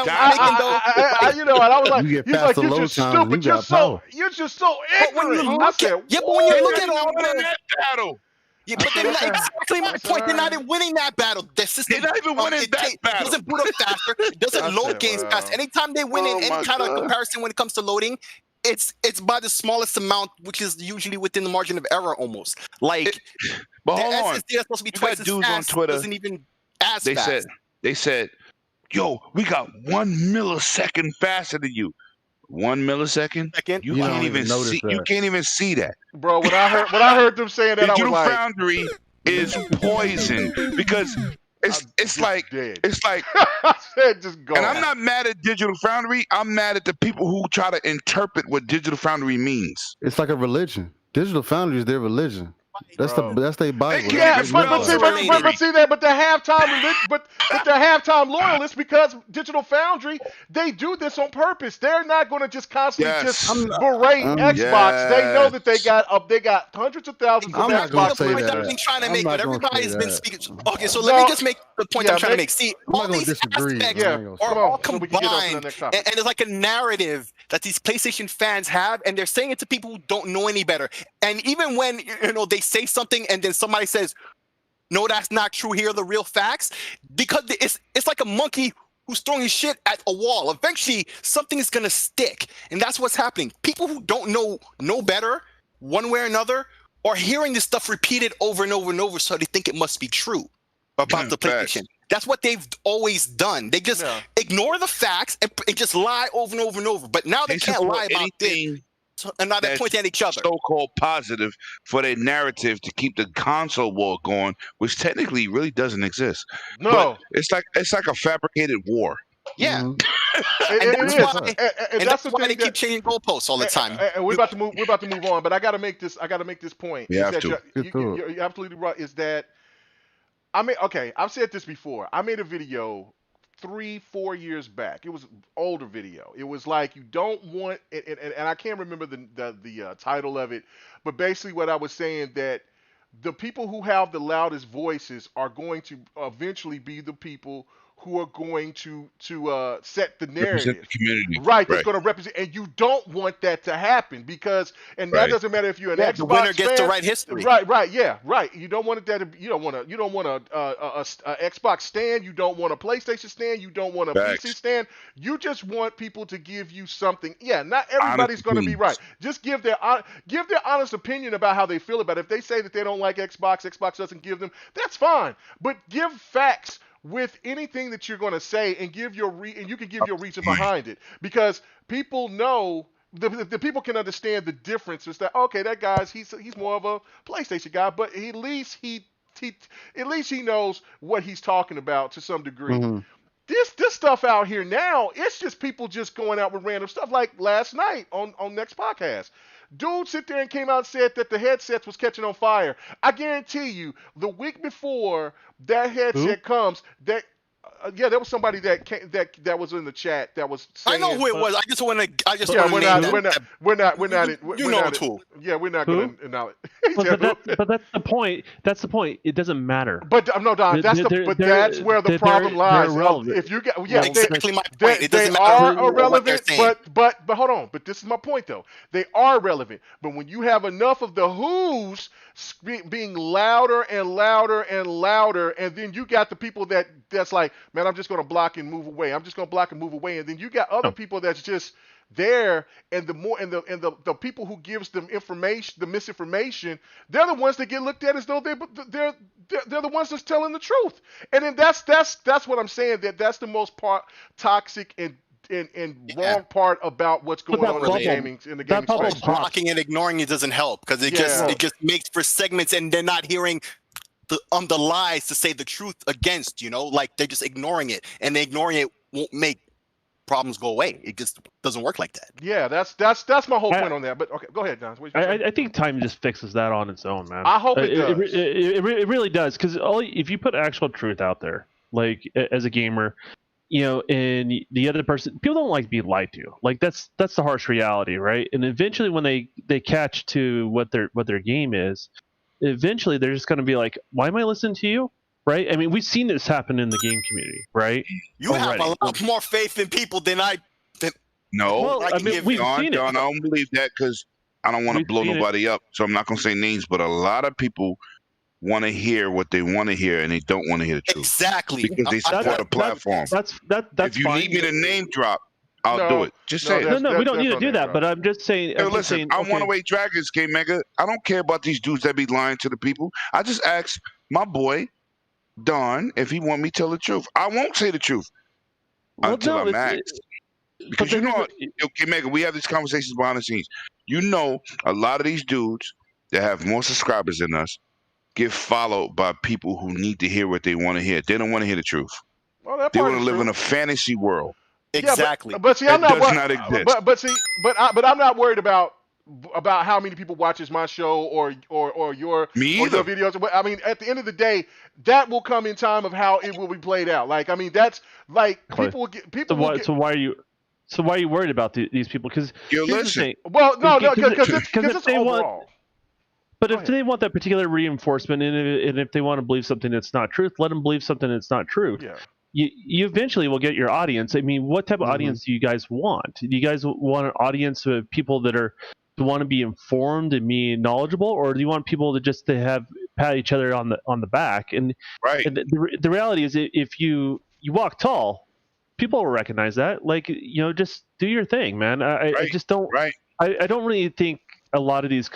you know, and I was like, You get he's past like, the you're load just times, stupid. you got power. You're just so But when you ignorant. I look said, at, yeah, but when you They're look at not all even winning the, that battle. yeah, but they're not exactly my point. They're not even winning that battle. The system, They're not even winning that battle. doesn't boot up faster. It doesn't I load said, games wow. fast. Anytime they win in Oh my any kind of God. comparison when it comes to loading, it's by the smallest amount, which is usually within the margin of error almost. Like But the hold on. SSD that's supposed to be You got twice as dudes on fast Twitter, doesn't even as They fast. said, yo, we got 1 millisecond faster than you. 1 millisecond? Second, You You can't don't even even notice see. that. You can't even see that. bro, when I heard them saying that, I was Digital like, Foundry is poison because it's like dead. it's like. I said, just go. And I'm not mad at Digital Foundry. I'm mad at the people who try to interpret what Digital Foundry means. It's like a religion. Digital Foundry is their religion. That's Bro. that's their Bible. Yeah, That's but what they see, live by. but the halftime loyalists, because Digital Foundry, they do this on purpose. They're not going to just constantly Yes. berate Xbox. They know that they Yes. got hundreds of thousands of I'm not Xbox gonna the say point players. that that. I've been trying to I'm make, not but gonna everybody's say been that. speaking. Okay, so let me just make the point I'm trying to make. See, I'm all not gonna these disagree. aspects man. I Yeah. ain't gonna are Come all on, so we can get on to the combined, next topic. and it's like a narrative that these PlayStation fans have, and they're saying it to people who don't know any better. And even when they say something, and then somebody says, "No, that's not true. Here are the real facts," because it's like a monkey who's throwing his shit at a wall. Eventually, something is gonna stick, and that's what's happening. People who don't know better, one way or another, are hearing this stuff repeated over and over and over, so they think it must be true about the Facts. PlayStation. That's what they've always done. They just ignore the facts and just lie over and over and over. But now they can't support lie about this, anything and now they're that's pointing at each other. so-called positive for their narrative to keep the console war going, which technically really doesn't exist. No, But it's like a fabricated war. Yeah, Mhm. it that's is. why- And and that's that's the why they thing keep changing goalposts all the time. And we're about to move on, but I got to make this point. You Is have that to. You're absolutely right. Is that I've said this before. I made a video 3-4 years back. It was an older video. It was like, you don't want, and I can't remember the title of it, but basically what I was saying, that the people who have the loudest voices are going to eventually be the people who are going to set the Represent narrative. the community. Right, that's going to represent, and you don't want that to happen, because, and that Right. doesn't matter if you're an Yeah, Xbox the winner gets to fan. write history. Right, yeah, right. You don't want that. You don't want a Xbox stand. You don't want a PlayStation stand. You don't want a Facts. PC stand. You just want people to give you something. Yeah, not everybody's going to be right. Just give their honest opinion about how they feel about it. If they say that they don't like Xbox doesn't give them, that's fine. But give facts with anything that you're going to say, and give and you can give your reason behind it, because people know. The people can understand the difference. Is that, okay, that guy's he's more of a PlayStation guy, but at least he knows what he's talking about to some degree. Mhm. This stuff out here now, it's just people just going out with random stuff. Like last night on Next Podcast, dude sit there and came out and said that the headsets was catching on fire. I guarantee you, the week before that headset comes, that there was somebody that was in the chat that was saying, I know who it was. I just want to. yeah, name that. we're not You know it. who. Yeah, we're not going to acknowledge. But that's the point. That's the point. It doesn't matter. But no, Don, that's that's where the problem lies. If you get exactly my point. It doesn't they matter are irrelevant, what they're saying. but hold on. But this is my point though. They are relevant. But when you have enough of the who's being louder and louder and louder, and then you got the people that's like, man, I'm just gonna block and move away. I'm just gonna block and move away, and then you got other people that's just there, and the people who gives them information, the misinformation, they're the ones that get looked at as though they're the ones that's telling the truth. And then that's what I'm saying, that's the most toxic and wrong part about what's going on in the gaming space. Blocking and ignoring it doesn't help because it just makes for segments, and they're not hearing the lies to say the truth against, like they're just ignoring it, and ignoring it won't make problems go away. It just doesn't work like that. Yeah, that's my whole point on that. But okay, go ahead, Don. I think time just fixes that on its own, man. I hope it does. It really does, because if you put actual truth out there, like as a gamer, and the other person, people don't like to be lied to. Like that's the harsh reality, right? And eventually, when they catch to what their game is, eventually they're just going to be like, why am I listening to you? Right? I mean, we've seen this happen in the game community, right? You have a lot more faith in people than I. No, well, I mean, we've seen it. I don't believe that, because I don't want to blow nobody up, so I'm not going to say names. But a lot of people want to hear what they want to hear, and they don't want to hear the truth. Exactly, because they support a platform. That's if you fine. need me to name drop, I'll do it. Just say it. No, we don't need to do that. But I'm just saying. Hey, listen, I want to wait dragons, KMEGA. I don't care about these dudes that be lying to the people. I just ask my boy Don if he want me to tell the truth. I won't say the truth until I'm asked. Because KMEGA, we have these conversations behind the scenes. A lot of these dudes that have more subscribers than us get followed by people who need to hear what they want to hear. They don't want to hear the truth. Well, they want to live in a fantasy world. Exactly. Yeah, but see, I'm not worried. But I'm not worried about how many people watches my show or your videos. I mean, at the end of the day, that will come in time of how it will be played out. Like, I mean, that's like people will get people. So why are you worried about these people? Because listen. Well, no, because it's overall. But if they want that particular reinforcement, and if they want to believe something that's not truth, let them believe something that's not true. Yeah. You eventually will get your audience. I mean, what type of audience do you guys want? Do you guys want an audience of people that want to be informed and be knowledgeable, or do you want people to have pat each other on the back? And the reality is, if you walk tall, people will recognize that. Like, just do your thing, man. I just don't. Right. I don't really think a lot of these,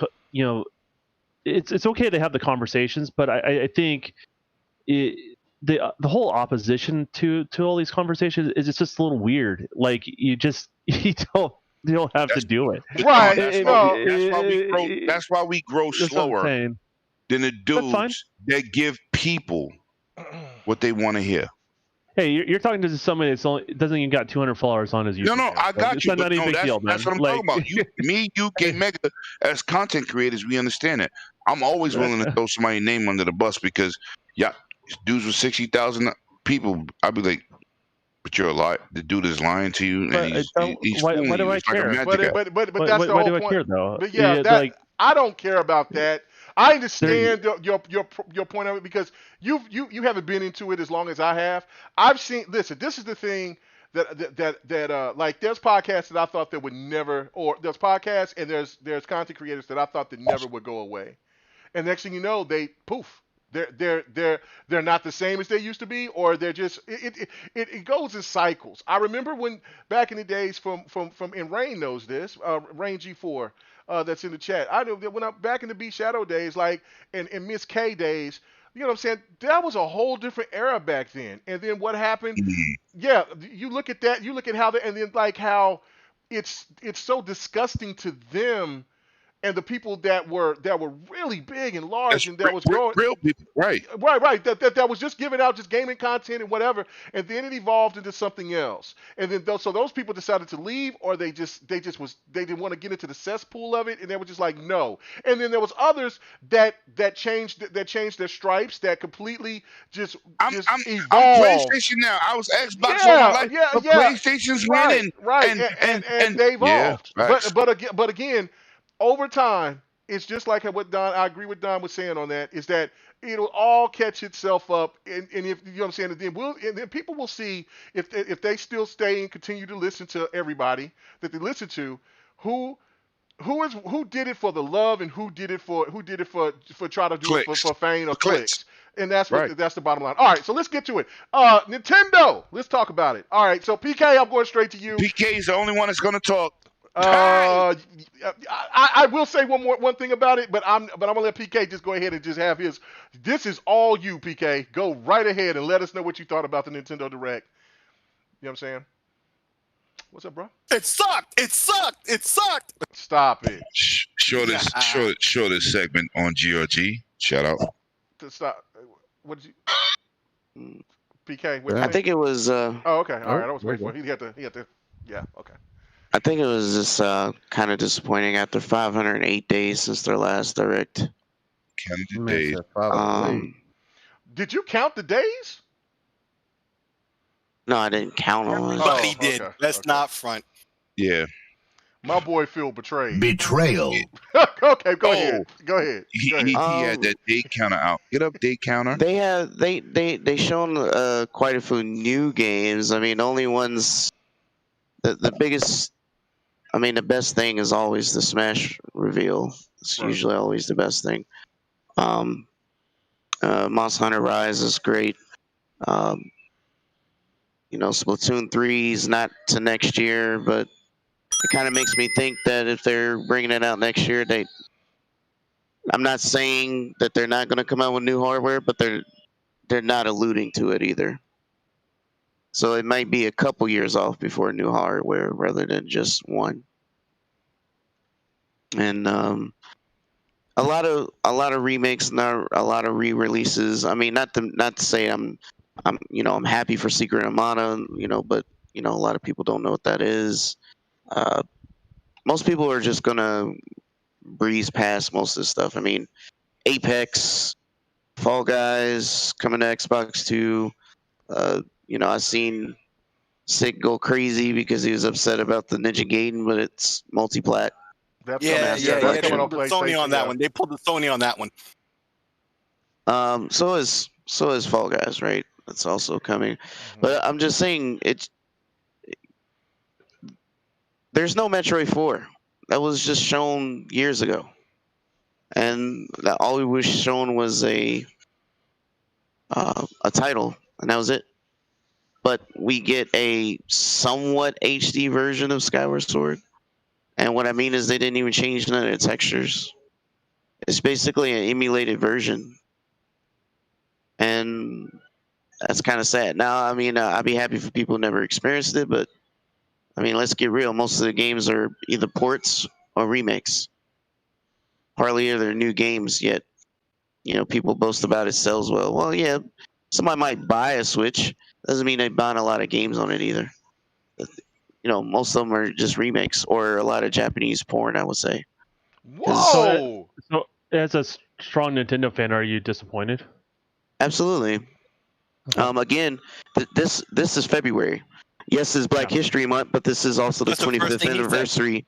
it's okay to have the conversations, but I think the whole opposition to all these conversations is just a little weird. Like you don't have to do it. Right. That's why we grow slower than the dudes that give people what they want to hear. Hey, you're talking to somebody that doesn't even got 200 followers on his YouTube. No, I got you. It's not even a big deal, man. That's what I'm talking about. You, KMEGA, as content creators, we understand it. I'm always willing to throw somebody's name under the bus because, dudes with 60,000 people, I'd be like, but you're a lie. The dude is lying to you, and he's why do I care? But that's the whole point. Why do I care, though? But I don't care about that. I understand your point of it because you haven't been into it as long as I have. I've seen. Listen, this is the thing that like there's podcasts that I thought that would never, or there's podcasts and there's content creators that I thought that never would go away, and next thing you know, they poof. They're not the same as they used to be, or they're just it goes in cycles. I remember when back in the days from and Rain knows this, Rain G4 that's in the chat. I know that when I'm back in the B Shadow days, like and Miss K days, you know what I'm saying? That was a whole different era back then. And then what happened? Yeah, you look at that, you look at how and then like how it's so disgusting to them. And the people that were really big and large and that was growing, real people, right, that was just giving out just gaming content and whatever, and then it evolved into something else. And then those people decided to leave, or they didn't want to get into the cesspool of it, and they were just like no. And then there was others that changed their stripes, that completely just evolved. I'm PlayStation now. I was Xbox all my life. PlayStation's winning, and they evolved. But again. Over time, it's just like what Don. I agree with Don was saying on that. Is that it'll all catch itself up, and if you know what I'm saying, and then people will see if they still stay and continue to listen to everybody that they listen to, who did it for the love and who did it for try to do it for fame or clicks. And that's what that's the bottom line. All right, so let's get to it. Nintendo, let's talk about it. All right, so PK, I'm going straight to you. PK is the only one that's going to talk. I will say one thing about it, but I'm gonna let PK just go ahead and just have his. This is all you, PK. Go right ahead and let us know what you thought about the Nintendo Direct. You know what I'm saying? What's up, bro? It sucked. It sucked. It sucked. Stop it. Shortest segment on GRG. Shout out. Stop. What did you? PK. I think it was. Oh, okay. All right. I was waiting for it. He had to. Yeah. Okay. I think it was just kind of disappointing after 508 days since their last direct. Count the days. Did you count the days? No, I didn't count them. Everybody did. Let's not front. Yeah. My boy feel betrayed. Betrayal. Okay, go ahead. Go ahead. He had that day counter out. Get up, day counter. They have they shown quite a few new games. I mean, the only ones the biggest. I mean, the best thing is always the Smash reveal. It's usually always the best thing. Monster Hunter Rise is great. Splatoon 3 is not to next year, but it kind of makes me think that if they're bringing it out next year, I'm not saying that they're not going to come out with new hardware, but they're not alluding to it either. So it might be a couple years off before new hardware rather than just one. And a lot of remakes and a lot of re-releases. I mean, not to say I'm happy for Secret of Mana, but a lot of people don't know what that is. Most people are just gonna breeze past most of this stuff. I mean, Apex, Fall Guys coming to Xbox 2. I've seen Sick go crazy because he was upset about the Ninja Gaiden, but it's multi-plat. Yeah. They pulled the Sony on that one. They pulled the Sony on that one. So is Fall Guys, right? That's also coming. But I'm just saying there's no Metroid 4. That was just shown years ago. And all we was shown was a title, and that was it. But we get a somewhat HD version of Skyward Sword. And what I mean is they didn't even change none of the textures. It's basically an emulated version. And that's kind of sad. Now, I mean, I'd be happy for people who never experienced it, but I mean, let's get real. Most of the games are either ports or remakes. Hardly are there new games yet. People boast about it sells well. Well, yeah, somebody might buy a Switch. Doesn't mean they're buying a lot of games on it either. Most of them are just remakes or a lot of Japanese porn, I would say. Whoa! So as a strong Nintendo fan, are you disappointed? Absolutely. Again, this is February. Yes, it's Black History Month, but this is also the 25th anniversary.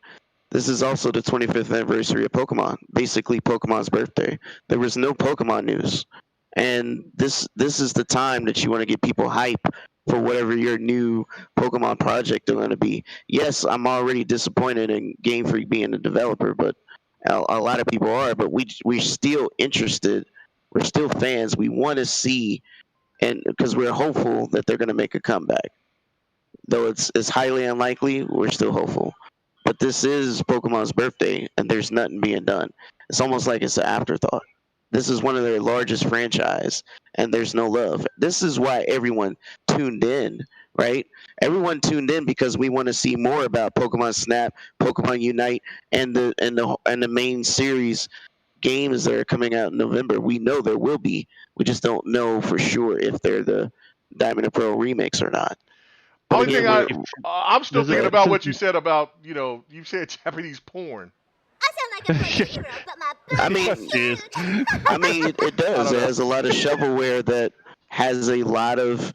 This is also the 25th anniversary of Pokemon. Basically, Pokemon's birthday. There was no Pokemon news, and this is the time that you want to get people hype for whatever your new Pokemon project are going to be. Yes, I'm already disappointed in Game Freak being a developer, but a lot of people are. But we're still interested. We're still fans. We want to see, and because we're hopeful that they're going to make a comeback. Though it's highly unlikely, we're still hopeful. But this is Pokemon's birthday, and there's nothing being done. It's almost like it's an afterthought. This is one of their largest franchise, and there's no love. This is why everyone tuned in, right? Everyone tuned in because we want to see more about Pokemon Snap, Pokemon Unite, and the main series games that are coming out in November. We know there will be. We just don't know for sure if they're the Diamond and Pearl remakes or not. Only thing I'm still thinking about what you said about, you said Japanese porn. I sound like a hero, but my I mean, it does. It has a lot of shovelware that has a lot of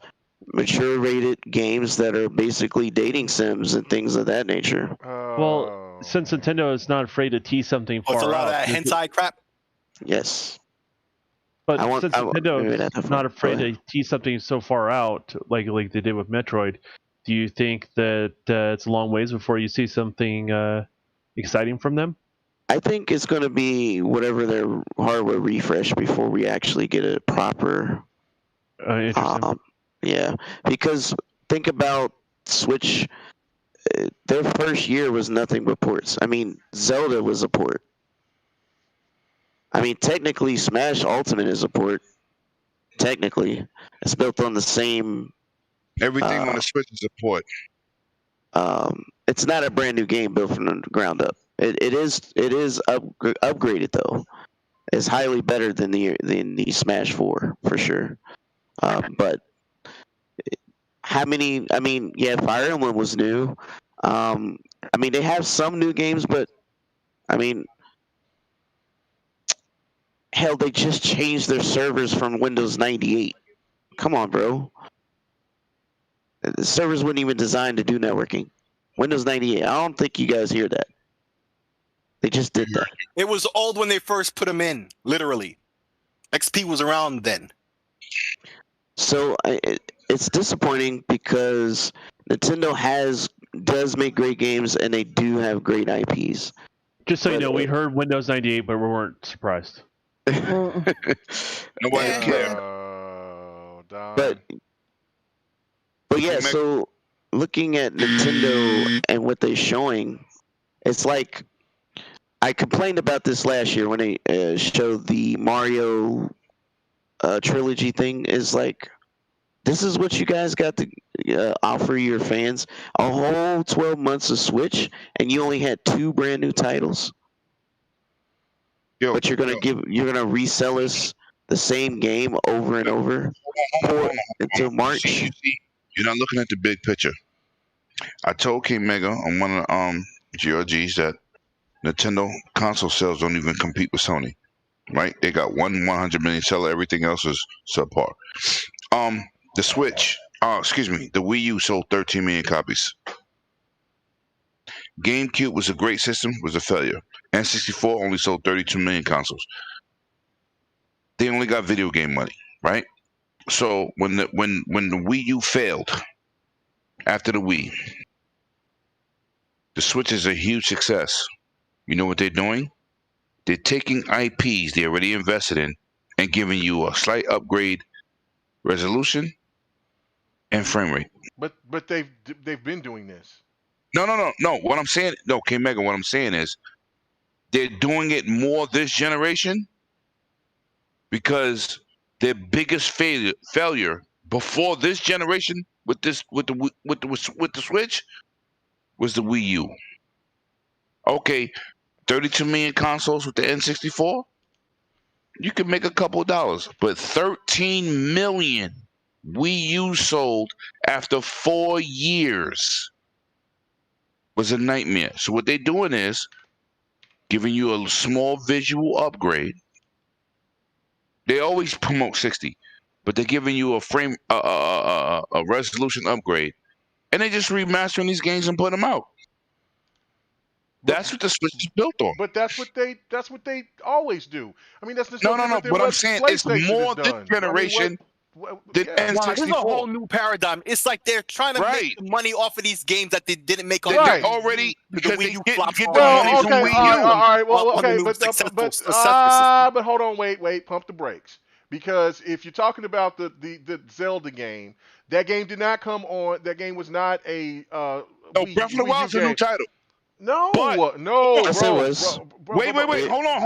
mature rated games that are basically dating sims and things of that nature. Well, since Nintendo is not afraid to tease something Oh, it's a far lot of out, that hentai crap. Yes. but I want- since I want- Nintendo maybe is that's a not fun- afraid go to tease something so far out, like they did with Metroid, do you think that it's a long ways before you see something exciting from them? I think it's going to be whatever their hardware refresh before we actually get a proper. Interesting. Yeah, because think about Switch. Their first year was nothing but ports. I mean, Zelda was a port. I mean, technically, Smash Ultimate is a port. Technically, it's built on the same. Everything on the Switch is a port. It's not a brand new game built from the ground up. It is upgraded though. It's highly better than the Smash 4 for sure. But how many? I mean, yeah, Fire Emblem was new. I mean, they have some new games, but I mean, hell, they just changed their servers from Windows 98. Come on, bro. The servers weren't even designed to do networking. Windows 98. I don't think you guys hear that. They just did that. It was old when they first put them in, literally. XP was around then. So it's disappointing because Nintendo does make great games and they do have great IPs. Just so you know, we heard Windows 98, but we weren't surprised. Nobody cared. Don. But yeah, so looking at Nintendo and what they're showing, it's like I complained about this last year when they showed the Mario trilogy thing. Is like, this is what you guys got to offer your fans: a whole 12 months of Switch, and you only had 2 brand new titles. But you're gonna resell us the same game over and over until March. See, you're not looking at the big picture. I told KMEGA on one of the GRGs that Nintendo console sales don't even compete with Sony, right? They got 100 million seller. Everything else is subpar. The Switch, the Wii U sold 13 million copies. GameCube was a great system, was a failure. N64 only sold 32 million consoles. They only got video game money, right? So when the Wii U failed after the Wii, the Switch is a huge success. You know what they're doing? They're taking IPs they already invested in and giving you a slight upgrade resolution and frame rate. But they've been doing this. No. What I'm saying, KMEGA, what I'm saying is they're doing it more this generation because their biggest failure before this generation with the Switch was the Wii U. Okay, 32 million consoles with the N64, you can make a couple of dollars, but 13 million Wii U sold after 4 years was a nightmare. So what they're doing is giving you a small visual upgrade. They always promote 60, but they're giving you a resolution upgrade, and they're just remastering these games and putting them out. That's what the Switch is built on. But that's what they always do. I mean, that's no. What I'm saying is more this generation than N64. Wow, this is a whole new paradigm. It's like they're trying to make money off of these games that they didn't make on right. Already because the Wii U they flopped get for money all from okay, Wii U. all right, well, on the okay, new but successful but hold on, wait, pump the brakes. Because if you're talking about the Zelda game, that game did not come on. That game was not a No, Breath of the Wild is a new title. No, But, no, yes, bro, it was. bro, Wait. Hold on.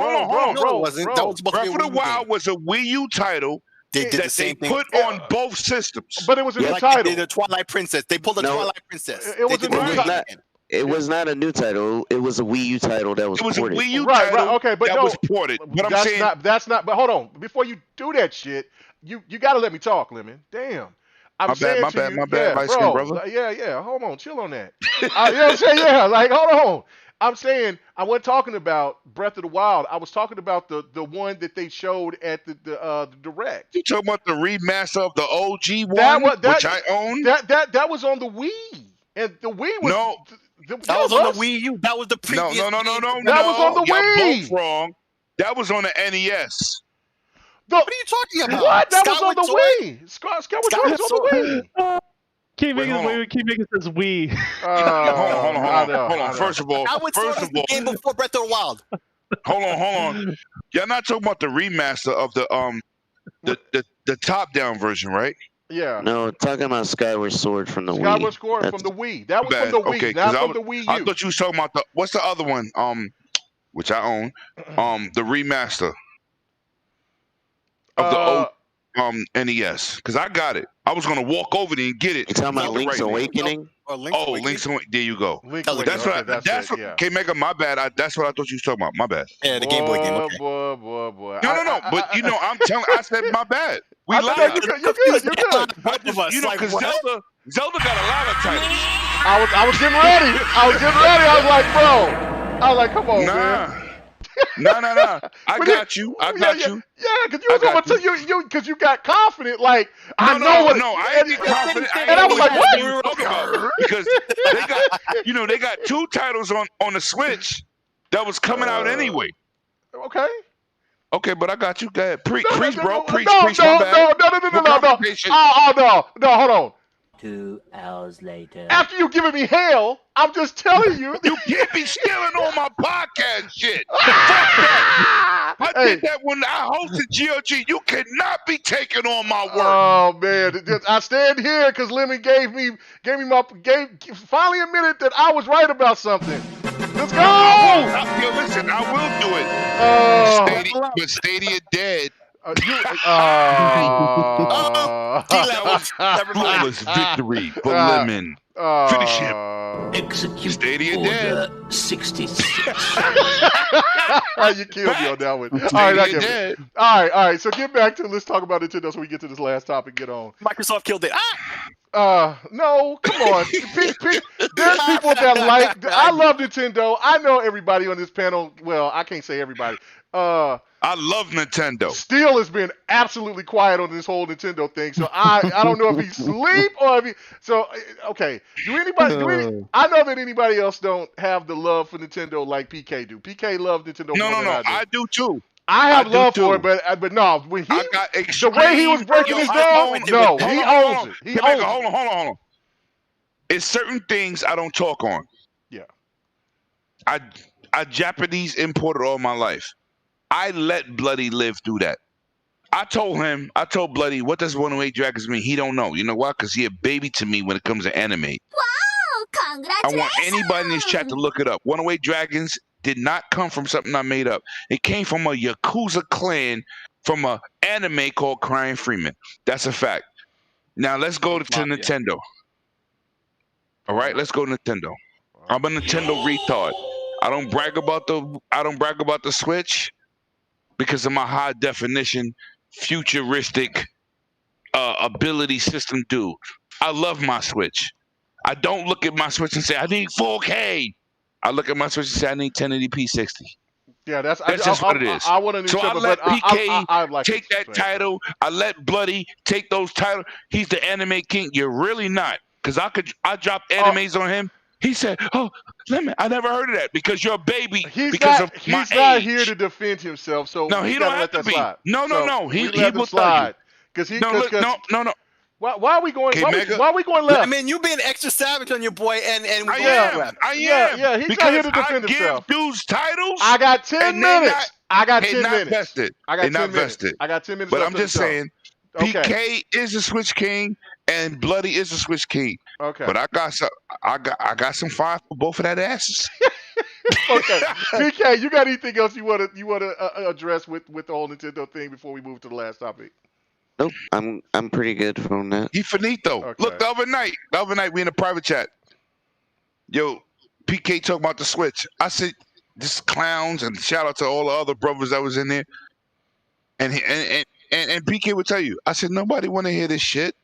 No, it wasn't. That was supposed Breath to of be a the Wii U Wild game. was a Wii U title They did the that they same thing. put on both systems. But it was a new Like title. they did the Twilight Princess. They pulled the No. Twilight Princess. It was They a did new the title. Wii U game. It was not a new title. It was a Wii U title that was It was ported. a Wii U Right, title okay, but that no, was ported. But I'm that's saying that's not. But hold on, before you do that shit, you got to let me talk, Lemon. Damn. I'm saying my to you, bad, light skin brother. Yeah. Hold on, chill on that. You know what I'm saying? Yeah, like hold on. I'm saying I wasn't talking about Breath of the Wild. I was talking about the one that they showed at the Direct. You talking about the remaster of the OG one, which I own? That was on the Wii, and the Wii was That was on the Wii U. That was the previous. No. That was on the Y'all Wii. both wrong. That was on the NES. What are you talking about? What? That was Skyward on the Sword? Wii. Skyward Sword was on the Wii. KMEGA says Wii. Hold on. First of all, Skyward Sword was the game before Breath of the Wild. Hold on. Y'all not talking about the remaster of the top-down version, right? Yeah. No, talking about Skyward Sword from the Wii. Skyward Sword from the Wii. That was from the Wii. Okay, Not from the Wii U. I thought you was talking about what's the other one? Which I own. The remaster of the old NES. Because I got it. I was gonna walk over there and get it. You talking about Link's Awakening? Link's Awakening. There you go. That's what. KMEGA, my bad. That's what I thought you was talking about. My bad. Yeah, the Game Boy game. Okay. Boy. No. But I'm telling. I said my bad. We lied. You're good. Because Zelda got a lot of titles. I was getting ready. I was like, bro. I was like, come on, man. Nah. I got you. Yeah, because you was going to because you got confident. Like I know what. No, I ain't get confident. And I was like, what? Because they got 2 titles on the Switch that was coming out anyway. Okay, but I got you. Go ahead. Preach, bro. Preach. No. Hold on. 2 hours later. After you giving me hell, I'm just telling you. You can't be stealing all my podcast shit. Fuck that. I did that when I hosted GRG. You cannot be taking on my work. Oh man, I stand here because Lemon finally admitted that I was right about something. Let's go. Listen, I will do it. But Stadia dead. Flawless victory for Lemon. Finish him. Execute Stadia order dead. 66. You killed me on that one. All right, All right. So get back to let's talk about Nintendo so we get to this last topic. Get on. Microsoft killed it. No, come on. There's people that like. I love Nintendo. I know everybody on this panel. Well, I can't say everybody. I love Nintendo. Steel has been absolutely quiet on this whole Nintendo thing, so I don't know if he's asleep or if he. So okay, I know that anybody else don't have the love for Nintendo like PK do. PK loves Nintendo. No, I do too. I have love for it, but no, when the way he was breaking this down, no, he owns it. He owns it. Hold on. It's certain things I don't talk on. Yeah. I Japanese imported all my life. I let Bloody live through that. I told Bloody, what does 108 Dragons mean? He don't know. You know why? Because he a baby to me when it comes to anime. Wow, congratulations! I want anybody in this chat to look it up. 108 Dragons did not come from something I made up. It came from a Yakuza clan from an anime called Crying Freeman. That's a fact. Now let's go to Nintendo. All right, let's go to Nintendo. I'm a Nintendo retard. I don't brag about the Switch because of my high definition, futuristic ability system dude. I love my Switch. I don't look at my Switch and say I need 4K. I look at my Switch and say I need 1080p 60. Yeah, that's just what it is. I want to so I let PK take that title. I let Bloody take those titles. He's the anime king. You're really not, because I dropped animes on him. He said, "Oh, Lemon, I never heard of that because you're a baby." He's not here to defend himself, so no, he don't have to be. Slide. No. He will slide because he. No. Why are we going? Why are we going left? I mean, you being extra savage on your boy, and I am. Yeah. He's not here to defend himself. Give dudes titles. I got 10 minutes. I got 10 minutes. Vested. I got 10 minutes. I got 10 minutes. But I'm just saying, PK is the Switch King, and Bloody is the Switch King. Okay. But I got some fire for both of that asses. Okay, PK, you got anything else you want to address with the whole Nintendo thing before we move to the last topic? Nope, I'm pretty good from that. He finito. Okay. Look, the other night we in a private chat. Yo, PK talking about the Switch. I said, this clowns, and shout out to all the other brothers that was in there. And PK would tell you, I said, nobody want to hear this shit.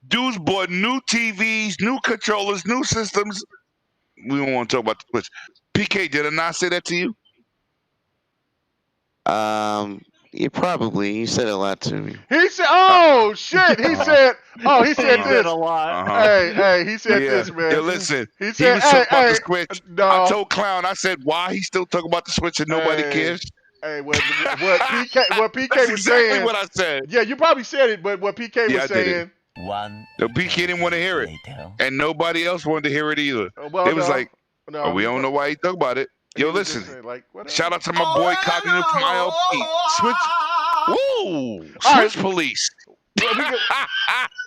Dudes bought new TVs, new controllers, new systems. We don't want to talk about the Switch. PK, did I not say that to you? Yeah, probably. You said a lot to me. He said, "Oh shit!" He said, "Oh, he said He this." did a lot. Hey, he said this, man. Yo, listen. He He said, was "Hey, talking about the hey, Switch. I no, told Clown, I said, why he still talking about the Switch and nobody hey, cares? hey, what PK That's was exactly saying? what I said. Yeah, you probably said it, but what PK Yeah, was I did it. saying, The PK didn't want to hear it, and nobody else wanted to hear it either. well, They was no, like, no, oh, we don't know why he talk about it. he Yo, was just listen. saying, like, whatever. Shout out to my boy Cognitive from ILP. Switch. Woo! All right. Switch police.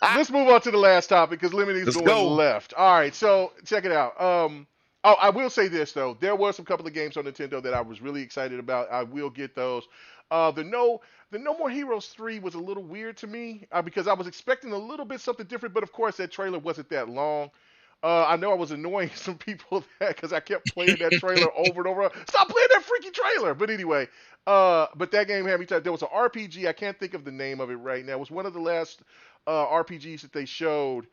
Let's move on to the last topic because Lemonade is Let's going go. left. All right, so check it out. Oh, I will say this though. There was a couple of games on Nintendo that I was really excited about. I will get those. The No More Heroes 3 was a little weird to me because I was expecting a little bit something different, but of course that trailer wasn't that long. I know I was annoying some people because I kept playing that trailer over and over. Stop playing that freaky trailer! But anyway, but that game had me. There was an RPG. I can't think of the name of it right now. It was one of the last RPGs that they showed.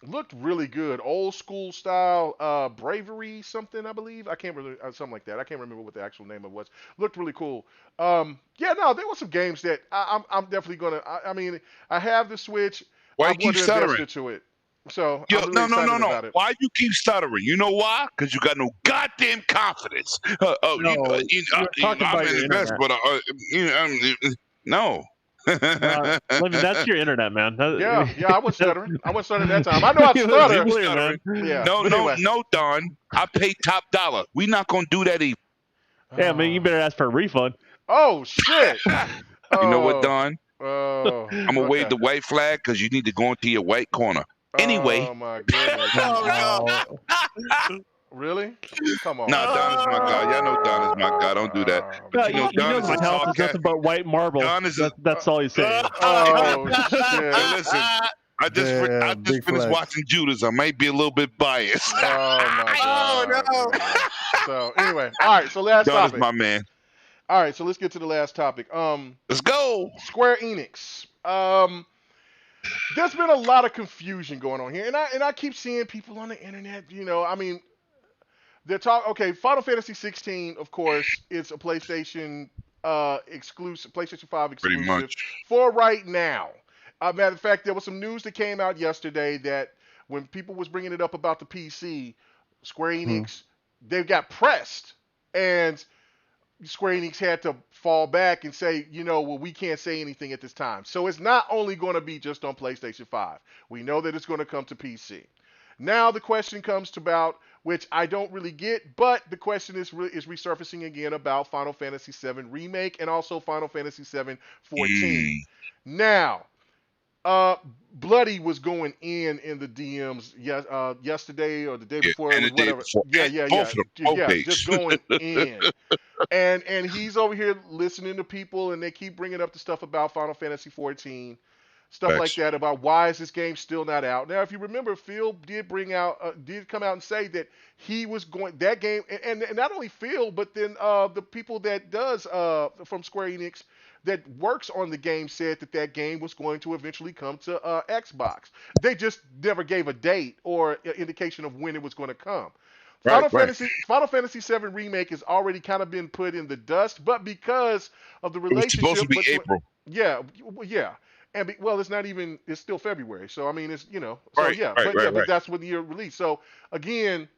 Looked really good, old school style. Bravery something, I believe. I can't remember something like that. I can't remember what the actual name of it was. Looked really cool. Yeah, no, there were some games that I'm definitely gonna. I mean, I have the Switch. Why I you keep want to invest stuttering? into it. So Yo, I'm really excited about it. Why you keep stuttering? You know why? Because you got no goddamn confidence. No, you're talking I'm about an your investor, internet. but no. Lemon, that's your internet, man. Yeah, I was stuttering. I wasn't stuttering that time. I know I stutter. Clear, man. Yeah. No, but anyway. no, Don. I paid top dollar. We not gonna do that either. Yeah, man, you better ask for a refund. Oh shit. You know what, Don? Oh. I'm gonna wave the white flag because you need to go into your white corner. Anyway. Oh my goodness. Really? Come on. Nah, Don is my guy. Y'all know Don is my guy. Don't do that. But You know my house is nothing but white marble. That's all he's saying. Oh shit. Hey, listen, I just finished watching Judas. I might be a little bit biased. Oh my god. Oh no. So anyway, all right. So last Don topic. is my man. All right. So let's get to the last topic. Let's go. Square Enix. There's been a lot of confusion going on here, and I keep seeing people on the internet. You know, I mean, they're talking. Okay, Final Fantasy 16, of course, it's a PlayStation exclusive, PlayStation 5 Pretty exclusive much. for right now. Matter of fact, there was some news that came out yesterday that when people was bringing it up about the PC, Square Enix, they got pressed, and Square Enix had to fall back and say, well, we can't say anything at this time. So it's not only going to be just on PlayStation 5. We know that it's going to come to PC. Now the question comes to about, which I don't really get, but the question is resurfacing again about Final Fantasy VII Remake and also Final Fantasy VII 14. Now, Bloody was going in the DMs yesterday or the day before, and the day whatever. before. Yeah, just going in. And he's over here listening to people, and they keep bringing up the stuff about Final Fantasy 14, stuff like that about why is this game still not out. Now, if you remember, Phil did come out and say that he was going that game, and not only Phil, but then the people that does from Square Enix that works on the game said that game was going to eventually come to Xbox. They just never gave a date or indication of when it was going to come. Final Fantasy VII Remake has already kind of been put in the dust, but because of the relationship, it's supposed to be April. Yeah. And it's not even. It's still February, so I mean, it's So right. but that's when the year released. So again,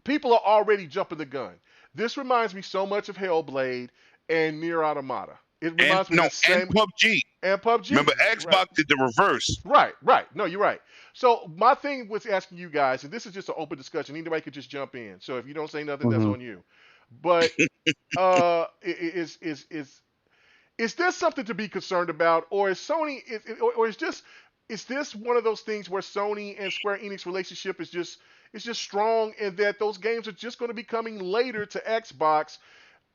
people are already jumping the gun. This reminds me so much of Hellblade and Nier Automata. It reminds me of the same. And PUBG. And PUBG. Remember, Xbox did the reverse. Right. No, you're right. So my thing was asking you guys, and this is just an open discussion. Anybody could just jump in. So if you don't say nothing, that's on you. But is this something to be concerned about, or is Sony, or is this one of those things where Sony and Square Enix relationship is just strong, and that those games are just going to be coming later to Xbox?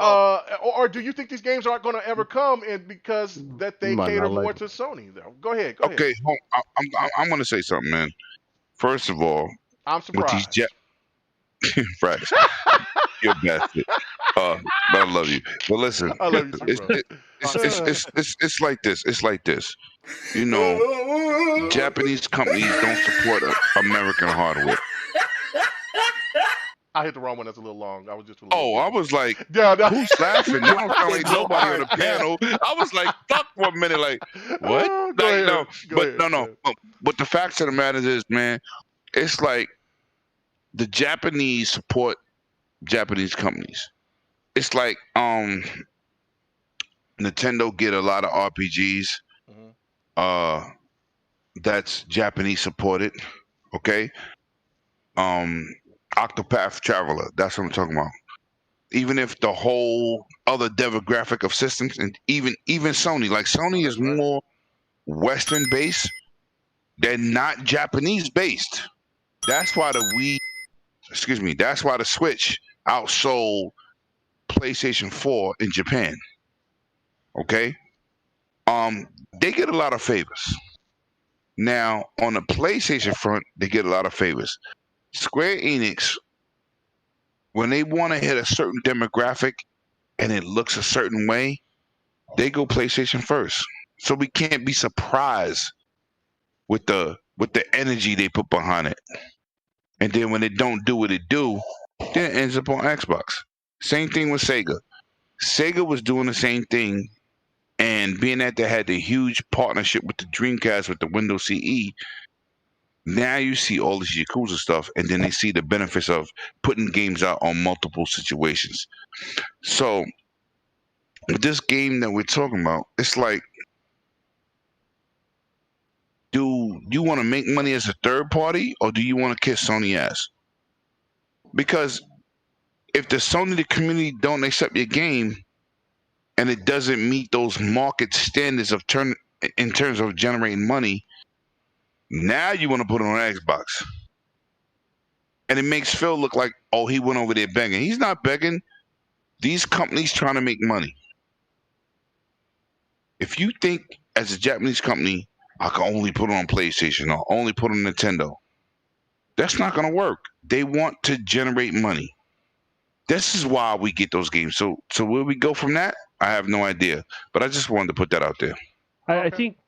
Or do you think these games aren't going to ever come, and because that they cater more to Sony? Though, go ahead. Okay, I'm going to say something, man. First of all, I'm surprised. With these Frax, you're a bastard. But I love you. But listen, I love you too, bro. it's like this. It's like this. Japanese companies don't support American hardware. I hit the wrong one. That's a little long. I was just a little. Oh, I was like, Yeah, no. who's laughing? They don't sound like It's so nobody on hard, the panel. I was like, stuck for a minute, like, what? Oh, go Like, ahead. no, Go but ahead. no. But the facts of the matter is, man, it's like the Japanese support Japanese companies. It's like Nintendo get a lot of RPGs. Mhm. That's Japanese supported. Okay. Octopath Traveler. That's what I'm talking about. Even if the whole other demographic of systems, and even Sony, like Sony is more Western based. They're not Japanese based. That's why that's why the Switch outsold PlayStation 4 in Japan. Okay. They get a lot of favors. Now, on the PlayStation front, they get a lot of favors. Square Enix, when they want to hit a certain demographic and it looks a certain way, they go PlayStation first. So we can't be surprised with the energy they put behind it. And then when it don't do what it do, then it ends up on Xbox. Same thing with Sega. Sega was doing the same thing, and being that they had the huge partnership with the Dreamcast with the Windows CE, now you see all this Yakuza stuff, and then they see the benefits of putting games out on multiple situations. So this game that we're talking about, it's like, do you want to make money as a third party, or do you want to kiss Sony ass? Because if the Sony community don't accept your game and it doesn't meet those market standards in terms of generating money, now you want to put it on Xbox. And it makes Phil look like, oh, he went over there begging. He's not begging. These companies trying to make money. If you think as a Japanese company, I can only put it on PlayStation or only put it on Nintendo, that's not going to work. They want to generate money. This is why we get those games. So where we go from that, I have no idea. But I just wanted to put that out there. I think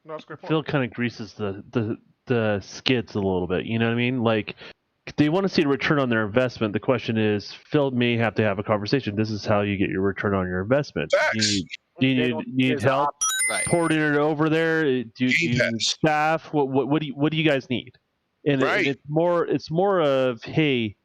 Phil kind of greases the skids a little bit. You know what I mean? Like, they want to see a return on their investment. The question is, Phil may have to have a conversation. This is how you get your return on your investment. You need help porting it over there. Do you need staff? What do you guys need? And it's more of, hey,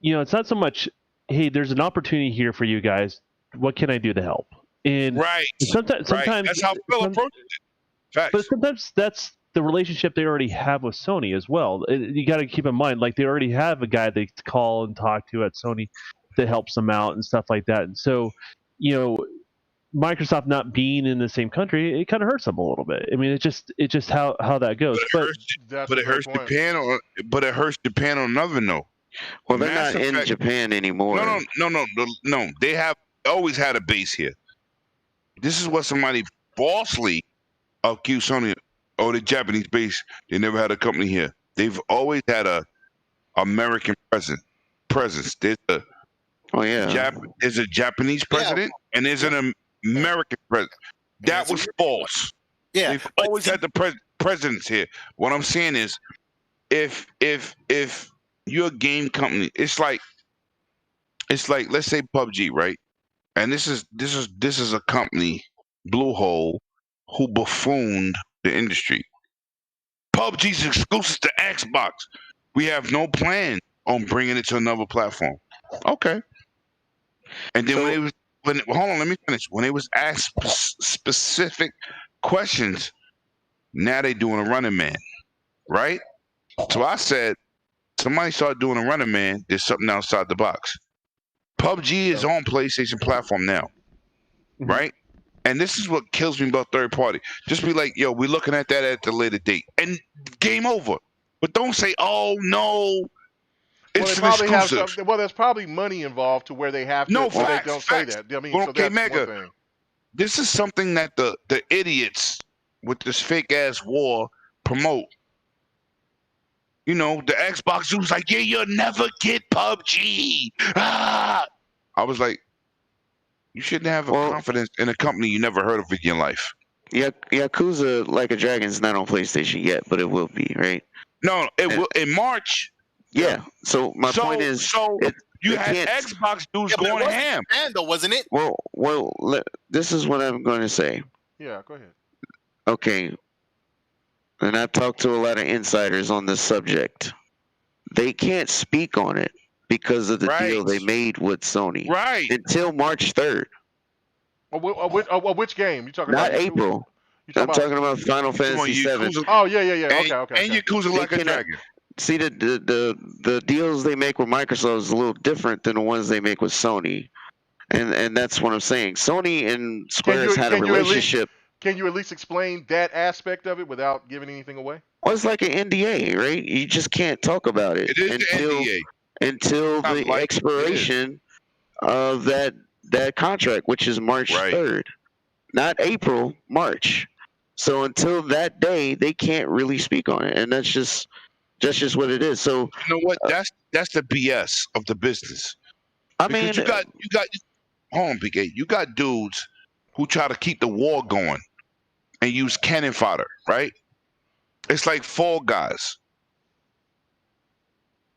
it's not so much, hey, there's an opportunity here for you guys. What can I do to help? And sometimes that's how Phil approaches it. Facts. But sometimes that's the relationship they already have with Sony as well. You got to keep in mind, like, they already have a guy they call and talk to at Sony that helps them out and stuff like that. And so, Microsoft not being in the same country, it kind of hurts them a little bit. I mean, it's just how that goes. But it hurts Japan. But it hurts Japan on another note. Well, they're not in Japan anymore. No. They have always had a base here. This is what somebody falsely accused Sony. Oh, the Japanese base. They never had a company here. They've always had a American presence. There's a Japanese president and there's an American president. That was false. Yeah, they've always had the presidents here. What I'm saying is, if you're a game company, it's like let's say PUBG, right? And this is a company, Bluehole, who buffooned the industry. PUBG's exclusive to Xbox. We have no plan on bringing it to another platform. Okay. And then hold on, let me finish. When it was asked specific questions, now they doing a running man, right? So I said, somebody started doing a running man. There's something outside the box. PUBG is on PlayStation platform now, right? And this is what kills me about third party. Just be like, yo, we're looking at that at the later date. And game over. But don't say, oh, no, it's an exclusive. There's probably money involved to where they have to. No, facts, they don't say that. I mean, so that's one thing. This is something that the idiots with this fake-ass war promote. The Xbox was like, yeah, you'll never get PUBG. Ah! I was like, you shouldn't have confidence in a company you never heard of in your life. Yakuza Like a Dragon's not on PlayStation yet, but it will be, right? No, it will in March. Yeah. So my point is, you they had can't- Xbox dudes but it going wasn't ham. Japan, though, wasn't it? this is what I'm going to say. Yeah, go ahead. Okay. And I've talked to a lot of insiders on this subject. They can't speak on it because of the deal they made with Sony. Right. Until March 3rd. Which game? You talking Not about? April. You I'm talking about Final Fantasy VII. Oh yeah. Okay. And Yakuza Like a Dragon. See, the deals they make with Microsoft is a little different than the ones they make with Sony. And that's what I'm saying. Sony and Square had a relationship. Can you at least explain that aspect of it without giving anything away? Well, it's like an NDA, right? You just can't talk about it, until the expiration of that contract, which is March 3rd. Not April, March. So until that day, they can't really speak on it, and that's just what it is. So you know what? That's the BS of the business. I mean, you got hold on, PK. You got dudes who try to keep the war going and use cannon fodder, right? It's like Fall Guys.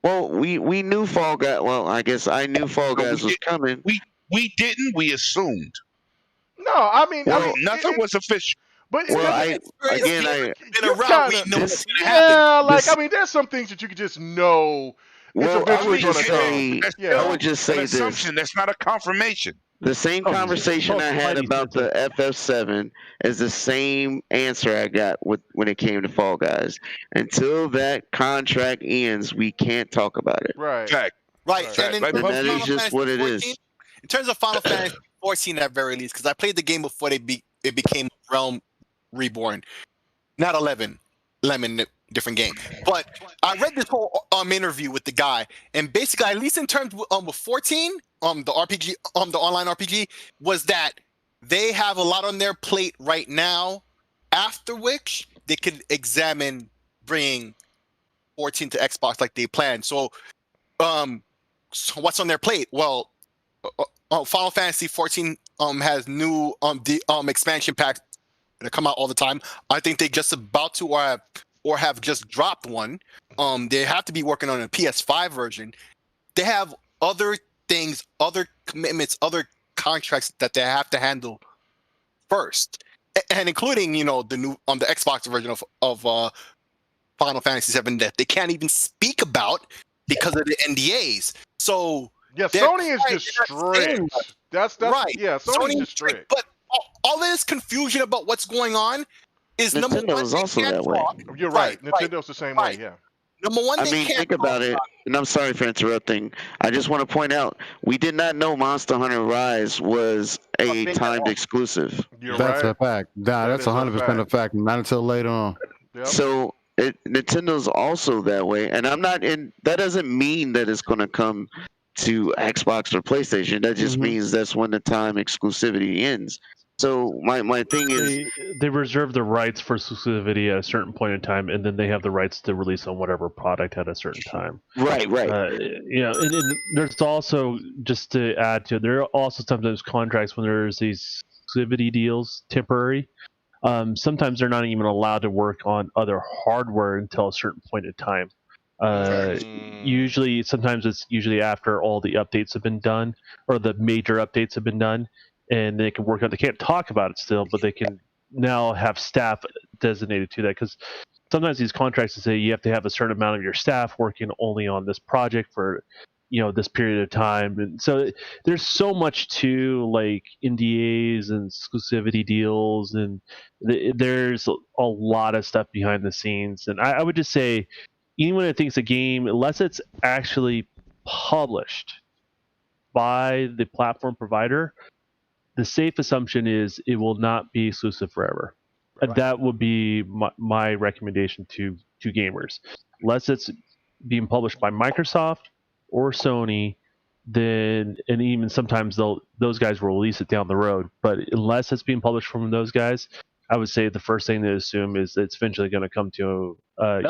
Well, we knew Fall Guys. Well, I guess I knew Fall Guys was coming. We didn't. We assumed. No, I mean, nothing was official. But I mean, there's some things that you could just know. I would just say this. Assumption. That's not a confirmation. The same conversation I had about the FF7 is the same answer I got when it came to Fall Guys. Until that contract ends, we can't talk about it. Right. Right. And that is just what it is. In terms of Final Fantasy 14 at very least, because I played the game before it became Realm Reborn, not 11. Lemon, different game. But I read this whole interview with the guy, and basically, at least in terms with 14, the RPG, the online RPG, was that they have a lot on their plate right now. After which they could examine bringing 14 to Xbox like they planned. So what's on their plate? Well, Final Fantasy 14 has new expansion packs that come out all the time. I think they just about to or have just dropped one. They have to be working on a PS5 version. They have other things, other commitments, other contracts that they have to handle first, and including the new the Xbox version of Final Fantasy VII that they can't even speak about because of the NDAs. So yeah, Sony is just strict. That's right. Yeah, Sony is strict. But all this confusion about what's going on is number one. Nintendo's also that way. You're right. Nintendo's the same way. Yeah. Number one, I mean, think about it, and I'm sorry for interrupting. I just want to point out, we did not know Monster Hunter Rise was a timed exclusive. That's a fact. That's 100% a fact. Not until later on. Yep. So Nintendo's also that way, and that doesn't mean that it's going to come to Xbox or PlayStation. That just means that's when the time exclusivity ends. So my thing is, they reserve the rights for exclusivity at a certain point in time, and then they have the rights to release on whatever product at a certain time. Right. And there's also, just to add to it, there are also sometimes contracts when there's these exclusivity deals, temporary. Sometimes they're not even allowed to work on other hardware until a certain point in time. Sometimes it's usually after all the updates have been done, or the major updates have been done. And they can work on. They can't talk about it still, but they can now have staff designated to that. Because sometimes these contracts say you have to have a certain amount of your staff working only on this project for, this period of time. And so there's so much to like NDAs and exclusivity deals, and there's a lot of stuff behind the scenes. And I would just say, anyone that thinks a game, unless it's actually published by the platform provider, the safe assumption is it will not be exclusive forever. Right. That would be my recommendation to gamers. Unless it's being published by Microsoft or Sony, then, and even sometimes those guys will release it down the road. But unless it's being published from those guys, I would say the first thing to assume is it's eventually going to come to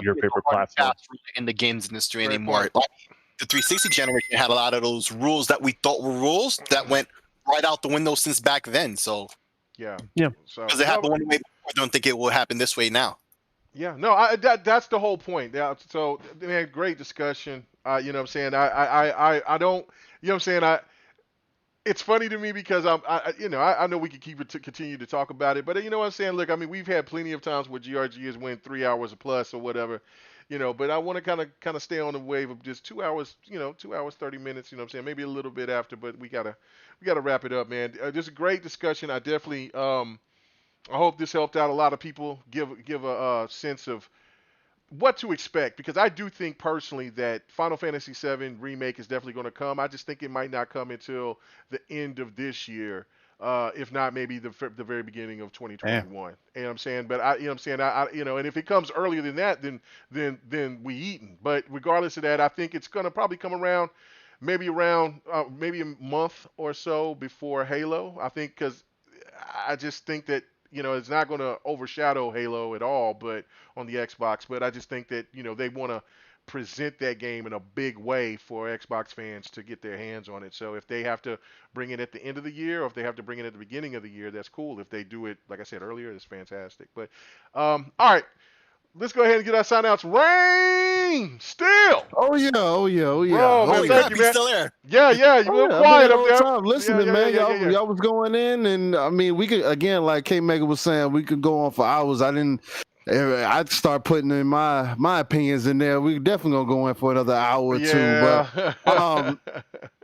your favorite platform. In the games industry anymore. Like, the 360 generation had a lot of those rules that we thought were rules that went right out the window since back then. So yeah. So because it happened one way before, I don't think it will happen this way now. Yeah, no, that's the whole point. Yeah, so man, great discussion. You know what I'm saying? I don't, you know what I'm saying? It's funny to me because I know we can continue to talk about it, but you know what I'm saying? Look, I mean, we've had plenty of times where GRG has went 3 hours plus or whatever, but I want to kind of stay on the wave of just 2 hours, 2 hours 30 minutes, you know what I'm saying? Maybe a little bit after, but we gotta wrap it up, man. Just a great discussion. I definitely I hope this helped out a lot of people. Give a sense of what to expect, because I do think personally that Final Fantasy VII Remake is definitely going to come. I just think it might not come until the end of this year, if not maybe the very beginning of 2021. You know what I'm saying? But and if it comes earlier than that, then we eaten. But regardless of that, I think it's going to probably come around maybe a month or so before Halo. I think, because I just think that it's not going to overshadow Halo at all, but on the Xbox. But I just think that they want to present that game in a big way for Xbox fans to get their hands on it. So if they have to bring it at the end of the year, or if they have to bring it at the beginning of the year, that's cool. If they do it, like I said earlier, it's fantastic. But all right. Let's go ahead and get our sign-outs. Rain! Still! Oh, yeah. Bro, man, thank you, man. Still there. Yeah, you were quiet up there. Time listening, man. Y'all was going in, and I mean, we could, again, like KMEGA was saying, we could go on for hours. I'd start putting in my opinions in there. We definitely gonna go in for another hour or two. But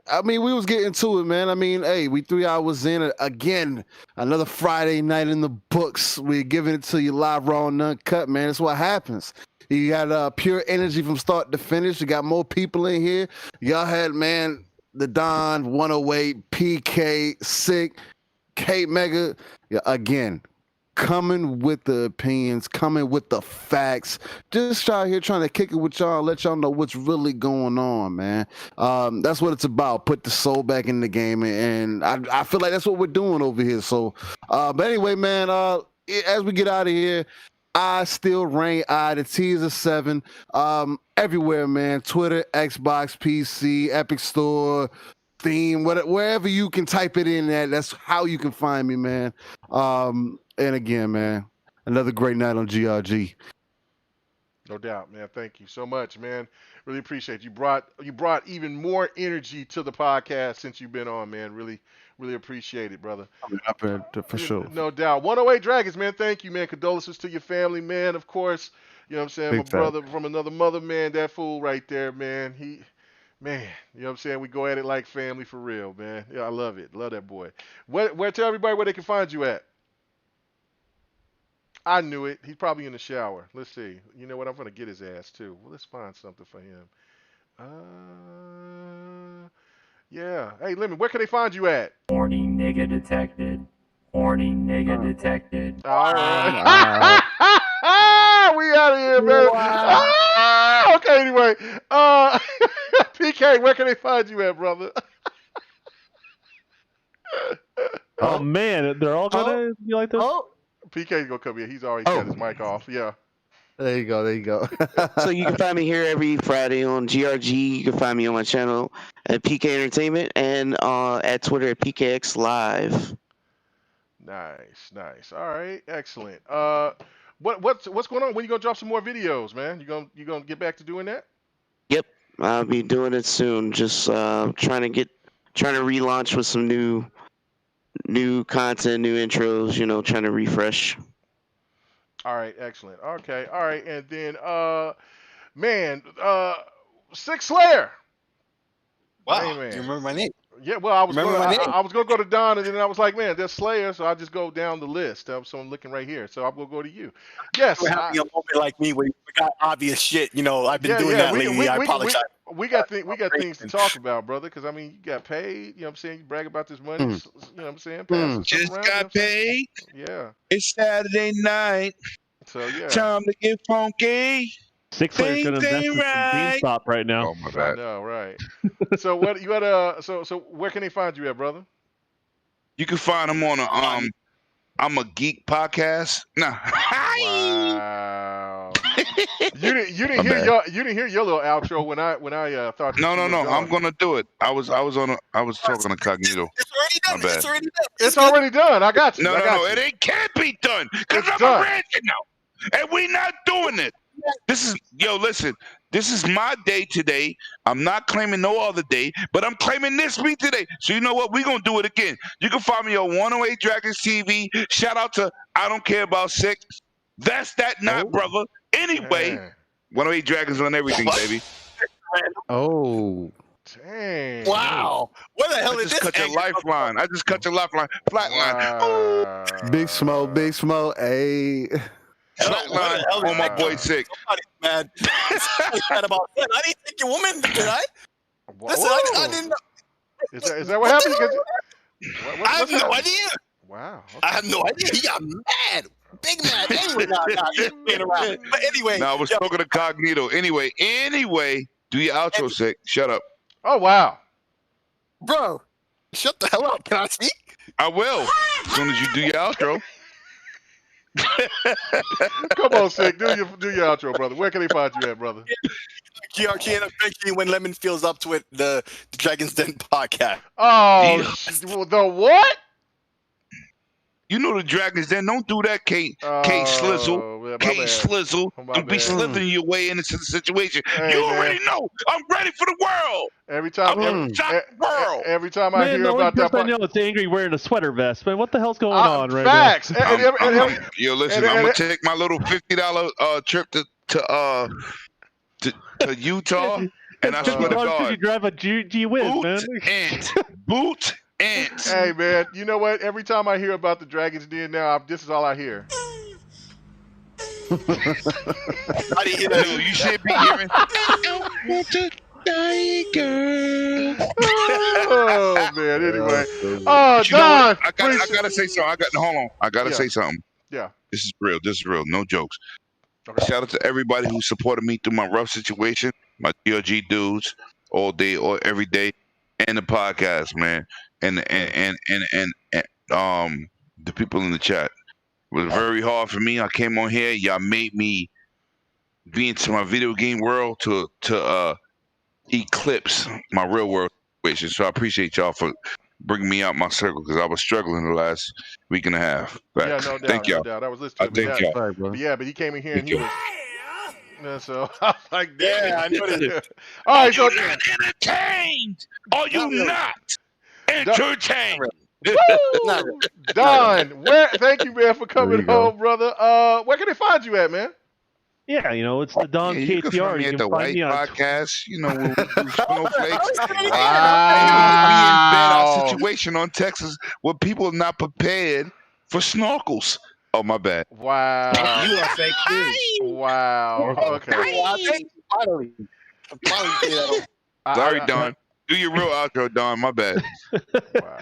I mean, we was getting to it, man. I mean, hey, we 3 hours in. Again, another Friday night in the books. We're giving it to you live, raw, and uncut, man. That's what happens. You got pure energy from start to finish. You got more people in here. Y'all had, man, the Don, 108, PK, Sick, KMEGA. Again, coming with the opinions, coming with the facts. Just out here trying to kick it with y'all, let y'all know what's really going on, man. That's what it's about. Put the soul back in the game, and I feel like that's what we're doing over here. So, but anyway, man, as we get out of here, I still reign. The T is a 7. Everywhere, man. Twitter, Xbox, PC, Epic Store, Steam, wherever you can type it in at, that's how you can find me, man. And again, man, another great night on GRG. No doubt, man. Thank you so much, man. Really appreciate you. You brought even more energy to the podcast since you've been on, man. Really appreciate it, brother. For sure. No doubt. 108 Dragons, man. Thank you, man. Condolences to your family, man. Of course, you know what I'm saying? My brother from another mother, man. That fool right there, man. Man, you know what I'm saying? We go at it like family for real, man. Yeah, I love it. Love that boy. Tell everybody where they can find you at. I knew it. He's probably in the shower. Let's see. You know what? I'm going to get his ass, too. Well, let's find something for him. Yeah. Hey, Lemon, where can they find you at? Horny nigga detected. Horny nigga detected. All right. We out of here, man. Wow. Okay, anyway. PK, where can they find you at, brother? Oh, man. They're all going to be like this? PK's gonna come here. He's already got his mic off. Yeah. There you go. So you can find me here every Friday on GRG. You can find me on my channel at PK Entertainment and at Twitter at PKX Live. Nice. All right, excellent. What's going on? When you gonna drop some more videos, man? You gonna get back to doing that? Yep, I'll be doing it soon. Just trying to relaunch with some new content, new intros, trying to refresh. All right, excellent. Okay, all right, and then Six Slayer. Wow, hey, man. Do you remember my name? Yeah, well, I was gonna go to Don, and then I was like, man, there's Slayer, so I just go down the list. So I'm looking right here, so I'm gonna go to you. Yes, You're having a moment like me where you forgot obvious shit. I've been doing that lately. I apologize. We got things to talk about, brother, because I mean, you got paid. You know what I'm saying? You brag about this money. You know what I'm saying? Just got paid. Yeah. It's Saturday night. So yeah. Time to get funky. Six Slayer's gonna invest in some GameStop right now. Oh my bad. I know, right? So what you got? So where can they find you at, brother? You can find them on I'm a Geek podcast. Nah. Wow. You didn't hear your little outro when I thought. No. I'm gonna do it. I was talking to Cognito. It's already done. I got you. No. It can't be done because I'm done. original. And we not doing it. Listen, this is my day today. I'm not claiming no other day, but I'm claiming this week today. So you know what? We're going to do it again. You can find me on 108 Dragons TV. Shout out to I Don't Care About Sick. That's that night, brother. Anyway, 108 Dragons on everything, baby. Oh. Dang. Wow. What the hell I is just this? cut your lifeline. I just cut your lifeline. Flatline. Wow. Big Smoke, hey. Flatline on my boy Sick. Somebody's mad. Somebody's mad about that. I didn't take your woman, did I? Listen, I didn't know. Is that what happened? I have no idea. Wow. Okay. I have no idea. He got mad. Big mad. Anyway, he's playing around. But anyway. No, I was talking to Cognito. Anyway, do your outro, Sick. Shut up. Oh, wow. Bro, shut the hell up. Can I speak? I will. As soon as you do your outro. Come on, Sick. Do your outro, brother. Where can they find you at, brother? GRG, and eventually when Lemon feels up to it, the Dragon's Den podcast. Oh, the what? You know the Dragons Den. Don't do that, Kate. Kate Slizzle. Kate Slizzle. Don't be slithering your way into the situation. Hey, you man. already know. I'm ready for the world. Every time I hear about that, I know it's angry wearing a sweater vest, but what the hell's going on right facts. now? Yo, listen, I'm gonna take my little $50 trip to Utah, and I swear to God, you drive a G Wiz, man. Boot ants. Hey, man, you know what? Every time I hear about the Dragon's Den now, this is all I hear. I didn't hear that. No, you should be hearing. Oh man. Anyway. Oh, Don. I gotta say something. Hold on. I gotta say something. Yeah. This is real. No jokes. Okay. Shout out to everybody who supported me through my rough situation. My GRG dudes, all day or every day, and the podcast, man, and the people in the chat. It was very hard for me. I came on here. Y'all made me be into my video game world to eclipse my real world situation. So I appreciate y'all for bringing me out my circle because I was struggling the last week and a half. Facts. Yeah, no doubt. Thank y'all. No doubt. I was listening to Thank y'all. Sorry, bro. but he came in here and he was. Yeah, so I was like, damn. Yeah, I know that. All right, so Are you not entertained? Are you not entertained? Don, thank you, man, for coming home, brother. Where can they find you at, man? Yeah, it's the Don You can KTR. find me at the White me on Podcast. When we do snowflakes. Wow. We embed our situation on Texas where people are not prepared for snorkels. Oh, my bad. Wow. You are fake news. Wow. Okay. Finally. Sorry, Don. Do your real outro, Don. My bad. Wow.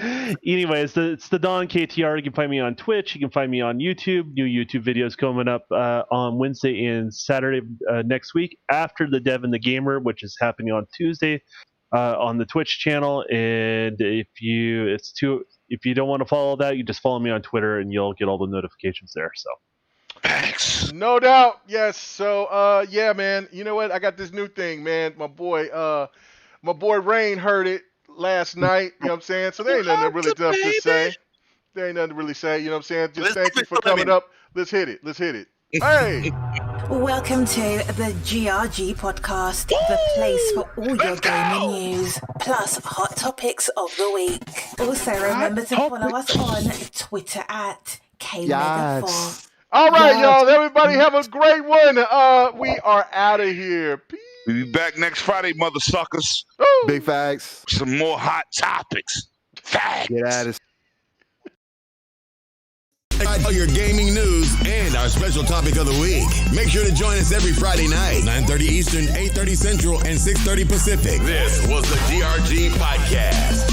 Anyways, it's the Don KTR. You can find me on Twitch. You can find me on YouTube. New YouTube videos coming up on Wednesday and Saturday next week after the Dev and the Gamer, which is happening on Tuesday on the Twitch channel. And if you don't want to follow that, you just follow me on Twitter and you'll get all the notifications there. So. Thanks. No doubt. Yes. So, yeah, man. You know what? I got this new thing, man. My boy Rain heard it last night. You know what I'm saying? So there ain't nothing really tough to say. There ain't nothing to really say. You know what I'm saying? Just thank you for coming up. Let's hit it. Hey. Welcome to the GRG podcast, the place for all your gaming news, plus hot topics of the week. Also, remember to follow us on Twitter at KMEGA4. All right, y'all. Everybody have a great one. We are out of here. Peace. We'll be back next Friday, mother suckers. Ooh. Big facts. Some more hot topics. Facts. Get at us. All your gaming news and our special topic of the week. Make sure to join us every Friday night, 9:30 Eastern, 8:30 Central, and 6:30 Pacific. This was the GRG Podcast.